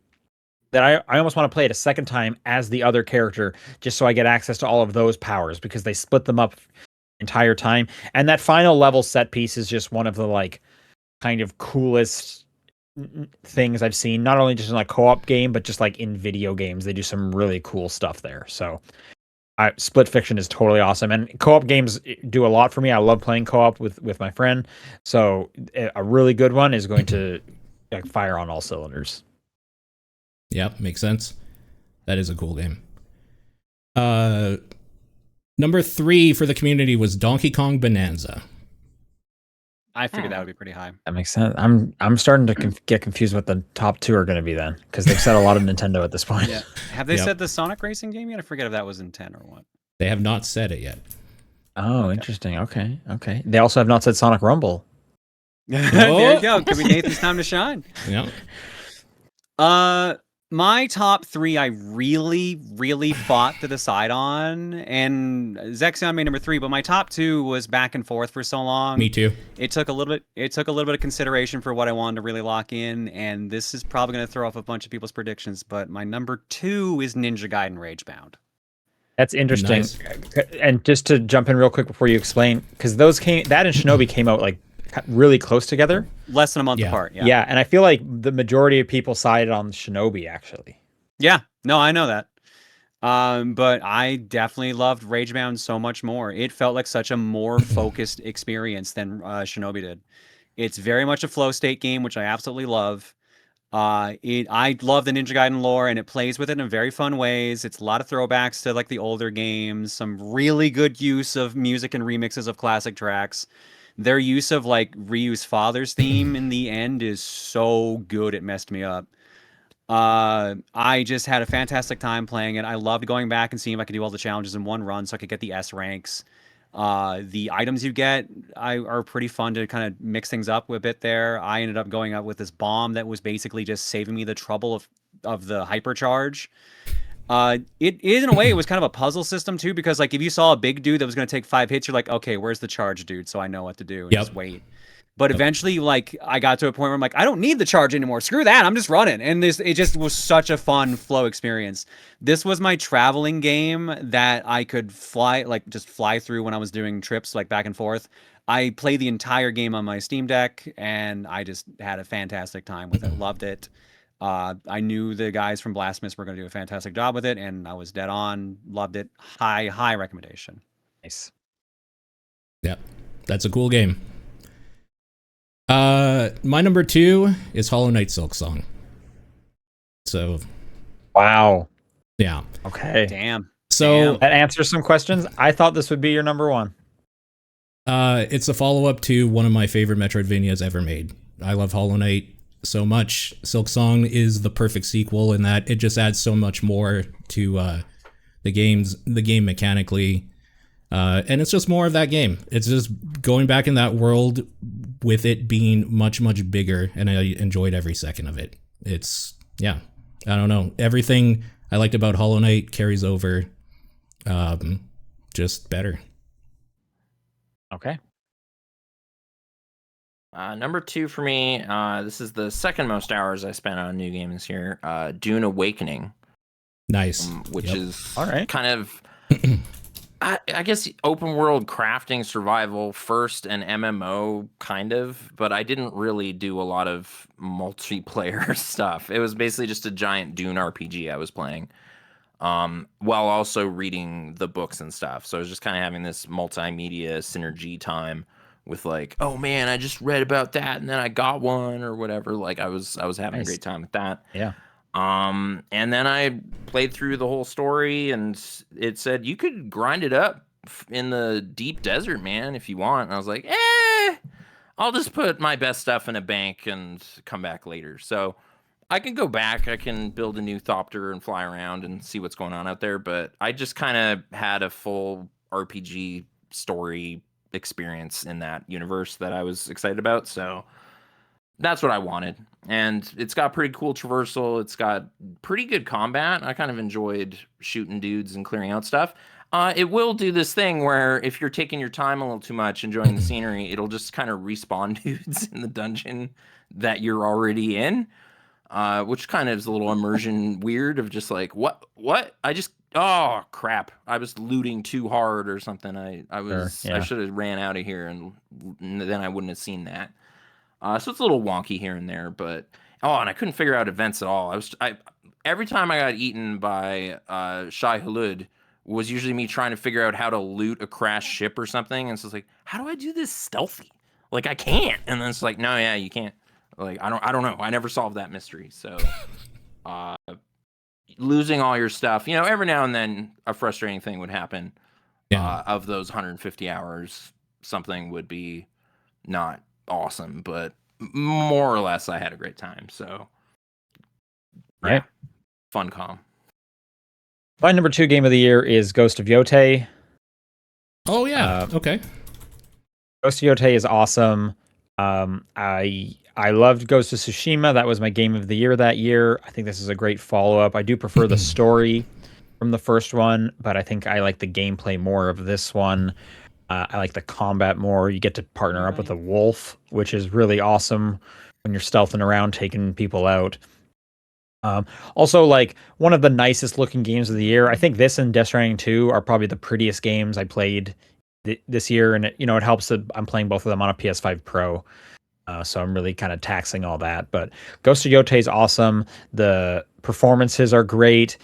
that I almost want to play it a second time as the other character just so I get access to all of those powers because they split them up entire time. And that final level set piece is just one of the like kind of coolest things I've seen, not only just in like co-op game, but just like in video games. They do some really cool stuff there. So Split Fiction is totally awesome. And co-op games do a lot for me. I love playing co-op with my friend. So a really good one is going to like fire on all cylinders. Yep, makes sense. That is a cool game. Number 3 for the community was Donkey Kong Bonanza. I figured that would be pretty high. That makes sense. I'm starting to get confused what the top 2 are going to be then, because they've said a lot of Nintendo at this point. Yeah. Have they Yep. said the Sonic racing game yet? I forget if that was in 10 or what. They have not said it yet. Oh, interesting. Okay. They also have not said Sonic Rumble. There you go. Could be Nathan's time to shine. Yep. My top 3 I really fought to decide on, and Zexion made number 3, but my top 2 was back and forth for so long. Me too. It took a little bit of consideration for what I wanted to really lock in, and this is probably going to throw off a bunch of people's predictions, but my number 2 is Ninja Gaiden Ragebound. That's interesting. Nice. And just to jump in real quick before you explain, because that and Shinobi came out like really close together. Less than a month Yeah. apart. Yeah, and I feel like the majority of people sided on Shinobi actually. Yeah, no, I know that. But I definitely loved Ragebound so much more. It felt like such a more focused experience than Shinobi did. It's very much a flow state game, which I absolutely love. I love the Ninja Gaiden lore, and it plays with it in very fun ways. It's a lot of throwbacks to like the older games, some really good use of music and remixes of classic tracks. Their use of like Ryu's father's theme in the end is so good, it messed me up. I just had a fantastic time playing it. I loved going back and seeing if I could do all the challenges in one run so I could get the S ranks. The items you get are pretty fun to kind of mix things up a bit there. I ended up going up with this bomb that was basically just saving me the trouble of the hypercharge. It is in a way it was kind of a puzzle system too, because like if you saw a big dude that was going to take 5 hits, you're like, okay, where's the charge, dude? So I know what to do and just wait. But eventually, like I got to a point where I'm like, I don't need the charge anymore. Screw that. I'm just running. And it just was such a fun flow experience. This was my traveling game that I could just fly through when I was doing trips like back and forth. I played the entire game on my Steam Deck and I just had a fantastic time with it. Loved it. I knew the guys from Blasphemous were going to do a fantastic job with it, and I was dead on. Loved it. High recommendation. Nice. Yep. That's a cool game. My number 2 is Hollow Knight Silksong. So Wow. Yeah. Okay. Damn. So That answers some questions. I thought this would be your number one. it's a follow up to one of my favorite Metroidvanias ever made. I love Hollow Knight so much. Silk Song is the perfect sequel in that it just adds so much more to the game mechanically. And it's just more of that game. It's just going back in that world with it being much, much bigger, and I enjoyed every second of it. It's, yeah, I don't know. Everything I liked about Hollow Knight carries over, just better. Okay. Number 2 for me, this is the second most hours I spent on a new game this year, Dune Awakening, Nice. which Yep. is All right. kind of, I guess, open world crafting survival first and MMO kind of, but I didn't really do a lot of multiplayer stuff. It was basically just a giant Dune RPG I was playing, while also reading the books and stuff. So I was just kind of having this multimedia synergy time with like, oh man, I just read about that and then I got one or whatever. Like I was having Nice. a great time with that. Yeah. And then I played through the whole story, and it said you could grind it up in the deep desert, man, if you want. And I was like, I'll just put my best stuff in a bank and come back later. So I can go back, I can build a new Thopter and fly around and see what's going on out there. But I just kind of had a full RPG story experience in that universe that I was excited about. So that's what I wanted. And it's got pretty cool traversal. It's got pretty good combat. I kind of enjoyed shooting dudes and clearing out stuff. It will do this thing where if you're taking your time a little too much, enjoying the scenery, it'll just kind of respawn dudes in the dungeon that you're already in, which kind of is a little immersion weird of just like, what? Oh crap! I was looting too hard or something. I should have ran out of here, and then I wouldn't have seen that. So it's a little wonky here and there, but and I couldn't figure out events at all. Every time I got eaten by Shai Hulud was usually me trying to figure out how to loot a crashed ship or something, and so it's like, how do I do this stealthy? Like I can't, and then it's like, no, yeah, you can't. Like I don't know. I never solved that mystery. So, losing all your stuff, every now and then a frustrating thing would happen. Yeah. Of those 150 hours, something would be not awesome, but more or less I had a great time. So Right. Fun calm. My number 2 game of the year is Ghost of Yotei. Oh yeah. Okay. Ghost of Yotei is awesome. I loved Ghost of Tsushima. That was my game of the year that year. I think this is a great follow-up. I do prefer the story from the first one, but I think I like the gameplay more of this one. I like the combat more. You get to partner up with a wolf, which is really awesome when you're stealthing around, taking people out. Also, like one of the nicest looking games of the year. I think this and Death Stranding 2 are probably the prettiest games I played this year, and it helps that I'm playing both of them on a PS5 Pro. So I'm really kind of taxing all that. But Ghost of Yotei is awesome. The performances are great.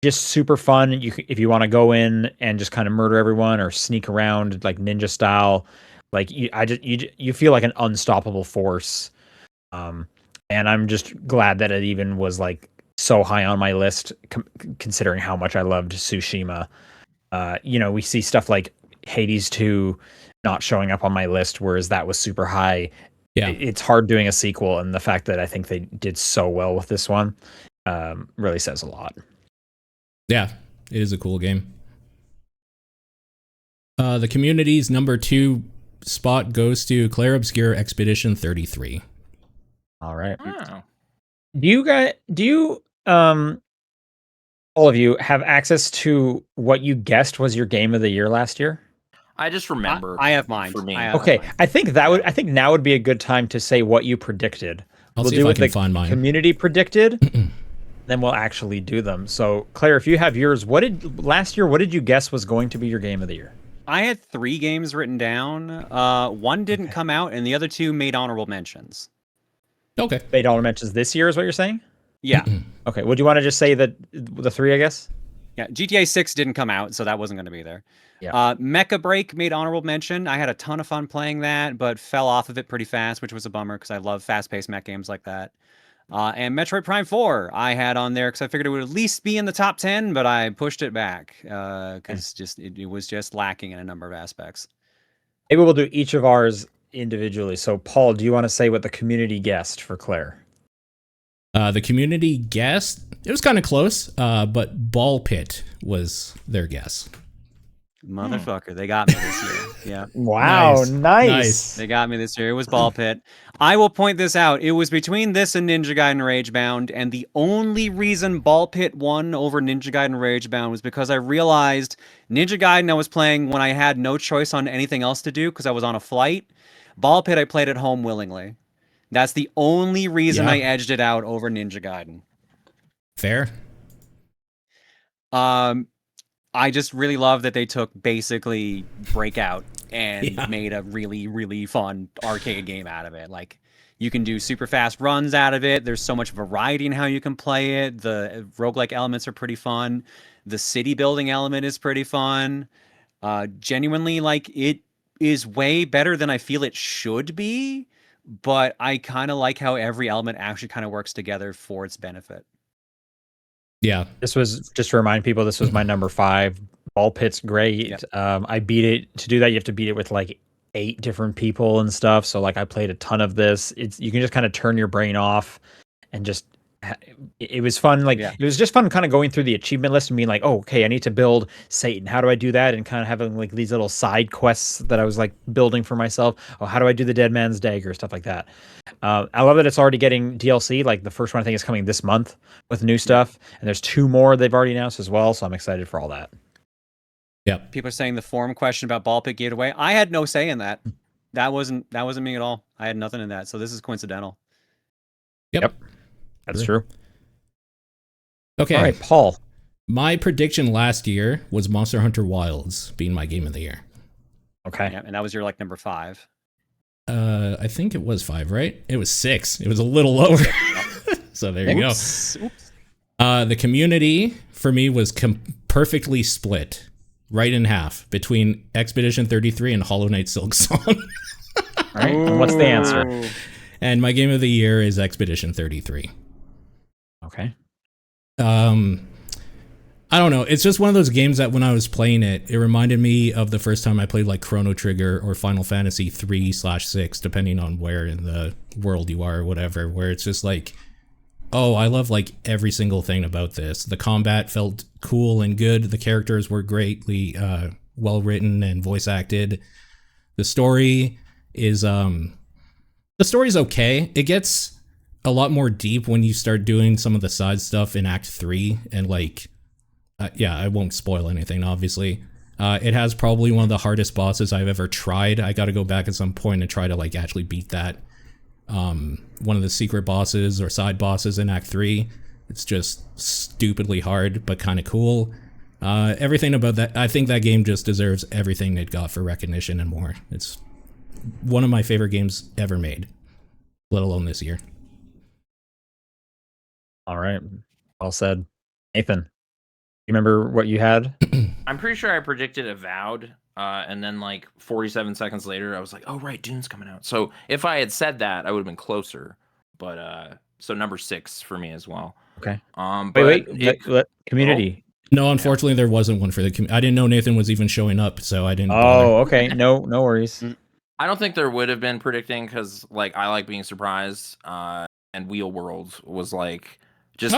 Just super fun. If you want to go in and just kind of murder everyone or sneak around like ninja style, like you feel like an unstoppable force. And I'm just glad that it even was like so high on my list, considering how much I loved Tsushima. We see stuff like Hades 2 not showing up on my list, whereas that was super high. Yeah. It's hard doing a sequel, and the fact that I think they did so well with this one really says a lot. Yeah, it is a cool game. The community's number 2 spot goes to Clair Obscur Expedition 33. All right. Oh. Do you all of you have access to what you guessed was your game of the year last year? I just remember. I have mine. For me. I have Okay, mine. I think now would be a good time to say what you predicted. I'll We'll see do if I what can the find mine. community predicted, then we'll actually do them. So, Claire, if you have yours, what did you guess was going to be your game of the year? I had 3 games written down. One didn't come out, and the other 2 made honorable mentions. Okay. $8 mentions this year is what you're saying? Yeah. Okay. Would you want to just say the 3, I guess? Yeah, GTA 6 didn't come out, so that wasn't going to be there. Yeah. Mecha Break made honorable mention. I had a ton of fun playing that, but fell off of it pretty fast, which was a bummer because I love fast-paced mech games like that. And Metroid Prime 4 I had on there because I figured it would at least be in the top 10, but I pushed it back because it was just lacking in a number of aspects. Maybe we'll do each of ours individually. So, Paul, do you want to say what the community guessed for Claire? The community guessed, it was kind of close, but Ball Pit was their guess. Motherfucker, they got me this year. Yeah. Wow, Nice. They got me this year. It was Ball Pit. I will point this out. It was between this and Ninja Gaiden Ragebound, and the only reason Ball Pit won over Ninja Gaiden Ragebound was because I realized Ninja Gaiden I was playing when I had no choice on anything else to do because I was on a flight. Ball Pit I played at home willingly. That's the only reason I edged it out over Ninja Gaiden. Fair. I just really love that they took basically Breakout and made a really, really fun arcade game out of it. Like, you can do super fast runs out of it. There's so much variety in how you can play it. The roguelike elements are pretty fun. The city building element is pretty fun. Genuinely, like, it is way better than I feel it should be, but I kind of like how every element actually kind of works together for its benefit. Yeah. This was, just to remind people, this was my number 5. Ball Pit's great. Yep. I beat it. To do that, you have to beat it with like 8 different people and stuff. So like I played a ton of this. You can just kind of turn your brain off and just it was fun. Like it was just fun kind of going through the achievement list and being like, oh, okay, I need to build Satan. How do I do that? And kind of having like these little side quests that I was like building for myself. Oh, how do I do the Dead Man's Dagger? Stuff like that. I love that it's already getting DLC. Like the first one I think is coming this month with new stuff. And there's 2 more they've already announced as well. So I'm excited for all that. Yep. People are saying the forum question about Ball Pit gave it away. I had no say in that. That wasn't me at all. I had nothing in that. So this is coincidental. Yep. That's true. Okay. All right, Paul. My prediction last year was Monster Hunter Wilds being my game of the year. Okay. Yeah, and that was your like number 5. I think it was 5, right? It was 6. It was a little lower. So there you go. Oops. The community for me was perfectly split, right in half, between Expedition 33 and Hollow Knight Silk Song. All right. And what's the answer? And my game of the year is Expedition 33. Okay. I don't know. It's just one of those games that when I was playing it, it reminded me of the first time I played like Chrono Trigger or Final Fantasy 3/6, depending on where in the world you are or whatever, where it's just like, oh, I love like every single thing about this. The combat felt cool and good. The characters were greatly well written and voice acted. The story is okay. It gets a lot more deep when you start doing some of the side stuff in Act 3 and like I won't spoil anything, obviously. It has probably one of the hardest bosses I've ever tried. I got to go back at some point and try to like actually beat that. One of the secret bosses or side bosses in Act 3. It's just stupidly hard, but kind of cool. Everything about that, I think that game just deserves everything it got for recognition and more. It's one of my favorite games ever made, let alone this year. All right. Well said. Nathan, you remember what you had? I'm pretty sure I predicted Avowed, and then like 47 seconds later, I was like, "Oh right, Dune's coming out." So if I had said that, I would have been closer. But so number 6 for me as well. Okay. But Wait. Community. No, unfortunately, there wasn't one for the community. I didn't know Nathan was even showing up, so I didn't. Oh, okay. No worries. I don't think there would have been predicting because like I like being surprised. And Wheel World was like just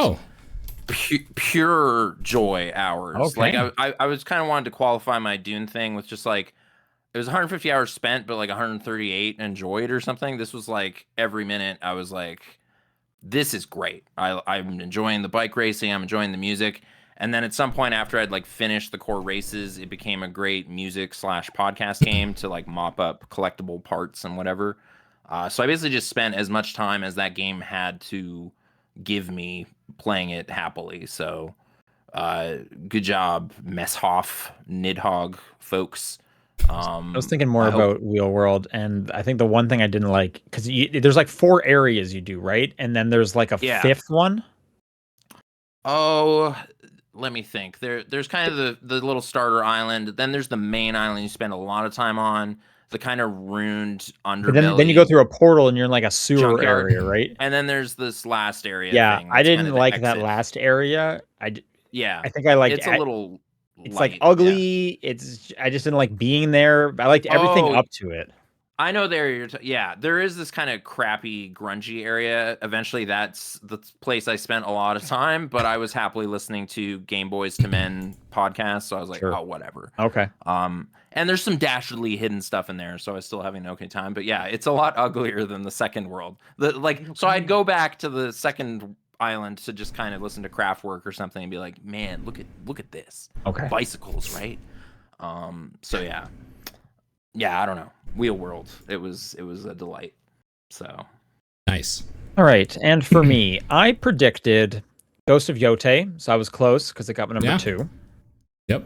pure joy hours. Okay. Like I was kind of wanted to qualify my Dune thing with just like it was 150 hours spent, but like 138 enjoyed or something. This was like every minute I was like, this is great. I'm enjoying the bike racing. I'm enjoying the music. And then at some point after I'd like finished the core races, it became a great music/podcast game to like mop up collectible parts and whatever. So I basically just spent as much time as that game had to give me playing it happily. So good job, Messhoff, Nidhogg folks. I was thinking more about Wheel World, and I think the one thing I didn't like, because there's like 4 areas you do, right? And then there's like a 5th one. Oh, let me think. There's kind of the little starter island. Then there's the main island you spend a lot of time on. the kind of ruined underbelly. But then you go through a portal and you're in like a sewer Junkyard. area, right? And then there's this last area. Yeah, thing I that's kind didn't of the like that exit. last area. Yeah, I think I liked it's a little. it's light, like ugly. I just didn't like being there. I liked everything Oh, up to it. I know there. Yeah, there is this kind of crappy, grungy area. Eventually, that's the place I spent a lot of time. But I was happily listening to Game Boys to Men podcast, so I was like, Sure. oh, whatever. Okay. And there's some dastardly hidden stuff in there, so I was still having an okay time. But yeah, it's a lot uglier than the second world. So I'd go back to the second island to just kind of listen to Kraftwerk or something and be like, man, look at this. Okay. Bicycles, right? So yeah, I don't know. Wheel World, it was a delight. So Nice. All right, and for me, I predicted Ghost of Yote, so I was close because it got my number Yeah. 2. Yep.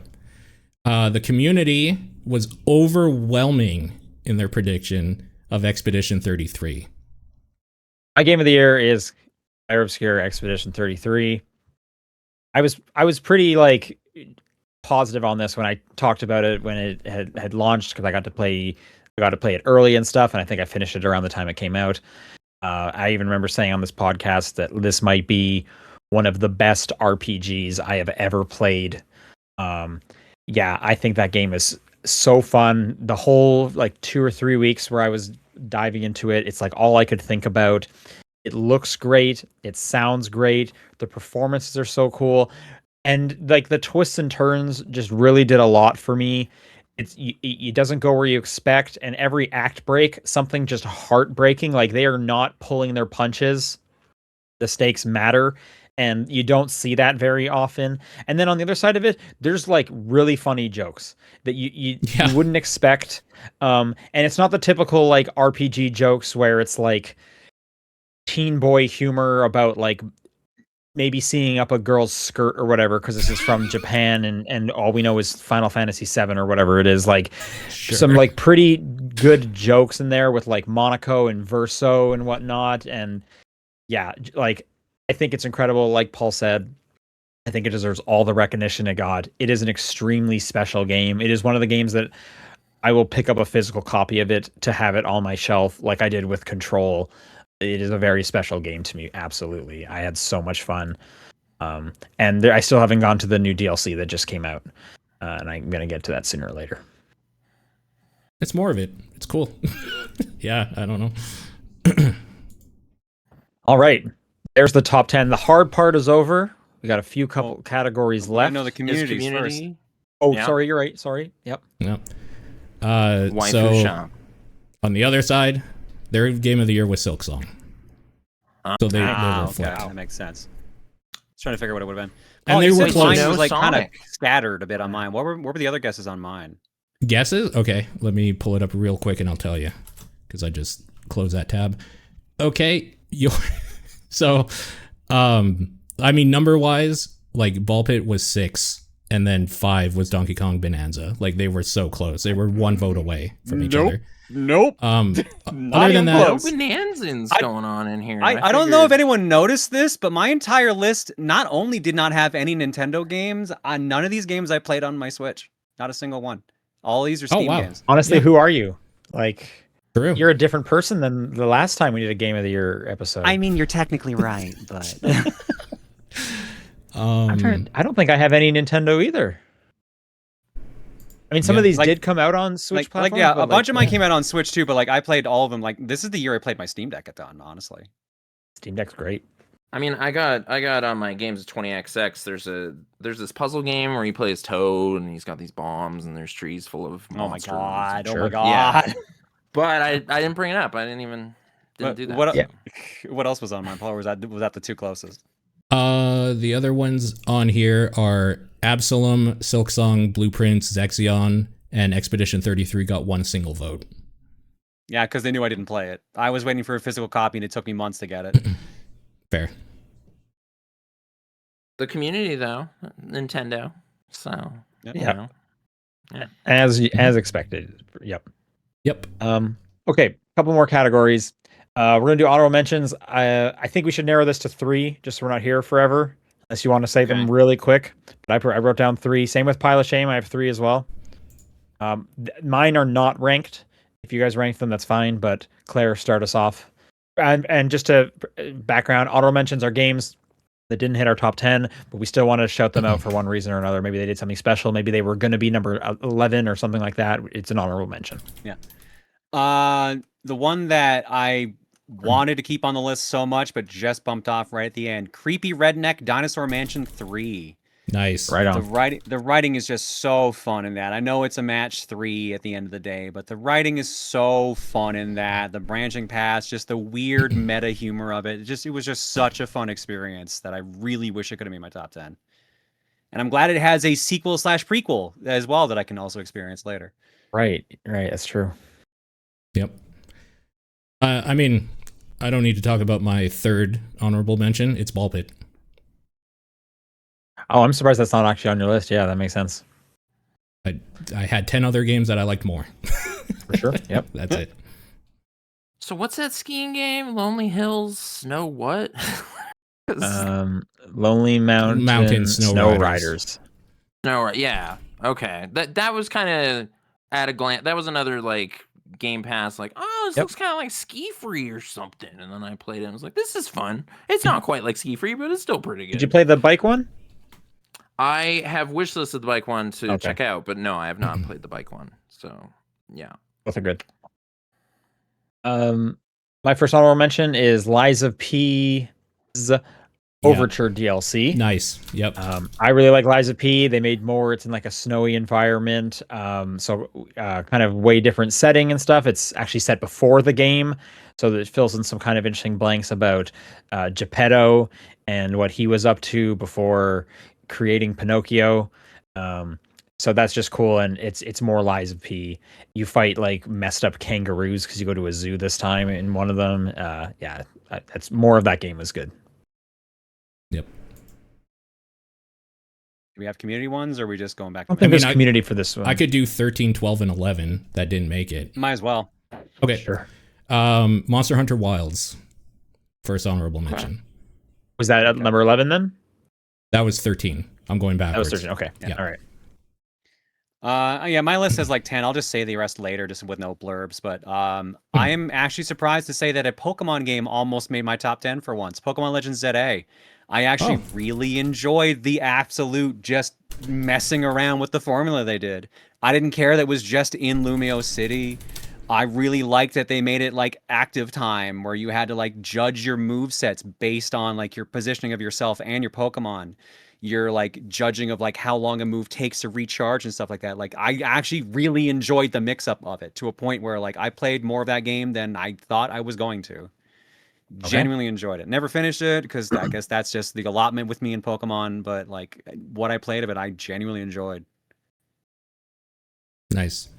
The community was overwhelming in their prediction of Expedition 33. My game of the year is Fire Obscure Expedition 33. I was pretty like positive on this when I talked about it when it had launched because I got to play it early and stuff, and I think I finished it around the time it came out. I even remember saying on this podcast that this might be one of the best RPGs I have ever played. Yeah, I think that game is so fun. The whole like 2 or 3 weeks where I was diving into it, it's like all I could think about. It looks great. It sounds great. The performances are so cool. And like the twists and turns just really did a lot for me. It doesn't go where you expect. And every act break, something just heartbreaking. Like they are not pulling their punches. The stakes matter. And you don't see that very often. And then on the other side of it, there's like really funny jokes that you wouldn't expect. And it's not the typical like RPG jokes where it's like teen boy humor about like maybe seeing up a girl's skirt or whatever because this is from Japan and all we know is Final Fantasy VII or whatever it is. Like some like pretty good jokes in there with like Monaco and Verso and whatnot. And yeah, like I think it's incredible. Like Paul said, I think it deserves all the recognition it got. It is an extremely special game. It is one of the games that I will pick up a physical copy of it to have it on my shelf like I did with Control. It is a very special game to me. Absolutely. I had so much fun. And I still haven't gone to the new DLC that just came out. And I'm going to get to that sooner or later. It's more of it. It's cool. Yeah, I don't know. All right. There's the top 10. The hard part is over. We got a few couple categories left. I know the communities first. Oh, Yeah. sorry. You're right. Sorry. Yep. Yep. Waifu So shop. on the other side, their game of the year was Silk Song. So they were Okay, flipped. that makes sense. Just trying to figure out what it would have been. And they you were said close. Mine was like kind of Sonic. scattered a bit on mine. What were the other guesses on mine? Guesses? Okay, let me pull it up real quick and I'll tell you because I just closed that tab. Okay, so, I mean, number wise, like Ball Pit was 6, and then 5 was Donkey Kong Bonanza. Like they were so close; they were one vote away from each other. Nope. Other Not than even that, No close. bonanzas going on in here. I don't know if anyone noticed this, but my entire list not only did not have any Nintendo games, none of these games I played on my Switch. Not a single one. All these are Steam wow. games. Honestly, Yeah. who are you? Like, true. you're a different person than the last time we did a Game of the Year episode. I mean, you're technically right, but I don't think I have any Nintendo either. I mean, some Yeah. of these Like- did come out on Switch platforms. yeah, but a bunch of mine yeah. came out on Switch too. But like, I played all of them. Like, this is the year I played my Steam Deck a ton. Honestly, Steam Deck's great. I mean, I got on my games 20XX. There's this puzzle game where he plays Toad and he's got these bombs and there's trees full of monsters. Sure. Yeah. But I didn't bring it up. I didn't do that. What, Yeah. what else was on mine, Paul? Or was that the two closest? The other ones on here are Absalom, Silksong, Blueprints, Zexion, and Expedition 33 got one single vote. Yeah, because they knew I didn't play it. I was waiting for a physical copy, and it took me months to get it. Fair. The community though, Nintendo. So Yep. you Yeah. know. As expected. Yep. Yep. Okay, couple more categories. We're gonna do honorable mentions. I think we should narrow this to 3, just so we're not here forever. Unless you want to say them Okay. really quick. But I wrote down 3. Same with Pile of Shame. I have 3 as well. Mine are not ranked. If you guys rank them, that's fine. But Claire, start us off. And just to background, honorable mentions are games that didn't hit our top 10, but we still want to shout them out for one reason or another. Maybe they did something special. Maybe they were going to be number 11 or something like that. It's an honorable mention. Yeah. The one that I wanted to keep on the list so much, but just bumped off right at the end. Creepy Redneck Dinosaur Mansion 3. Nice. Right on. The writing is just so fun in that. I know it's a match 3 at the end of the day, but the writing is so fun in that. The branching paths, just the weird meta humor of it. It was just such a fun experience that I really wish it could have made my top 10. And I'm glad it has a sequel/prequel as well that I can also experience later. Right. That's true. Yep. I mean, I don't need to talk about my third honorable mention. It's Ball Pit. Oh, I'm surprised that's not actually on your list. Yeah, that makes sense. I had 10 other games that I liked more. For sure. Yep. That's it. So what's that skiing game? Lonely Hills Snow what? Lonely Mountain Snow Riders. No, yeah. Okay. That was kind of at a glance. That was another like Game Pass, like, oh, this looks kind of like Ski Free or something. And then I played it and was like, this is fun. It's not quite like Ski Free, but it's still pretty good. Did you play the bike one? I have wishlisted the bike one to check out, but no, I have not played the bike one. So yeah. Both are good. My first honorable mention is Lies of P's Overture DLC. Nice. Yep. I really like Lies of P. They made more. It's in like a snowy environment. So kind of way different setting and stuff. It's actually set before the game. So that it fills in some kind of interesting blanks about Geppetto and what he was up to before creating Pinocchio. So that's just cool. And it's more Lies of P. You fight like messed up kangaroos because you go to a zoo this time in one of them. Yeah, that's more of that game was good. Yep. Do we have community ones, or are we just going back? I don't think there's community for this one. I could do 13, 12, and 11. That didn't make it. Might as well. Okay. Sure. Monster Hunter Wilds. First honorable mention. Was that at number 11 then? That was 13. I'm going backwards. That was 13. Okay. Yeah. All right. Yeah, my list has like 10. I'll just say the rest later, just with no blurbs. But I am actually surprised to say that a Pokemon game almost made my top 10 for once. Pokemon Legends ZA. I actually really enjoyed the absolute just messing around with the formula they did. I didn't care that it was just in Lumio City. I really liked that they made it like active time, where you had to like judge your move sets based on like your positioning of yourself and your Pokemon. Your like judging of like how long a move takes to recharge and stuff like that. Like I actually really enjoyed the mix up of it to a point where like I played more of that game than I thought I was going to. Genuinely enjoyed it. Never finished it because I guess that's just the allotment with me in Pokemon, but like what I played of it, I genuinely enjoyed. Nice.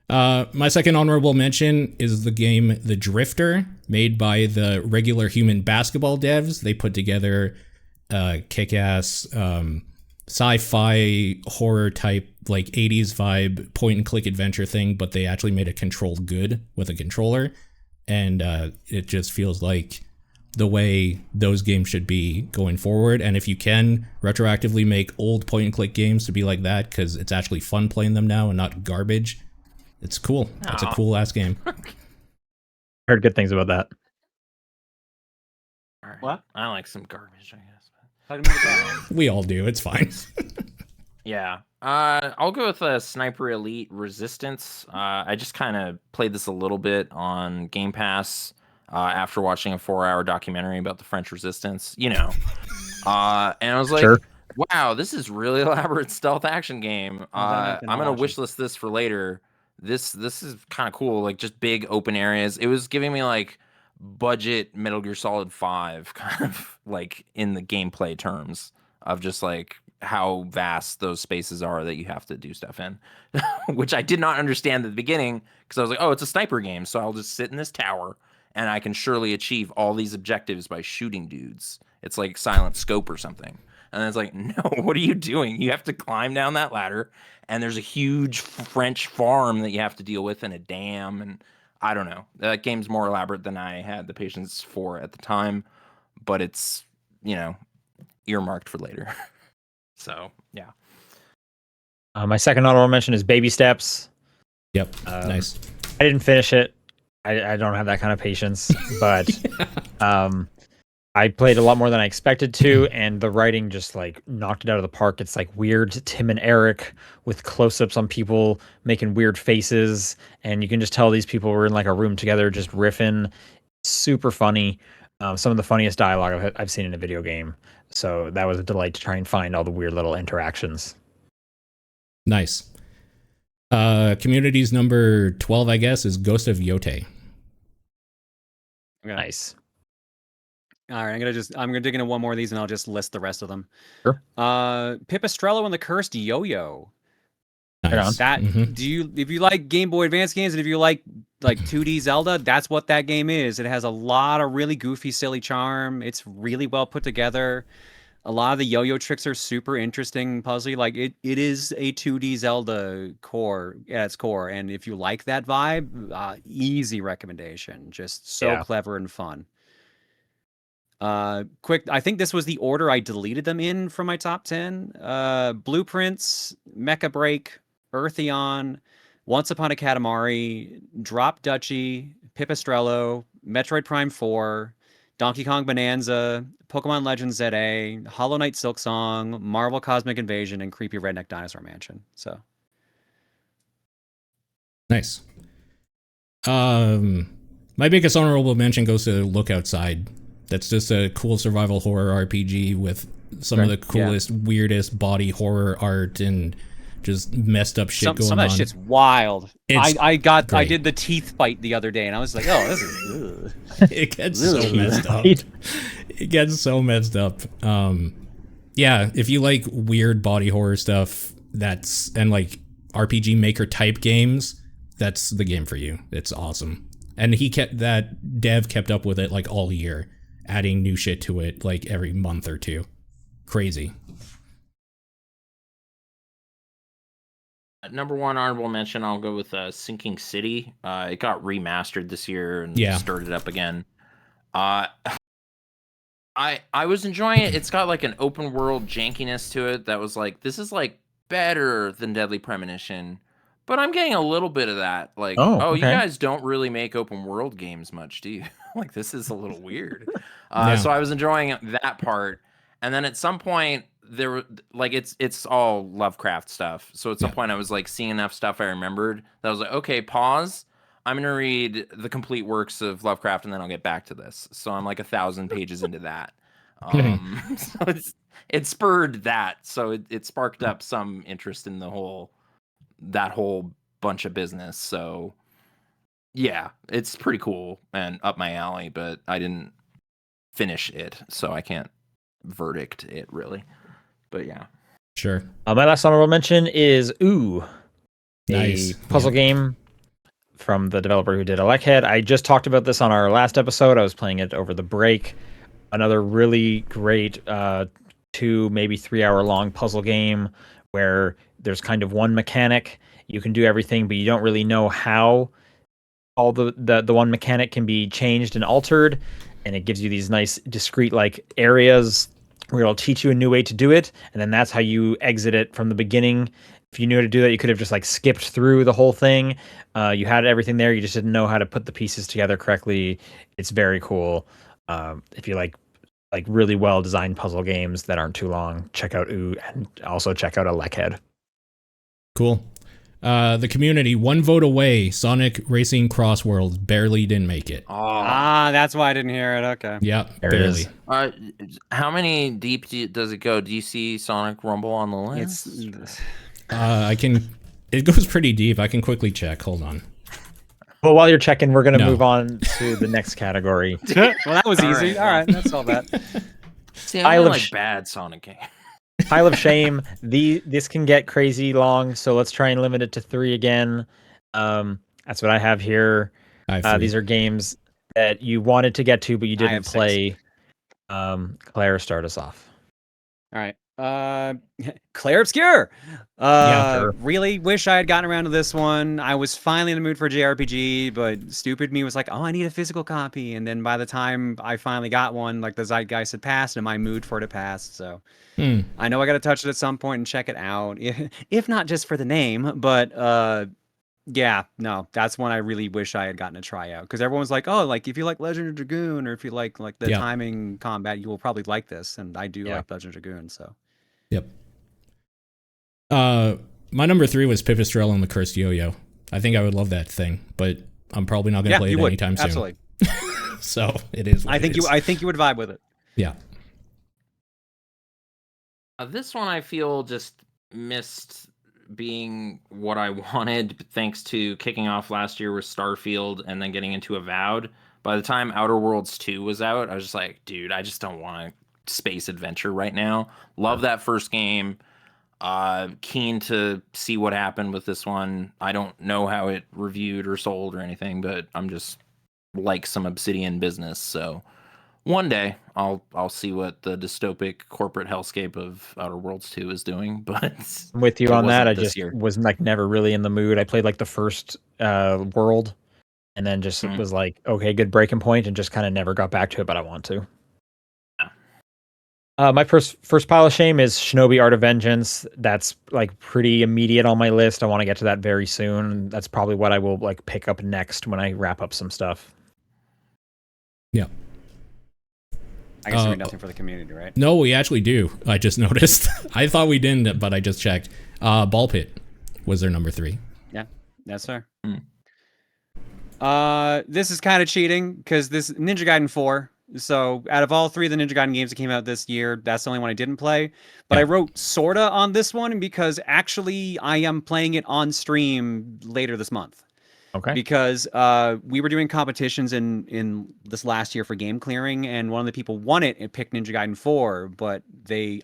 My second honorable mention is the game The Drifter, made by the Regular Human basketball devs. They put together kick-ass sci-fi horror type, like 80s vibe point and click adventure thing, but they actually made it controlled good with a controller. And it just feels like the way those games should be going forward. And if you can retroactively make old point and click games to be like that, because it's actually fun playing them now and not garbage, it's cool. It's a cool ass game. Heard good things about that. What? I like some garbage, I guess. We all do. It's fine. Yeah. I'll go with Sniper Elite Resistance. I just kind of played this a little bit on Game Pass after watching a 4-hour documentary about the French Resistance, you know. And I was like, wow, this is really elaborate stealth action game. I'm going to wishlist this for later. This is kind of cool, like just big open areas. It was giving me like budget Metal Gear Solid 5 kind of like in the gameplay terms of just like how vast those spaces are that you have to do stuff in, which I did not understand at the beginning because I was like, oh, it's a sniper game, so I'll just sit in this tower and I can surely achieve all these objectives by shooting dudes. It's like Silent Scope or something. And it's like, no, what are you doing? You have to climb down that ladder, and there's a huge French farm that you have to deal with, and a dam, and I don't know. That game's more elaborate than I had the patience for at the time, but it's, you know, earmarked for later. So, yeah. My second honorable mention is Baby Steps. Yep. Nice. I didn't finish it. I don't have that kind of patience, but I played a lot more than I expected to, and the writing just like knocked it out of the park. It's like weird Tim and Eric with close-ups on people making weird faces, and you can just tell these people were in like a room together just riffing. Super funny. Some of the funniest dialogue I've seen in a video game. So that was a delight to try and find all the weird little interactions. Nice. Community's number 12, I guess, is Ghost of Yote. Nice. All right, I'm gonna dig into one more of these and I'll just list the rest of them. Sure. Pipistrello and the Cursed Yo-Yo. Nice. That if you like Game Boy Advance games and if you like 2D Zelda, that's what that game is. It has a lot of really goofy, silly charm. It's really well put together. A lot of the yo-yo tricks are super interesting, puzzly. Like it is a 2D Zelda core at its core, and if you like that vibe, easy recommendation. Just so clever and fun. Quick, I think this was the order I deleted them in from my top 10. Blueprints, Mecha Break, Eartheon, Once Upon a Katamari, Drop Duchy, Pipistrello, Metroid Prime 4, Donkey Kong Bonanza, Pokemon Legends ZA, Hollow Knight Silksong, Marvel Cosmic Invasion, and Creepy Redneck Dinosaur Mansion. So nice. My biggest honorable mention goes to Look Outside. That's just a cool survival horror RPG with some of the coolest, weirdest body horror art and just messed up shit going on. Some of that shit's wild. It's I great. did the teeth bite the other day, and I was like, oh, this is. It gets so messed up. It gets so messed up. Yeah, if you like weird body horror stuff, and like RPG Maker type games, that's the game for you. It's awesome. And dev kept up with it like all year, adding new shit to it like every month or two. Crazy. Number one honorable mention, I'll go with Sinking City. It got remastered this year and started up again. I was enjoying it. It's got like an open world jankiness to it that was like, this is like better than Deadly Premonition, but I'm getting a little bit of that. Like, you guys don't really make open world games much, do you? Like, this is a little weird. So I was enjoying that part, and then at some point there were like it's all Lovecraft stuff. So at some point I was like seeing enough stuff I remembered that I was like, okay, pause. I'm gonna read the complete works of Lovecraft and then I'll get back to this. So I'm like 1,000 pages into that. So it spurred that. So it sparked up some interest in that whole bunch of business. So yeah, it's pretty cool and up my alley, but I didn't finish it, so I can't verdict it really. But yeah. Sure. My last honorable mention is Nice. a puzzle game from the developer who did Electhead. I just talked about this on our last episode. I was playing it over the break. Another really great 2, maybe 3 hour long puzzle game where there's kind of one mechanic. You can do everything, but you don't really know how all the one mechanic can be changed and altered. And it gives you these nice discrete like areas where it'll teach you a new way to do it, and then that's how you exit it from the beginning. If you knew how to do that, you could have just like skipped through the whole thing. You had everything there, you just didn't know how to put the pieces together correctly. It's very cool. If you like really well designed puzzle games that aren't too long, check out and also check out Electhead. Cool. The Community, 1 vote away. Sonic Racing Cross Worlds barely didn't make it. That's why I didn't hear it. Okay. Yeah, There barely. it is. How many deep does it go? Do you see Sonic Rumble on the list? It goes pretty deep. I can quickly check. Hold on. Well, while you're checking, we're going to No. move on to the next category. Well, that was All easy. right. All right, that's all that. See, I I love like bad Sonic game. Pile of Shame. This can get crazy long, so let's try and limit it to 3 again. That's what I have here. I have 3. These are games that you wanted to get to, but you I didn't have 6. play. Claire, start us off. All right. Claire Obscure. Yeah, Really wish I had gotten around to this one. I was finally in the mood for a JRPG, but stupid me was like, oh, I need a physical copy. And then by the time I finally got one, like the zeitgeist had passed and my mood for it had passed. So I know I got to touch it at some point and check it out. If not just for the name, but Yeah, no, that's one I really wish I had gotten to try out because everyone's like, oh, like if you like Legend of Dragoon or if you like the Yeah. timing combat, you will probably like this, and I do Yeah. like Legend of Dragoon. So Yep. My number 3 was Pipistrel and the Cursed Yo-Yo. I think I would love that thing, but I'm probably not going to play you it would anytime soon. absolutely. So it is. What I think it is. I think you would vibe with it. Yeah. This one I feel just missed being what I wanted thanks to kicking off last year with Starfield and then getting into Avowed. By the time Outer Worlds 2 was out, I was just like, dude, I just don't want a space adventure right now. Love that first game. Keen to see what happened with this one. I don't know how it reviewed or sold or anything, but I'm just like some Obsidian business, so one day I'll see what the dystopic corporate hellscape of Outer Worlds 2 is doing, but I'm with you it on that. wasn't I this just year. was like never really in the mood. I played like the first world, and then just Mhm. was like, okay, good breaking point, and just kind of never got back to it. But I want to. My first pile of shame is Shinobi Art of Vengeance. That's like pretty immediate on my list. I want to get to that very soon. That's probably what I will like pick up next when I wrap up some stuff. Yeah. I guess we nothing for the community, right? No, we actually do. I just noticed. I thought we didn't, but I just checked. Ball Pit was their number 3. Yeah, that's fair. Hmm. This is kind of cheating because this Ninja Gaiden 4. So out of all 3 of the Ninja Gaiden games that came out this year, that's the only one I didn't play. But Yeah. I wrote sorta on this one because actually I am playing it on stream later this month. Okay. Because we were doing competitions in this last year for game clearing, and one of the people won it and picked Ninja Gaiden 4, but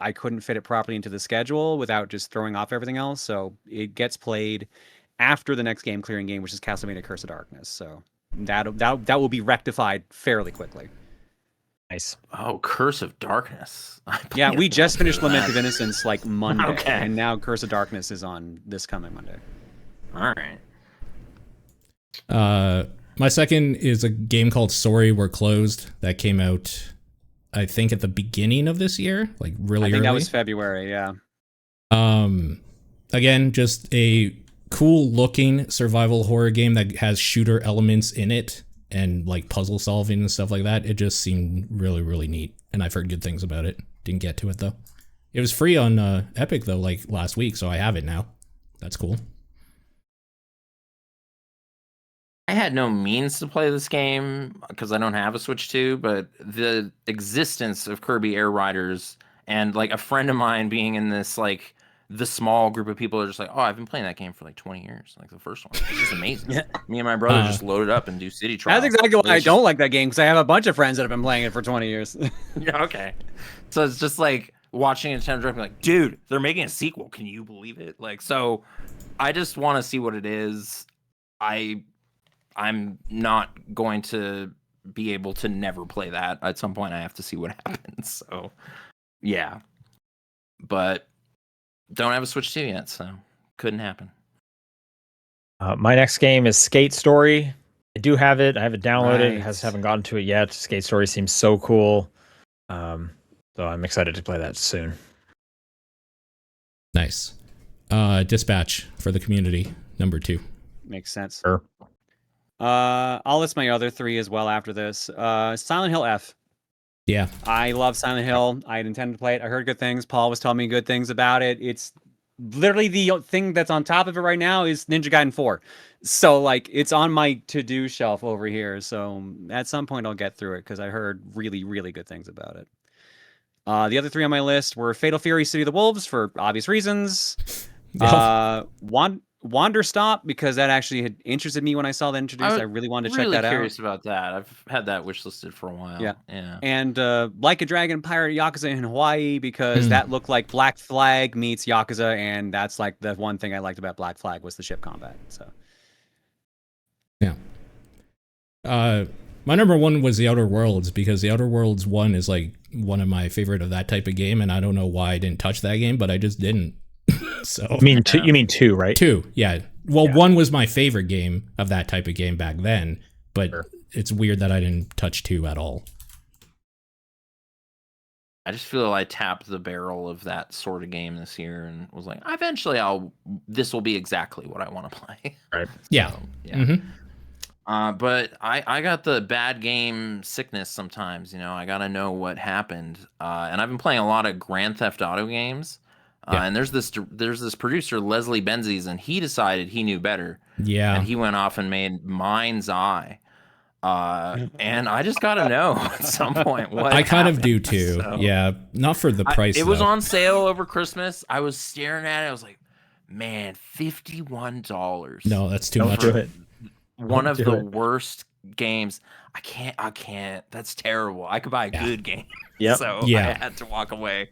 I couldn't fit it properly into the schedule without just throwing off everything else. So it gets played after the next game clearing game, which is Castlevania Curse of Darkness. So that will be rectified fairly quickly. Nice. Oh, Curse of Darkness. Yeah, we just finished Lament of Innocence like Monday, Okay. and now Curse of Darkness is on this coming Monday. All right. My second is a game called Sorry We're Closed that came out, I think, at the beginning of this year, like really I think early. that was February, yeah. Again, just a cool looking survival horror game that has shooter elements in it and like puzzle solving and stuff like that. It just seemed really, really neat. And I've heard good things about it. Didn't get to it though. It was free on Epic though, like last week, so I have it now. That's cool. I had no means to play this game because I don't have a Switch 2, but the existence of Kirby Air Riders and like a friend of mine being in this like the small group of people are just like, oh, I've been playing that game for like 20 years, like the first one. It's just amazing. Yeah. Me and my brother just load it up and do city trials. That's exactly why I It's don't like that game, because I have a bunch of friends that have been playing it for 20 years. Yeah, okay. So it's just like watching a Nintendo Direct, like, dude, they're making a sequel. Can you believe it? Like, so I just want to see what it is. I'm not going to be able to never play that. At some point, I have to see what happens. So, yeah. But don't have a Switch 2 yet, so couldn't happen. My next game is Skate Story. I do have it. I have it downloaded. Right. Haven't gotten to it yet. Skate Story seems so cool. So I'm excited to play that soon. Nice. Dispatch for the community, number 2. Makes sense. Sure. I'll list my other 3 as well after this. Silent Hill F. Yeah. I love Silent Hill. I had intended to play it. I heard good things. Paul was telling me good things about it. It's literally the thing that's on top of it right now is Ninja Gaiden 4. So like it's on my to-do shelf over here. So at some point I'll get through it because I heard really, really good things about it. The other 3 on my list were Fatal Fury City of the Wolves for obvious reasons. Wander Stop, because that actually had interested me when I saw that introduced. I really wanted to check that out. Really curious about that. I've had that wishlisted for a while. Yeah. Yeah. And Like a Dragon Pirate Yakuza in Hawaii, because that looked like Black Flag meets Yakuza, and that's like the one thing I liked about Black Flag was the ship combat. So Yeah. My number 1 was The Outer Worlds, because The Outer Worlds 1 is like one of my favorite of that type of game, and I don't know why I didn't touch that game, but I just didn't. So You mean two? You mean 2, right? 2, yeah. Well, 1 was my favorite game of that type of game back then, but Sure. it's weird that I didn't touch 2 at all. I just feel I tapped the barrel of that sort of game this year and was like, eventually this will be exactly what I want to play. Right. Yeah. So, yeah. Mm-hmm. But I got the bad game sickness sometimes, I got to know what happened. And I've been playing a lot of Grand Theft Auto games. And there's this producer, Leslie Benzies, and he decided he knew better. Yeah. And he went off and made Mind's Eye. And I just got to know at some point what I kind of happened. do too. So, Yeah. Not for the price. it was though. on sale over Christmas. I was staring at it. I was like, man, $51. No, that's too Don't much. do it. One of do the it. worst games. I can't. That's terrible. I could buy a good game. Yep. So Yeah. I had to walk away.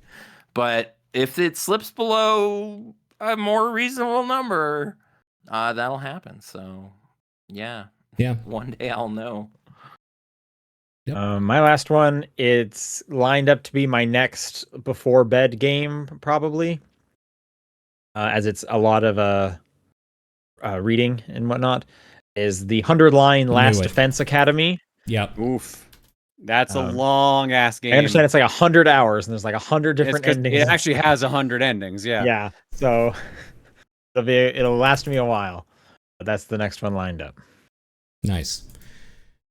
But if it slips below a more reasonable number, that'll happen. So yeah. Yeah. One day I'll know. My last one, it's lined up to be my next before bed game, probably, as it's a lot of reading and whatnot, is the 100-line Last it. Defense Academy. Yep. Oof. That's a Um, long ass game. I understand it's like 100 hours and there's like 100 It's different 'cause endings. it actually has 100 endings. Yeah. Yeah, so it'll last me a while. But that's the next one lined up. Nice.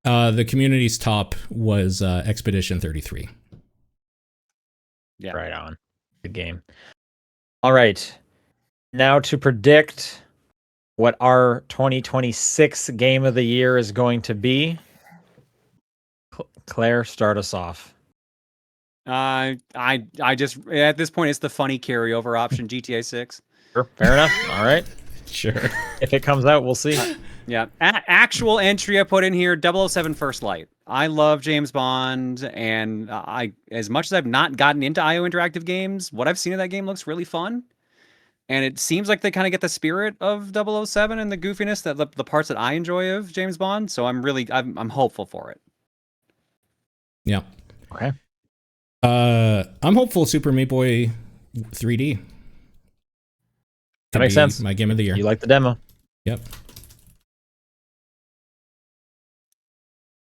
The community's top was Expedition 33. Yeah. Right on. Good game. All right. Now to predict what our 2026 game of the year is going to be. Claire, start us off. I just at this point it's the funny carryover option GTA 6. Sure. Fair enough. All right. Sure. If it comes out, we'll see. Yeah. Actual entry I put in here 007 First Light. I love James Bond, and as much as I've not gotten into IO interactive games, what I've seen of that game looks really fun. And it seems like they kind of get the spirit of 007 and the goofiness that the parts that I enjoy of James Bond. So I'm hopeful for it. Yeah. Okay. I'm hopeful Super Meat Boy 3D. That Could makes be sense. My game of the year. You like the demo? Yep.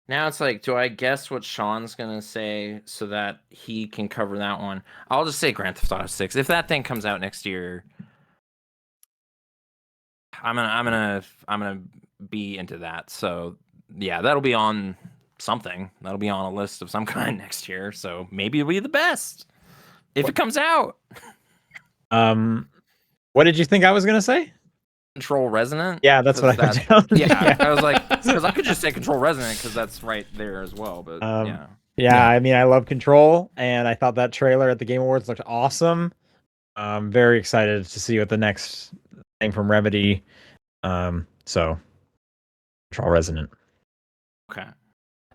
Now it's like, do I guess what Sean's gonna say so that he can cover that one? I'll just say Grand Theft Auto 6. If that thing comes out next year, I'm gonna be into that. So yeah, that'll be on something. That'll be on a list of some kind next year. So maybe it'll be the best if it comes out. What did you think I was gonna say? Control Resonant. Yeah, that's what I put down. Yeah, I was like, because I could just say Control Resonant because that's right there as well. But yeah. Yeah, I mean, I love Control, and I thought that trailer at the Game Awards looked awesome. I'm very excited to see what the next thing from Remedy. So Control Resonant. Okay.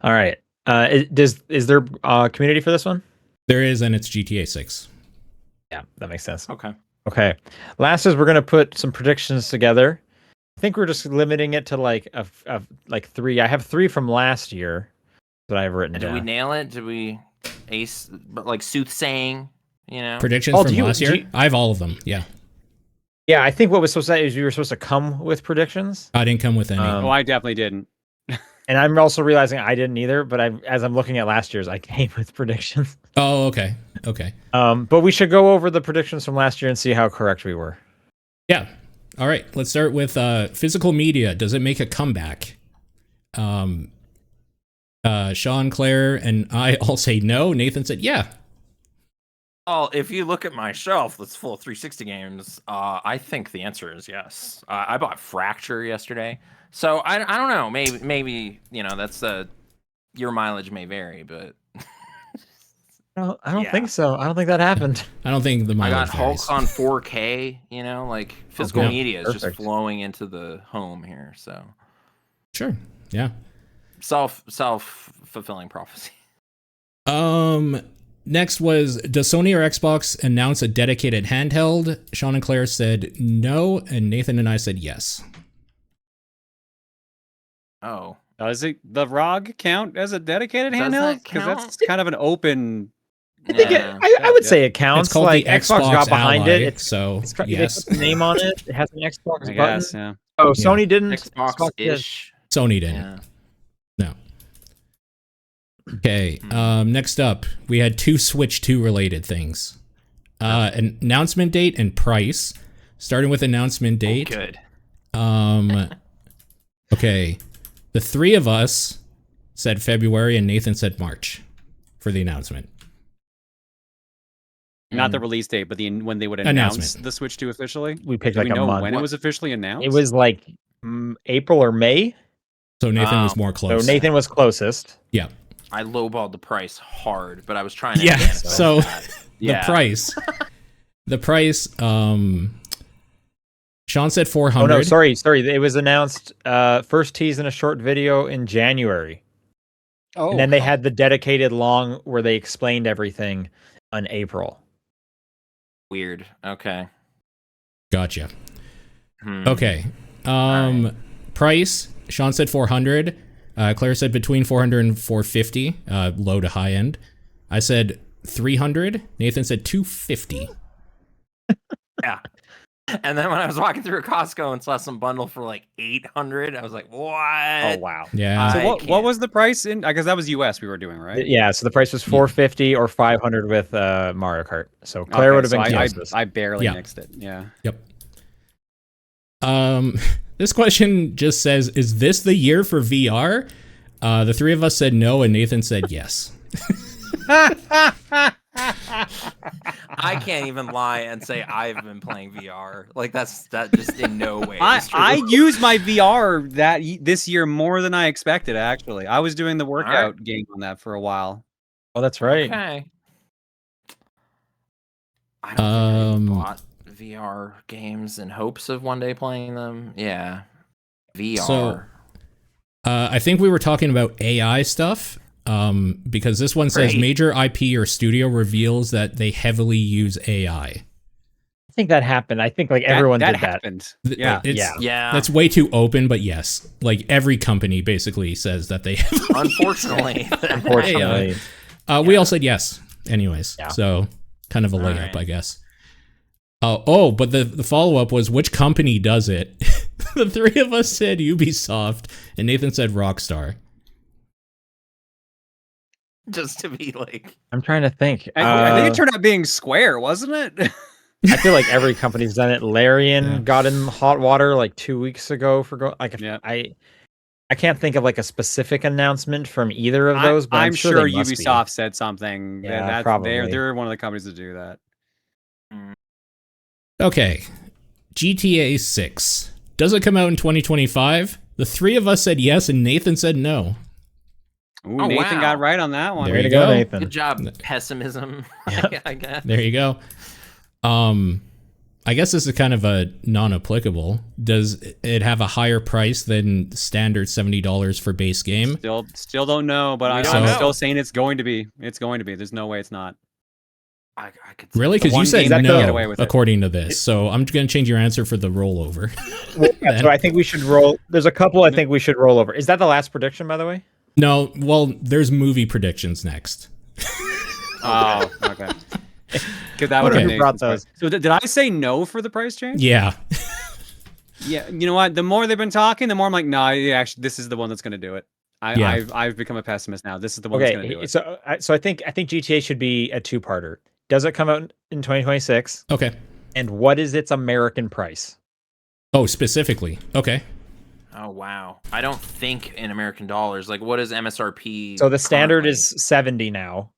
All right. Is there community for this one? There is, and it's GTA 6. Yeah, that makes sense. Okay. Okay. Last is we're gonna put some predictions together. I think we're just limiting it to like like 3. I have 3 from last year that I have written And did down. we nail it? Did we ace, but like soothsaying? Predictions Oh, from do you- last do year? you- I have all of them. Yeah. Yeah, I think what was supposed to say is you were supposed to come with predictions. I didn't come with any. Um, Oh, I definitely didn't. And I'm also realizing I didn't either, but as I'm looking at last year's, I came with predictions. Oh, okay. Okay. But we should go over the predictions from last year and see how correct we were. Yeah. All right. Let's start with physical media. Does it make a comeback? Sean, Claire, and I all say no. Nathan said yeah. Oh, if you look at my shelf that's full of 360 games, I think the answer is yes. I bought Fracture yesterday, so I don't know. Maybe that's your mileage may vary, but No, I don't Yeah. think so. I don't think that happened. I don't think the I mileage got Hulk varies. on 4K. Like physical yeah. media is just Perfect. flowing into the home here. So Sure. Yeah. self-fulfilling prophecy. Next was, does Sony or Xbox announce a dedicated handheld? Sean and Claire said no, and Nathan and I said yes. Oh, Does the ROG count as a dedicated Does handheld? that Because count? that's kind of an open. I think yeah. I would say it counts. It's called like the Xbox Xbox got behind Ally, it. It's so they yes. put the name on it. It has an Xbox I button. guess, yeah. Oh, Yeah. Sony didn't. Xbox did. Xbox-ish. Sony didn't. Yeah. No. Okay. Next up, we had 2 Switch 2 related things. An announcement date and price. Starting with announcement date. Good. Okay. The 3 of us said February and Nathan said March for the announcement. Not the release date, but when they would announce Announcement. the Switch 2 officially. We picked Do like we a know month. when it was officially announced? It was like April or May. So Nathan was Oh. more close. So Nathan was closest. Yeah. I lowballed the price hard, but I was trying to. Yeah. manifest So that. the price. The price. Sean said 400. Oh no, sorry. It was announced first tease in a short video in January. Oh, And then they had the dedicated long where they explained everything on April. Weird. Okay. Gotcha. Hmm. Okay. Alright. Price. Sean said 400. Claire said between 400 and 450, low to high end. I said 300. Nathan said 250. Yeah. And then when I was walking through a Costco and saw some bundle for like 800, I was like, "What?" Oh wow. Yeah. So I what can't. was the price in? Because that was US we were doing, right? Yeah, so the price was 450 or 500 with Mario Kart. So Claire Okay, would have so been I closest. barely Yeah. mixed it. Yeah. Yep. This question just says, "Is this the year for VR?" The 3 of us said no, and Nathan said yes. I can't even lie and say I've been playing VR. Like that just in no way. is true. I used my VR this year more than I expected. Actually, I was doing the workout game on that for a while. Oh, that's right. Okay. I don't think I Um, bought VR games in hopes of one day playing them. Yeah. VR. So- I think we were talking about AI stuff, because this one says Great. major IP or studio reveals that they heavily use AI. I think that happened. I think like everyone that did that. happened. Th- Yeah. it's, Yeah. yeah. That's way too open, but yes, like every company basically says that they. Unfortunately. Unfortunately. We all said yes, anyways. Yeah. So kind of a All layup, right. I guess. But the follow up was which company does it? The 3 of us said Ubisoft, and Nathan said Rockstar. Just to be like, I'm trying to think. I think it turned out being Square, wasn't it? I feel like every company's done it. Larian Yeah. got in hot water like 2 weeks ago for Yeah. I can't think of like a specific announcement from either of those, but I'm sure they must be. Ubisoft said something. Yeah, probably. They're one of the companies to do that. Okay, GTA 6. Does it come out in 2025? The 3 of us said yes, and Nathan said no. Ooh, Oh, Nathan wow. got right on that one. There Way you to go, go. Nathan. good job, pessimism. I guess. There you go. I guess this is kind of a non-applicable. Does it have a higher price than standard $70 for base game? Still don't know, but We I'm don't know. still saying it's going to be. It's going to be. There's no way it's not. I could Really? see Because you one said game that can no, get away with it. according to this. So I'm going to change your answer for the rollover. Yeah, so I think we should roll. There's a couple I think we should roll over. Is that the last prediction, by the way? No, well, there's movie predictions next. Oh, okay. Because that would Okay. have Who brought those? So did I say no for the price change? Yeah. Yeah. You know what? The more they've been talking, the more I'm like, no, yeah, actually, this is the one that's going to do it. Yeah. I've become a pessimist now. This is the one that's going to do Okay, it. so I think GTA should be a 2-parter. Does it come out in 2026? Okay. And what is its American price? Oh, specifically. Okay. Oh wow! I don't think in American dollars. Like, what is MSRP? So the standard currently? is 70 now,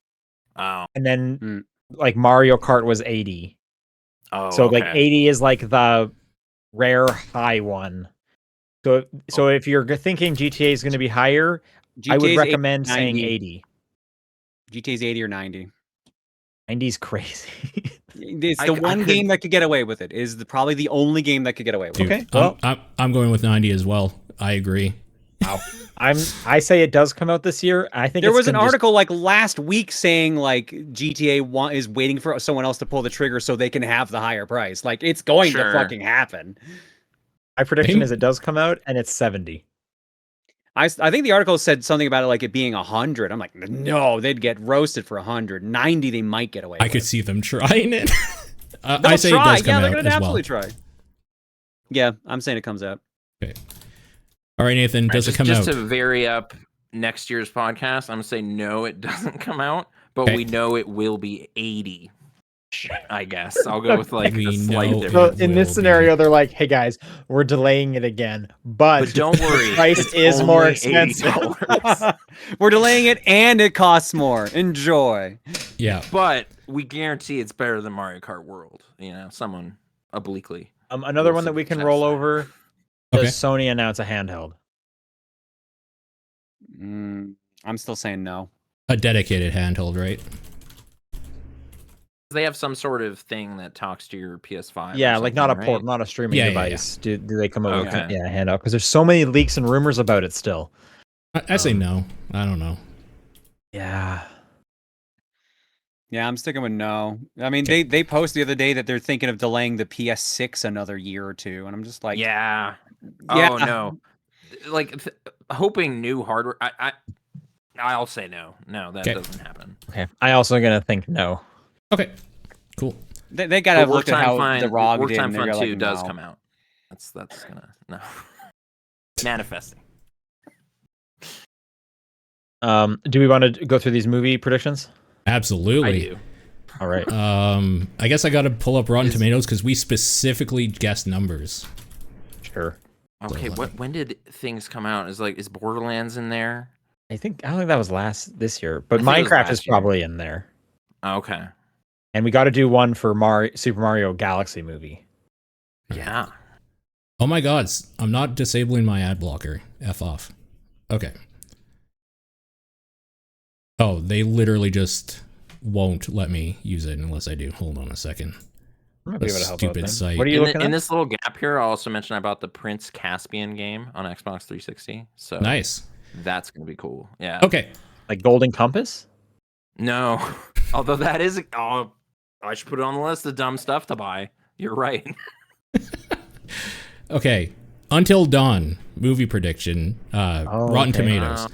Oh, and then Hmm. like Mario Kart was 80. oh. So like okay. 80 is like the rare high one. So if you're thinking GTA is going to be higher, I would GTA's recommend 80, saying 90. 80. GTA's 80 or 90. 90's crazy. It's I the c- I one could- game that could get away with it. Is probably the only game that could get away with Dude, it. Okay, well- I'm going with 90 as well. I agree. I say it does come out this year. I think There it's was an gonna just- article like last week saying like GTA is waiting for someone else to pull the trigger so they can have the higher price. Like it's going Sure. to fucking happen. My prediction Maybe- is it does come out and it's 70. I think the article said something about it like it being 100. I'm like, no, they'd get roasted for 100. 90, they might get away. I with could it. see them trying it. I They'll say try. it does come yeah, they're out gonna as well. absolutely try. Yeah, I'm saying it comes out. All right, Nathan, Right, does it just, come just out? to vary up next year's podcast, I'm gonna say no, it doesn't come out, but Okay. we know it will be 80. I guess I'll go with like We the slight know difference. So in this will scenario, they're like, "Hey guys, we're delaying it again, but, But don't worry, the price it's is more only expensive." $80. We're delaying it and it costs more. Enjoy. Yeah. But we guarantee it's better than Mario Kart World. You know, someone obliquely. Another one that we can roll over. Okay. Does Sony announce a handheld? I'm still saying no. A dedicated handheld, right? They have some sort of thing that talks to your PS5. or Yeah, like not a something, port, right? not a streaming Yeah, yeah, device. Do they come out with Okay. a handheld? Because there's so many leaks and rumors about it still. I say no. I don't know. Yeah. Yeah, I'm sticking with no. I mean, they posted the other day that they're thinking of delaying the PS6 another year or two, and I'm just like, Yeah. Yeah. Oh no. Like hoping new hardware. I'll say no. No, that Okay. doesn't happen. Okay. I also gonna think no. Okay. Cool. they gotta But look at how Fun, the ROG Work did. Time And they're Fun 2 like, does no. come out. That's gonna no. Manifesting. Do we want to go through these movie predictions? Absolutely. I do. All right. I guess I got to pull up Rotten Is- Tomatoes because we specifically guessed numbers. Sure. Okay, when did things come out? Is Borderlands in there? I don't think that was this year, but I think it was Minecraft is last year. probably in there. Okay. And we got to do one for Super Mario Galaxy movie. Yeah. Oh my God. I'm not disabling my ad blocker. F off. Okay. Oh, they literally just won't let me use it unless I do. Hold on a second. I'm gonna be A able to help stupid out then. site. What are you looking In at? this little gap here, I'll also mention about the Prince Caspian game on Xbox 360. So Nice. that's gonna be cool. Yeah. Okay. Like Golden Compass? No, although that is. Oh, I should put it on the list of dumb stuff to buy. You're right. Okay. Until Dawn movie prediction. Rotten okay. Tomatoes.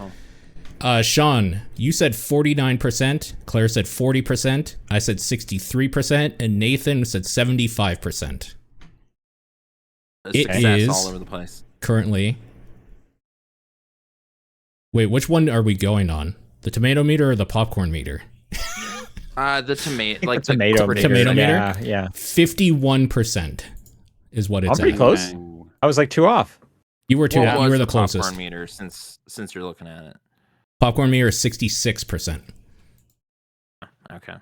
Wow. Sean, you said 49%. Claire said 40%. I said 63%. And Nathan said 75%. It Success is- all over the place. Currently. Wait, which one are we going on? The tomato meter or the popcorn meter? The tomato, like The tomato meter. Tomato meter? Yeah, yeah. 51% is what it's I'm pretty at. close. Ooh. I was like 2 off. You were too. What You was were the closest. popcorn meter since you're looking at it. Popcorn meter is 66%. Okay.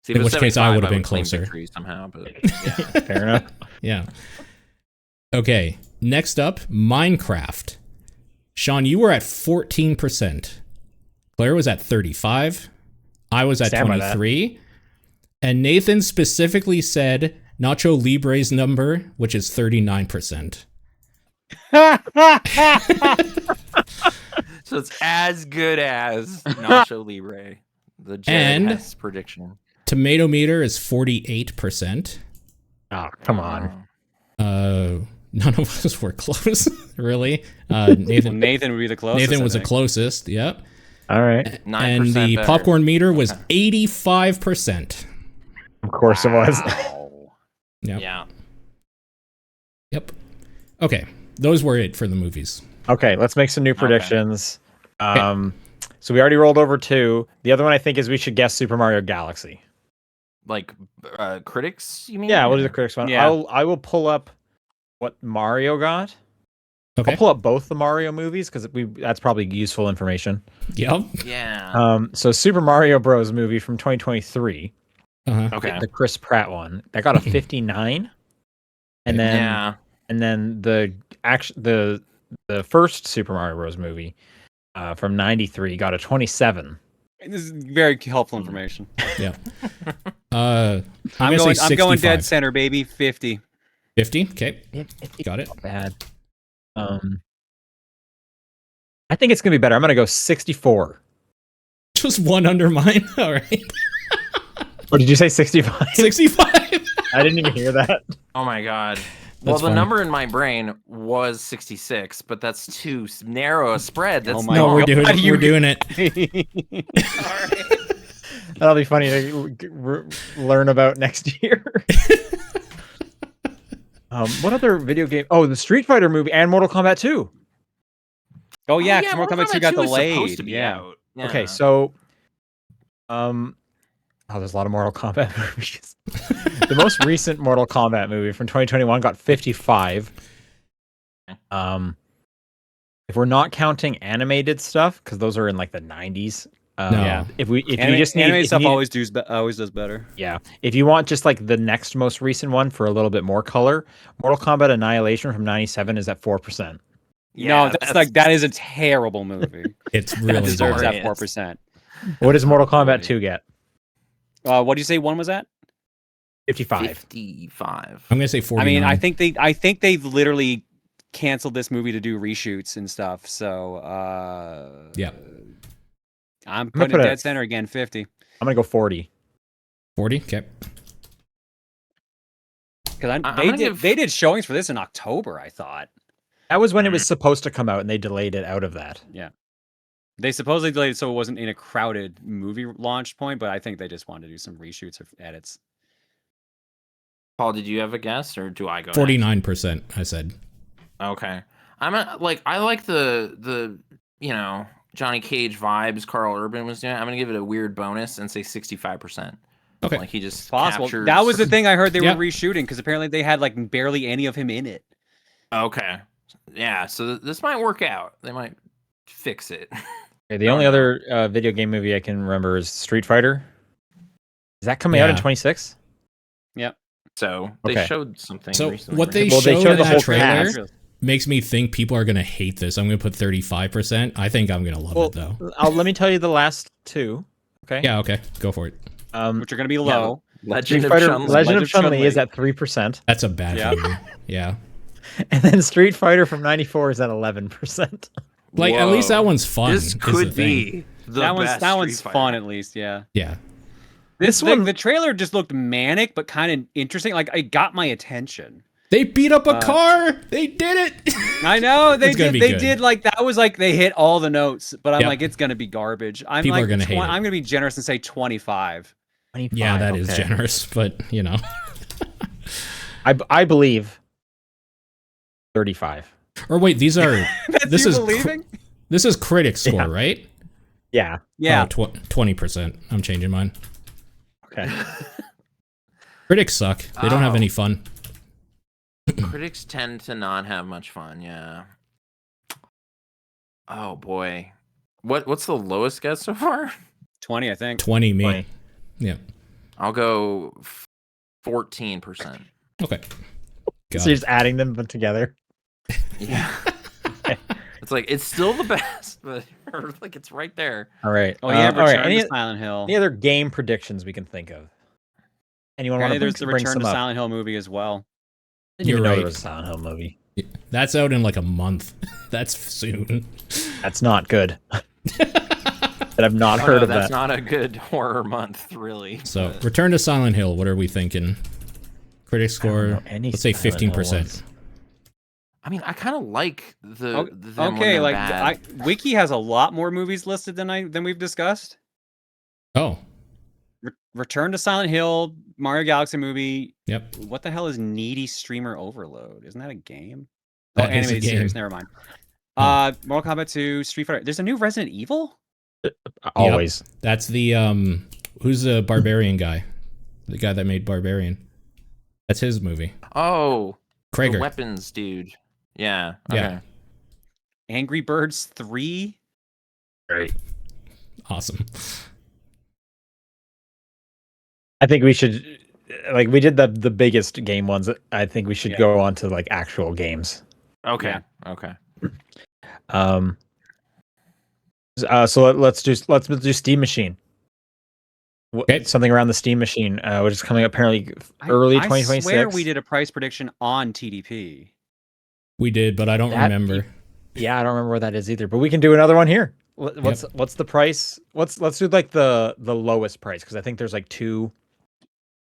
See, if In it was which case I 75, would have been claim closer. victory somehow, but yeah. Fair enough. Yeah. Okay. Next up, Minecraft. Sean, you were at 14%. Claire was at 35. I was at Stand by that. 23. And Nathan specifically said Nacho Libre's number, which is 39%. So it's as good as Nacho Libre, the And- Jared Hess prediction. Tomato meter is 48%. Oh, come on. None of us were close, really. Well, Nathan Nathan would be the closest. Nathan I was the think. closest, yep. All right. 9% And the better. popcorn meter was 85%. Of course it was. Wow. Yep. Yeah. Yep. Okay. Those were it for the movies. Okay, let's make some new predictions. So we already rolled over 2. The other one I think is we should guess Super Mario Galaxy. Like critics, you mean? Yeah, we'll do the critics one. Yeah. I will pull up what Mario got. Okay. I'll pull up both the Mario movies because that's probably useful information. Yep. Yeah. So Super Mario Bros. Movie from 2023, Uh-huh. Okay. the Chris Pratt one, that got a 59, and then Yeah. the first Super Mario Bros. Movie from '93 got a 27. This is very helpful information. Yeah. I'm I'm gonna say going 65. dead center, baby. 50. 50. Okay. Got it. Bad. I think it's gonna be better. I'm gonna go 64. Just one under mine. All right. Or did you say 65? 65. I didn't even hear that. Oh my god. Well, That's the fine. number in my brain was 66, but that's too narrow a spread. That's Oh my No, not- we're doing God, it. you- We're doing it. That'll be funny to learn about next year. What other video game? Oh, the Street Fighter movie and Mortal Kombat 2. Oh yeah, 'cause Mortal Kombat 2 got is supposed delayed. to be Yeah. out. Okay, Yeah. so there's a lot of Mortal Kombat movies. The most recent Mortal Kombat movie from 2021 got 55. If we're not counting animated stuff, because those are in like the 90s. No. Yeah. If you Anime, just need, anime if you stuff need- always does better. yeah. If you want just like the next most recent one for a little bit more color, Mortal Kombat Annihilation from 97 is at 4%. No, that's like that is a terrible movie. It's That really deserves bad. that 4%. What does Mortal Kombat Boy. 2 get? What do you say one was at? 55. 55. I'm gonna say 49. I mean, I think they've literally canceled this movie to do reshoots and stuff. So yeah, I'm gonna putting put it a- dead center again, 50. I'm gonna go 40. 40. Okay. Because I'm gonna give- they did showings for this in October, I thought. That was when it was supposed to come out, and they delayed it out of that. They supposedly delayed it so it wasn't in a crowded movie launch point, but I think they just wanted to do some reshoots or edits. Paul, did you have a guess, or do I go? 49%. I said. Okay. I like the Johnny Cage vibes Carl Urban was doing. I'm gonna give it a weird bonus and say 65%. Okay. Like he just Possible. captures... That was the thing I heard they Yeah. were reshooting because apparently they had like barely any of him in it. Okay. Yeah. So this might work out. They might fix it. Okay, the only other video game movie I can remember is Street Fighter. Is that coming out in Yeah. 26? So they Okay. showed something. So recently, what right? they Well, they showed showed in the that whole trailer cast. makes me think people are gonna hate this. I'm gonna put 35%. I think I'm gonna love Well, it though. let me tell you the last two. Okay. Yeah. Okay. Go for it. Which are going to be low. Legend Street of Fighter Chun-Li. Legend of Chun-Li Chun-Li. is at 3%, That's a bad Yeah. movie. Yeah. and then Street Fighter from 94 is at 11%. Like at least that Whoa. one's fun. This is the could thing. be the That best one's Street fun Fighter. at least, yeah. Yeah. This The, one, the trailer just looked manic but kind of interesting. Like it got my attention. They beat up a car. They did it. I know they It's gonna did. be They good. did like that was like they hit all the notes, but I'm Yep. like it's gonna be garbage. I'm People like are gonna hate it. I'm gonna be generous and say 25. 25, Yeah, that is okay. generous, but you know. I believe 35. Or wait, these are That's This you is believing? this is critic score, Yeah. right? Yeah. Yeah. Oh, 20%. I'm changing mine. Okay. Critics suck. They don't have Oh. any fun. Critics tend to not have much fun. Yeah. Oh boy. What's the lowest guess so far? 20, I think. 20 me. 20. Yeah. I'll go 14%. Okay. Got So you're it. just adding them together. Yeah. It's like it's still the best, but or, like it's right there. All right. Oh yeah, all right. Return Any, to Silent Hill. any other game predictions we can think of? Anyone want Apparently to there's the bring Return some to up? Silent Hill movie as well. Didn't You're even know right. there was a Silent Hill movie. That's out in like a month. That's soon. That's not good. But I've not Oh, heard no, of that's that. not a good horror month, really. So, but- Return to Silent Hill. What are we thinking? Critic know score. any Let's say Silent Hill 15%. ones. I mean, I kind of like them when Okay, they're like bad. Wiki has a lot more movies listed than we've discussed. Oh, Return to Silent Hill, Mario Galaxy movie. yep. What the hell is Needy Streamer Overload? Isn't that a game? That is a animated series. game. Never mind. Oh. Mortal Kombat 2, Street Fighter. There's a new Resident Evil. Always. That's the who's the barbarian guy? The guy that made Barbarian. That's his movie. Oh, the Krager. weapons dude. Yeah. Yeah. Okay. Angry Birds 3. Great. Awesome. I think we should, like, we did the biggest game ones. I think we should Yeah. go on to like actual games. Okay. Yeah. Okay. So let's do Steam Machine. Okay. Something around the Steam Machine, which is coming up apparently early I 2026. swear we did a price prediction on TDP. We did, but I don't That- remember. Yeah, I don't remember where that is either, but we can do another one here. What's the price? Let's do like the lowest price, because I think there's like two.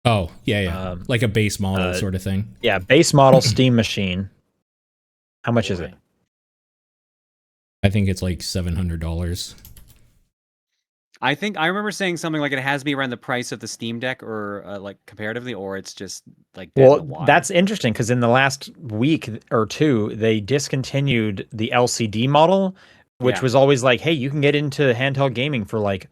Oh, yeah. Like a base model sort of thing. Yeah, base model Steam Machine. How much is it? Boy. I think it's like $700. I think I remember saying something like it has to be around the price of the Steam Deck, or like comparatively, or it's just like dead in the Well, water. that's interesting because in the last week or two, they discontinued the LCD model, which Yeah. was always like, hey, you can get into handheld gaming for like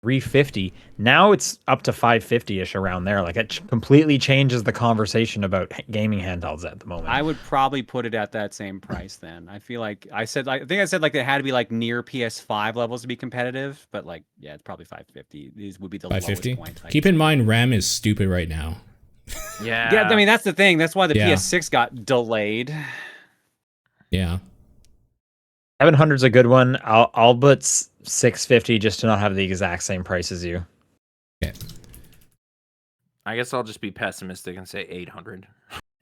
$350. Now it's up to $550-ish around there. Like it completely changes the conversation about gaming handhelds at the moment. I would probably put it at that same price then. I feel like I think I said like it had to be like near PS5 levels to be competitive, but like yeah, it's probably 550. These would be the lowest 550. point. Keep in mind, RAM is stupid right now. Yeah. Yeah, I mean that's the thing. That's why the Yeah. PS6 got delayed. Yeah. 700's a good one. I'll put 650 just to not have the exact same price as you. Okay. I guess I'll just be pessimistic and say 800.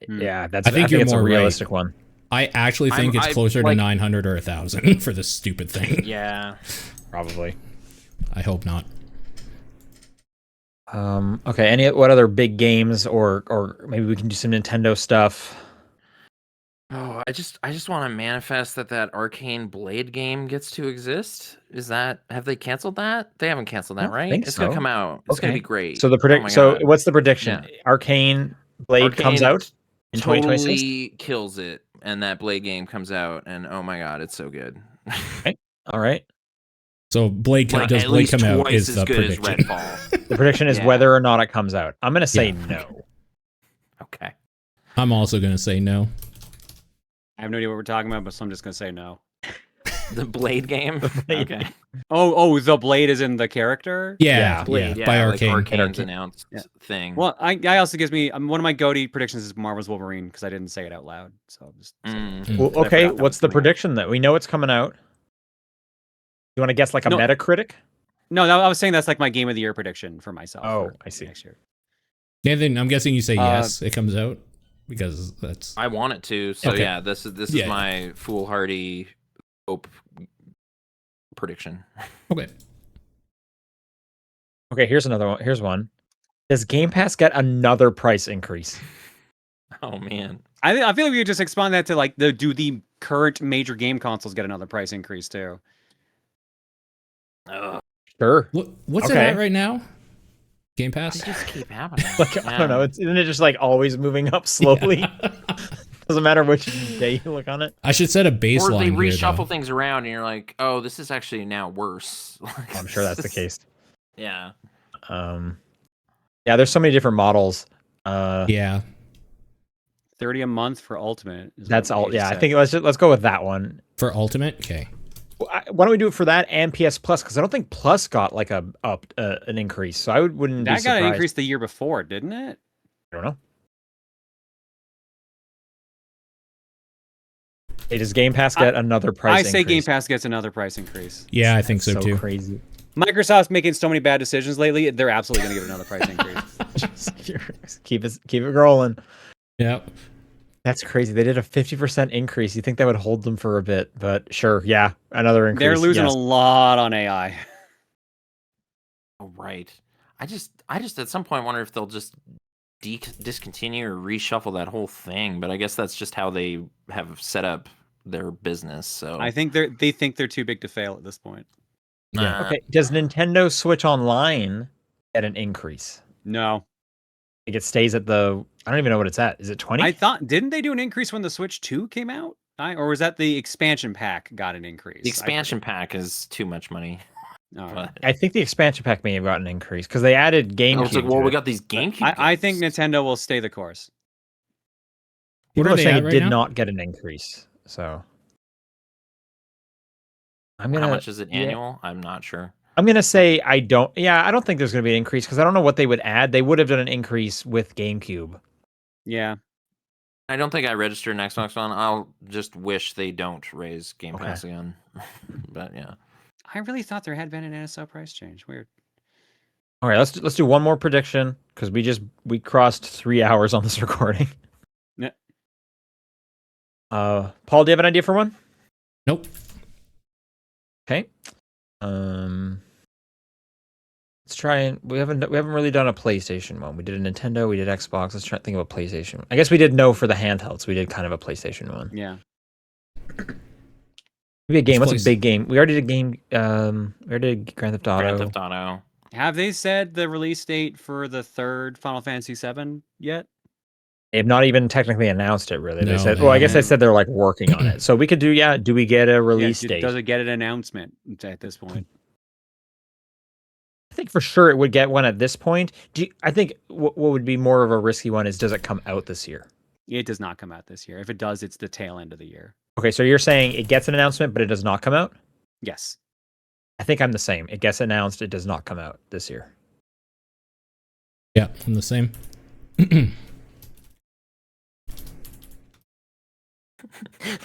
Yeah, I think you're it's more a right. realistic one. I actually think it's I- closer like- to 900 or 1,000 for this stupid thing. Yeah. Probably. I hope not. Okay. What other big games, or maybe we can do some Nintendo stuff? Oh, I just want to manifest that Arcane Blade game gets to exist. Have they canceled that? They haven't canceled that, don't right? think It's gonna so. come out. It's gonna Okay. be great. So the Oh my So God. what's the prediction? Yeah. Arcane Blade comes Arcane out in 2026. totally kills it, and that Blade game comes out, and oh my God, it's so good. All right. So Blade Like, does at Blade least come out twice is as the good as prediction. Redfall. The prediction is Yeah. whether or not it comes out. I'm gonna say Yeah. no. Okay. I'm also going to say no. I have no idea what we're talking about, but so I'm just gonna say no. The Blade game. Blade Okay. Oh, the Blade is in the character. Yeah, Blade, yeah, by like Arcane. Arcane's Arcane. announced Yeah. thing. Well, I also gives me one of my GOTY predictions is Marvel's Wolverine because I didn't say it out loud. So I'll just say Mm. Mm. Well, I okay. forgot that What's was the coming out. prediction that we know it's coming out? You want to guess like a No. Metacritic? no. I was saying that's like my game of the year prediction for myself. Oh, for I see. Next year. Yeah, then I'm guessing you say yes, it comes out because that's I want it to. So Okay. yeah, this is Yeah. my foolhardy hope prediction. okay. Okay, here's another one. Here's one. Does Game Pass get another price increase? Oh man. I feel like we could just expand that to like do the current major game consoles get another price increase too? Ugh, Sure. What's Okay. it at right now? Game they Pass. just keep happening. Like I don't know. Isn't it just like always moving up slowly? Doesn't matter which day you look on it. I should set a Or baseline they here, reshuffle though. things around, and you're like, "Oh, this is actually now worse." I'm sure that's the case. Yeah. Yeah, there's so many different models. Yeah, 30 a month for Ultimate. is That's what all. Paige Yeah, I said. think let's go with that one. for Ultimate. Okay. Why don't we do it for that and PS Plus? Because I don't think Plus got like an increase, so I wouldn't be that got surprised. an increase the year before, didn't it? I don't know. Hey, does Game Pass get another price? I say Game increase? Pass gets another price increase. Yeah, I think so, So too. crazy. Microsoft's making so many bad decisions lately. They're absolutely going to give it another price increase. keep it rolling. Yeah. That's crazy. They did a 50% increase. You think that would hold them for a bit, but sure, yeah, another increase. They're losing yes. a lot on AI. Oh, right. I just at some point wonder if they'll just discontinue or reshuffle that whole thing. But I guess that's just how they have set up their business. So I think they think they're too big to fail at this point. Yeah. Okay, does Nintendo Switch Online get an increase? No, Like it stays at the. I don't even know what it's at. Is it 20? I thought didn't they do an increase when the Switch 2 came out? Or was that the expansion pack got an increase? the expansion pack is too much money. Oh, But I think the expansion pack may have gotten an increase because they added I GameCube. was like, to well, we it. got these GameCube. I think games. Nintendo will stay the course. People What are are they saying at it right did now? not get an increase. So I'm How gonna. much is it annual? I'm not sure. I'm gonna say I don't. Yeah, I don't think there's gonna be an increase because I don't know what they would add. They would have done an increase with GameCube. Yeah, I don't think I registered an Xbox One. I'll just wish they don't raise Game Okay. Pass again. But yeah. I really thought there had been an NSO price change. Weird. All right, let's do one more prediction because we crossed 3 hours on this recording. Yeah. Paul, do you have an idea for one? Nope. Okay. Let's try and we haven't really done a PlayStation one. We did a Nintendo, we did Xbox. Let's try to think of a PlayStation. I guess we did no for the handhelds. We did kind of a PlayStation one. Yeah. Maybe a game. Let's What's a play big game? We already did a game. We already did Grand Theft Auto. Grand Theft Auto. Have they said the release date for the third Final Fantasy VII yet? They have not even technically announced it, really. They No, said, they well, I guess they haven't. said they're like working on it. So we could do, do we get a release date? Does it get an announcement at this point? I think for sure it would get one at this point. I think what would be more of a risky one is, does it come out this year? It does not come out this year. If it does, it's the tail end of the year. Okay, so you're saying it gets an announcement, but it does not come out? Yes. I think I'm the same. It gets announced, it does not come out this year. Yeah, I'm the same.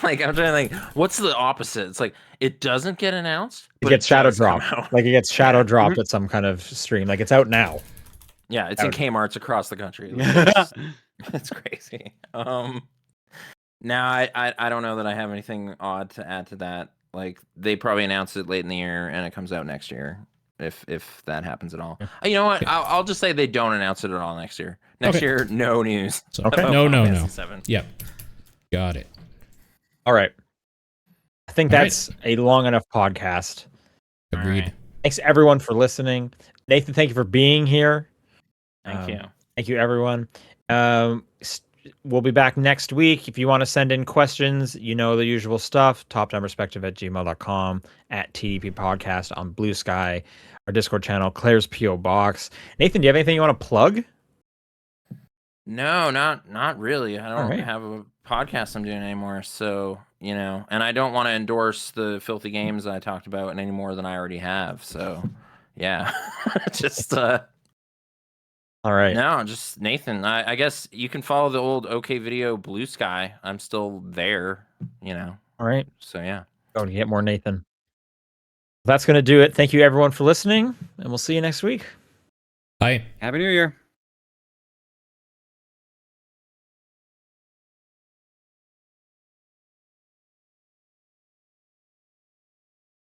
Like I'm trying to think, what's the opposite? It's like it doesn't get announced. It but gets shadow does come dropped. out. Like it gets shadow Yeah. dropped at some kind of stream. Like it's out now. Yeah, it's in Out. Kmart's across the country. It's crazy. Now I don't know that I have anything odd to add to that. Like they probably announced it late in the year and it comes out next year, if that happens at all. You know what? I'll just say they don't announce it at all next year. Next Okay. year, no news. So, Okay. about No. Final Fantasy VII. Yep. Got it. All right. I think All right. that's a long enough podcast. Agreed. Alright. Thanks everyone for listening. Nathan, thank you for being here. Thank you. Thank you, everyone. We'll be back next week. If you want to send in questions, you know the usual stuff. topdownperspective@gmail.com, at TDP Podcast on Blue Sky, our Discord channel, Claire's P.O. Box. Nathan, do you have anything you want to plug? No, not really. I don't Alright. have a podcast I'm doing anymore. So, and I don't want to endorse the filthy games I talked about any more than I already have. So, yeah. Just All right. no, just Nathan. I guess you can follow the old OK Video Blue Sky. I'm still there, All right. So yeah. Go to get more Nathan. That's going to do it. Thank you, everyone, for listening, and we'll see you next week. Bye. Happy New Year.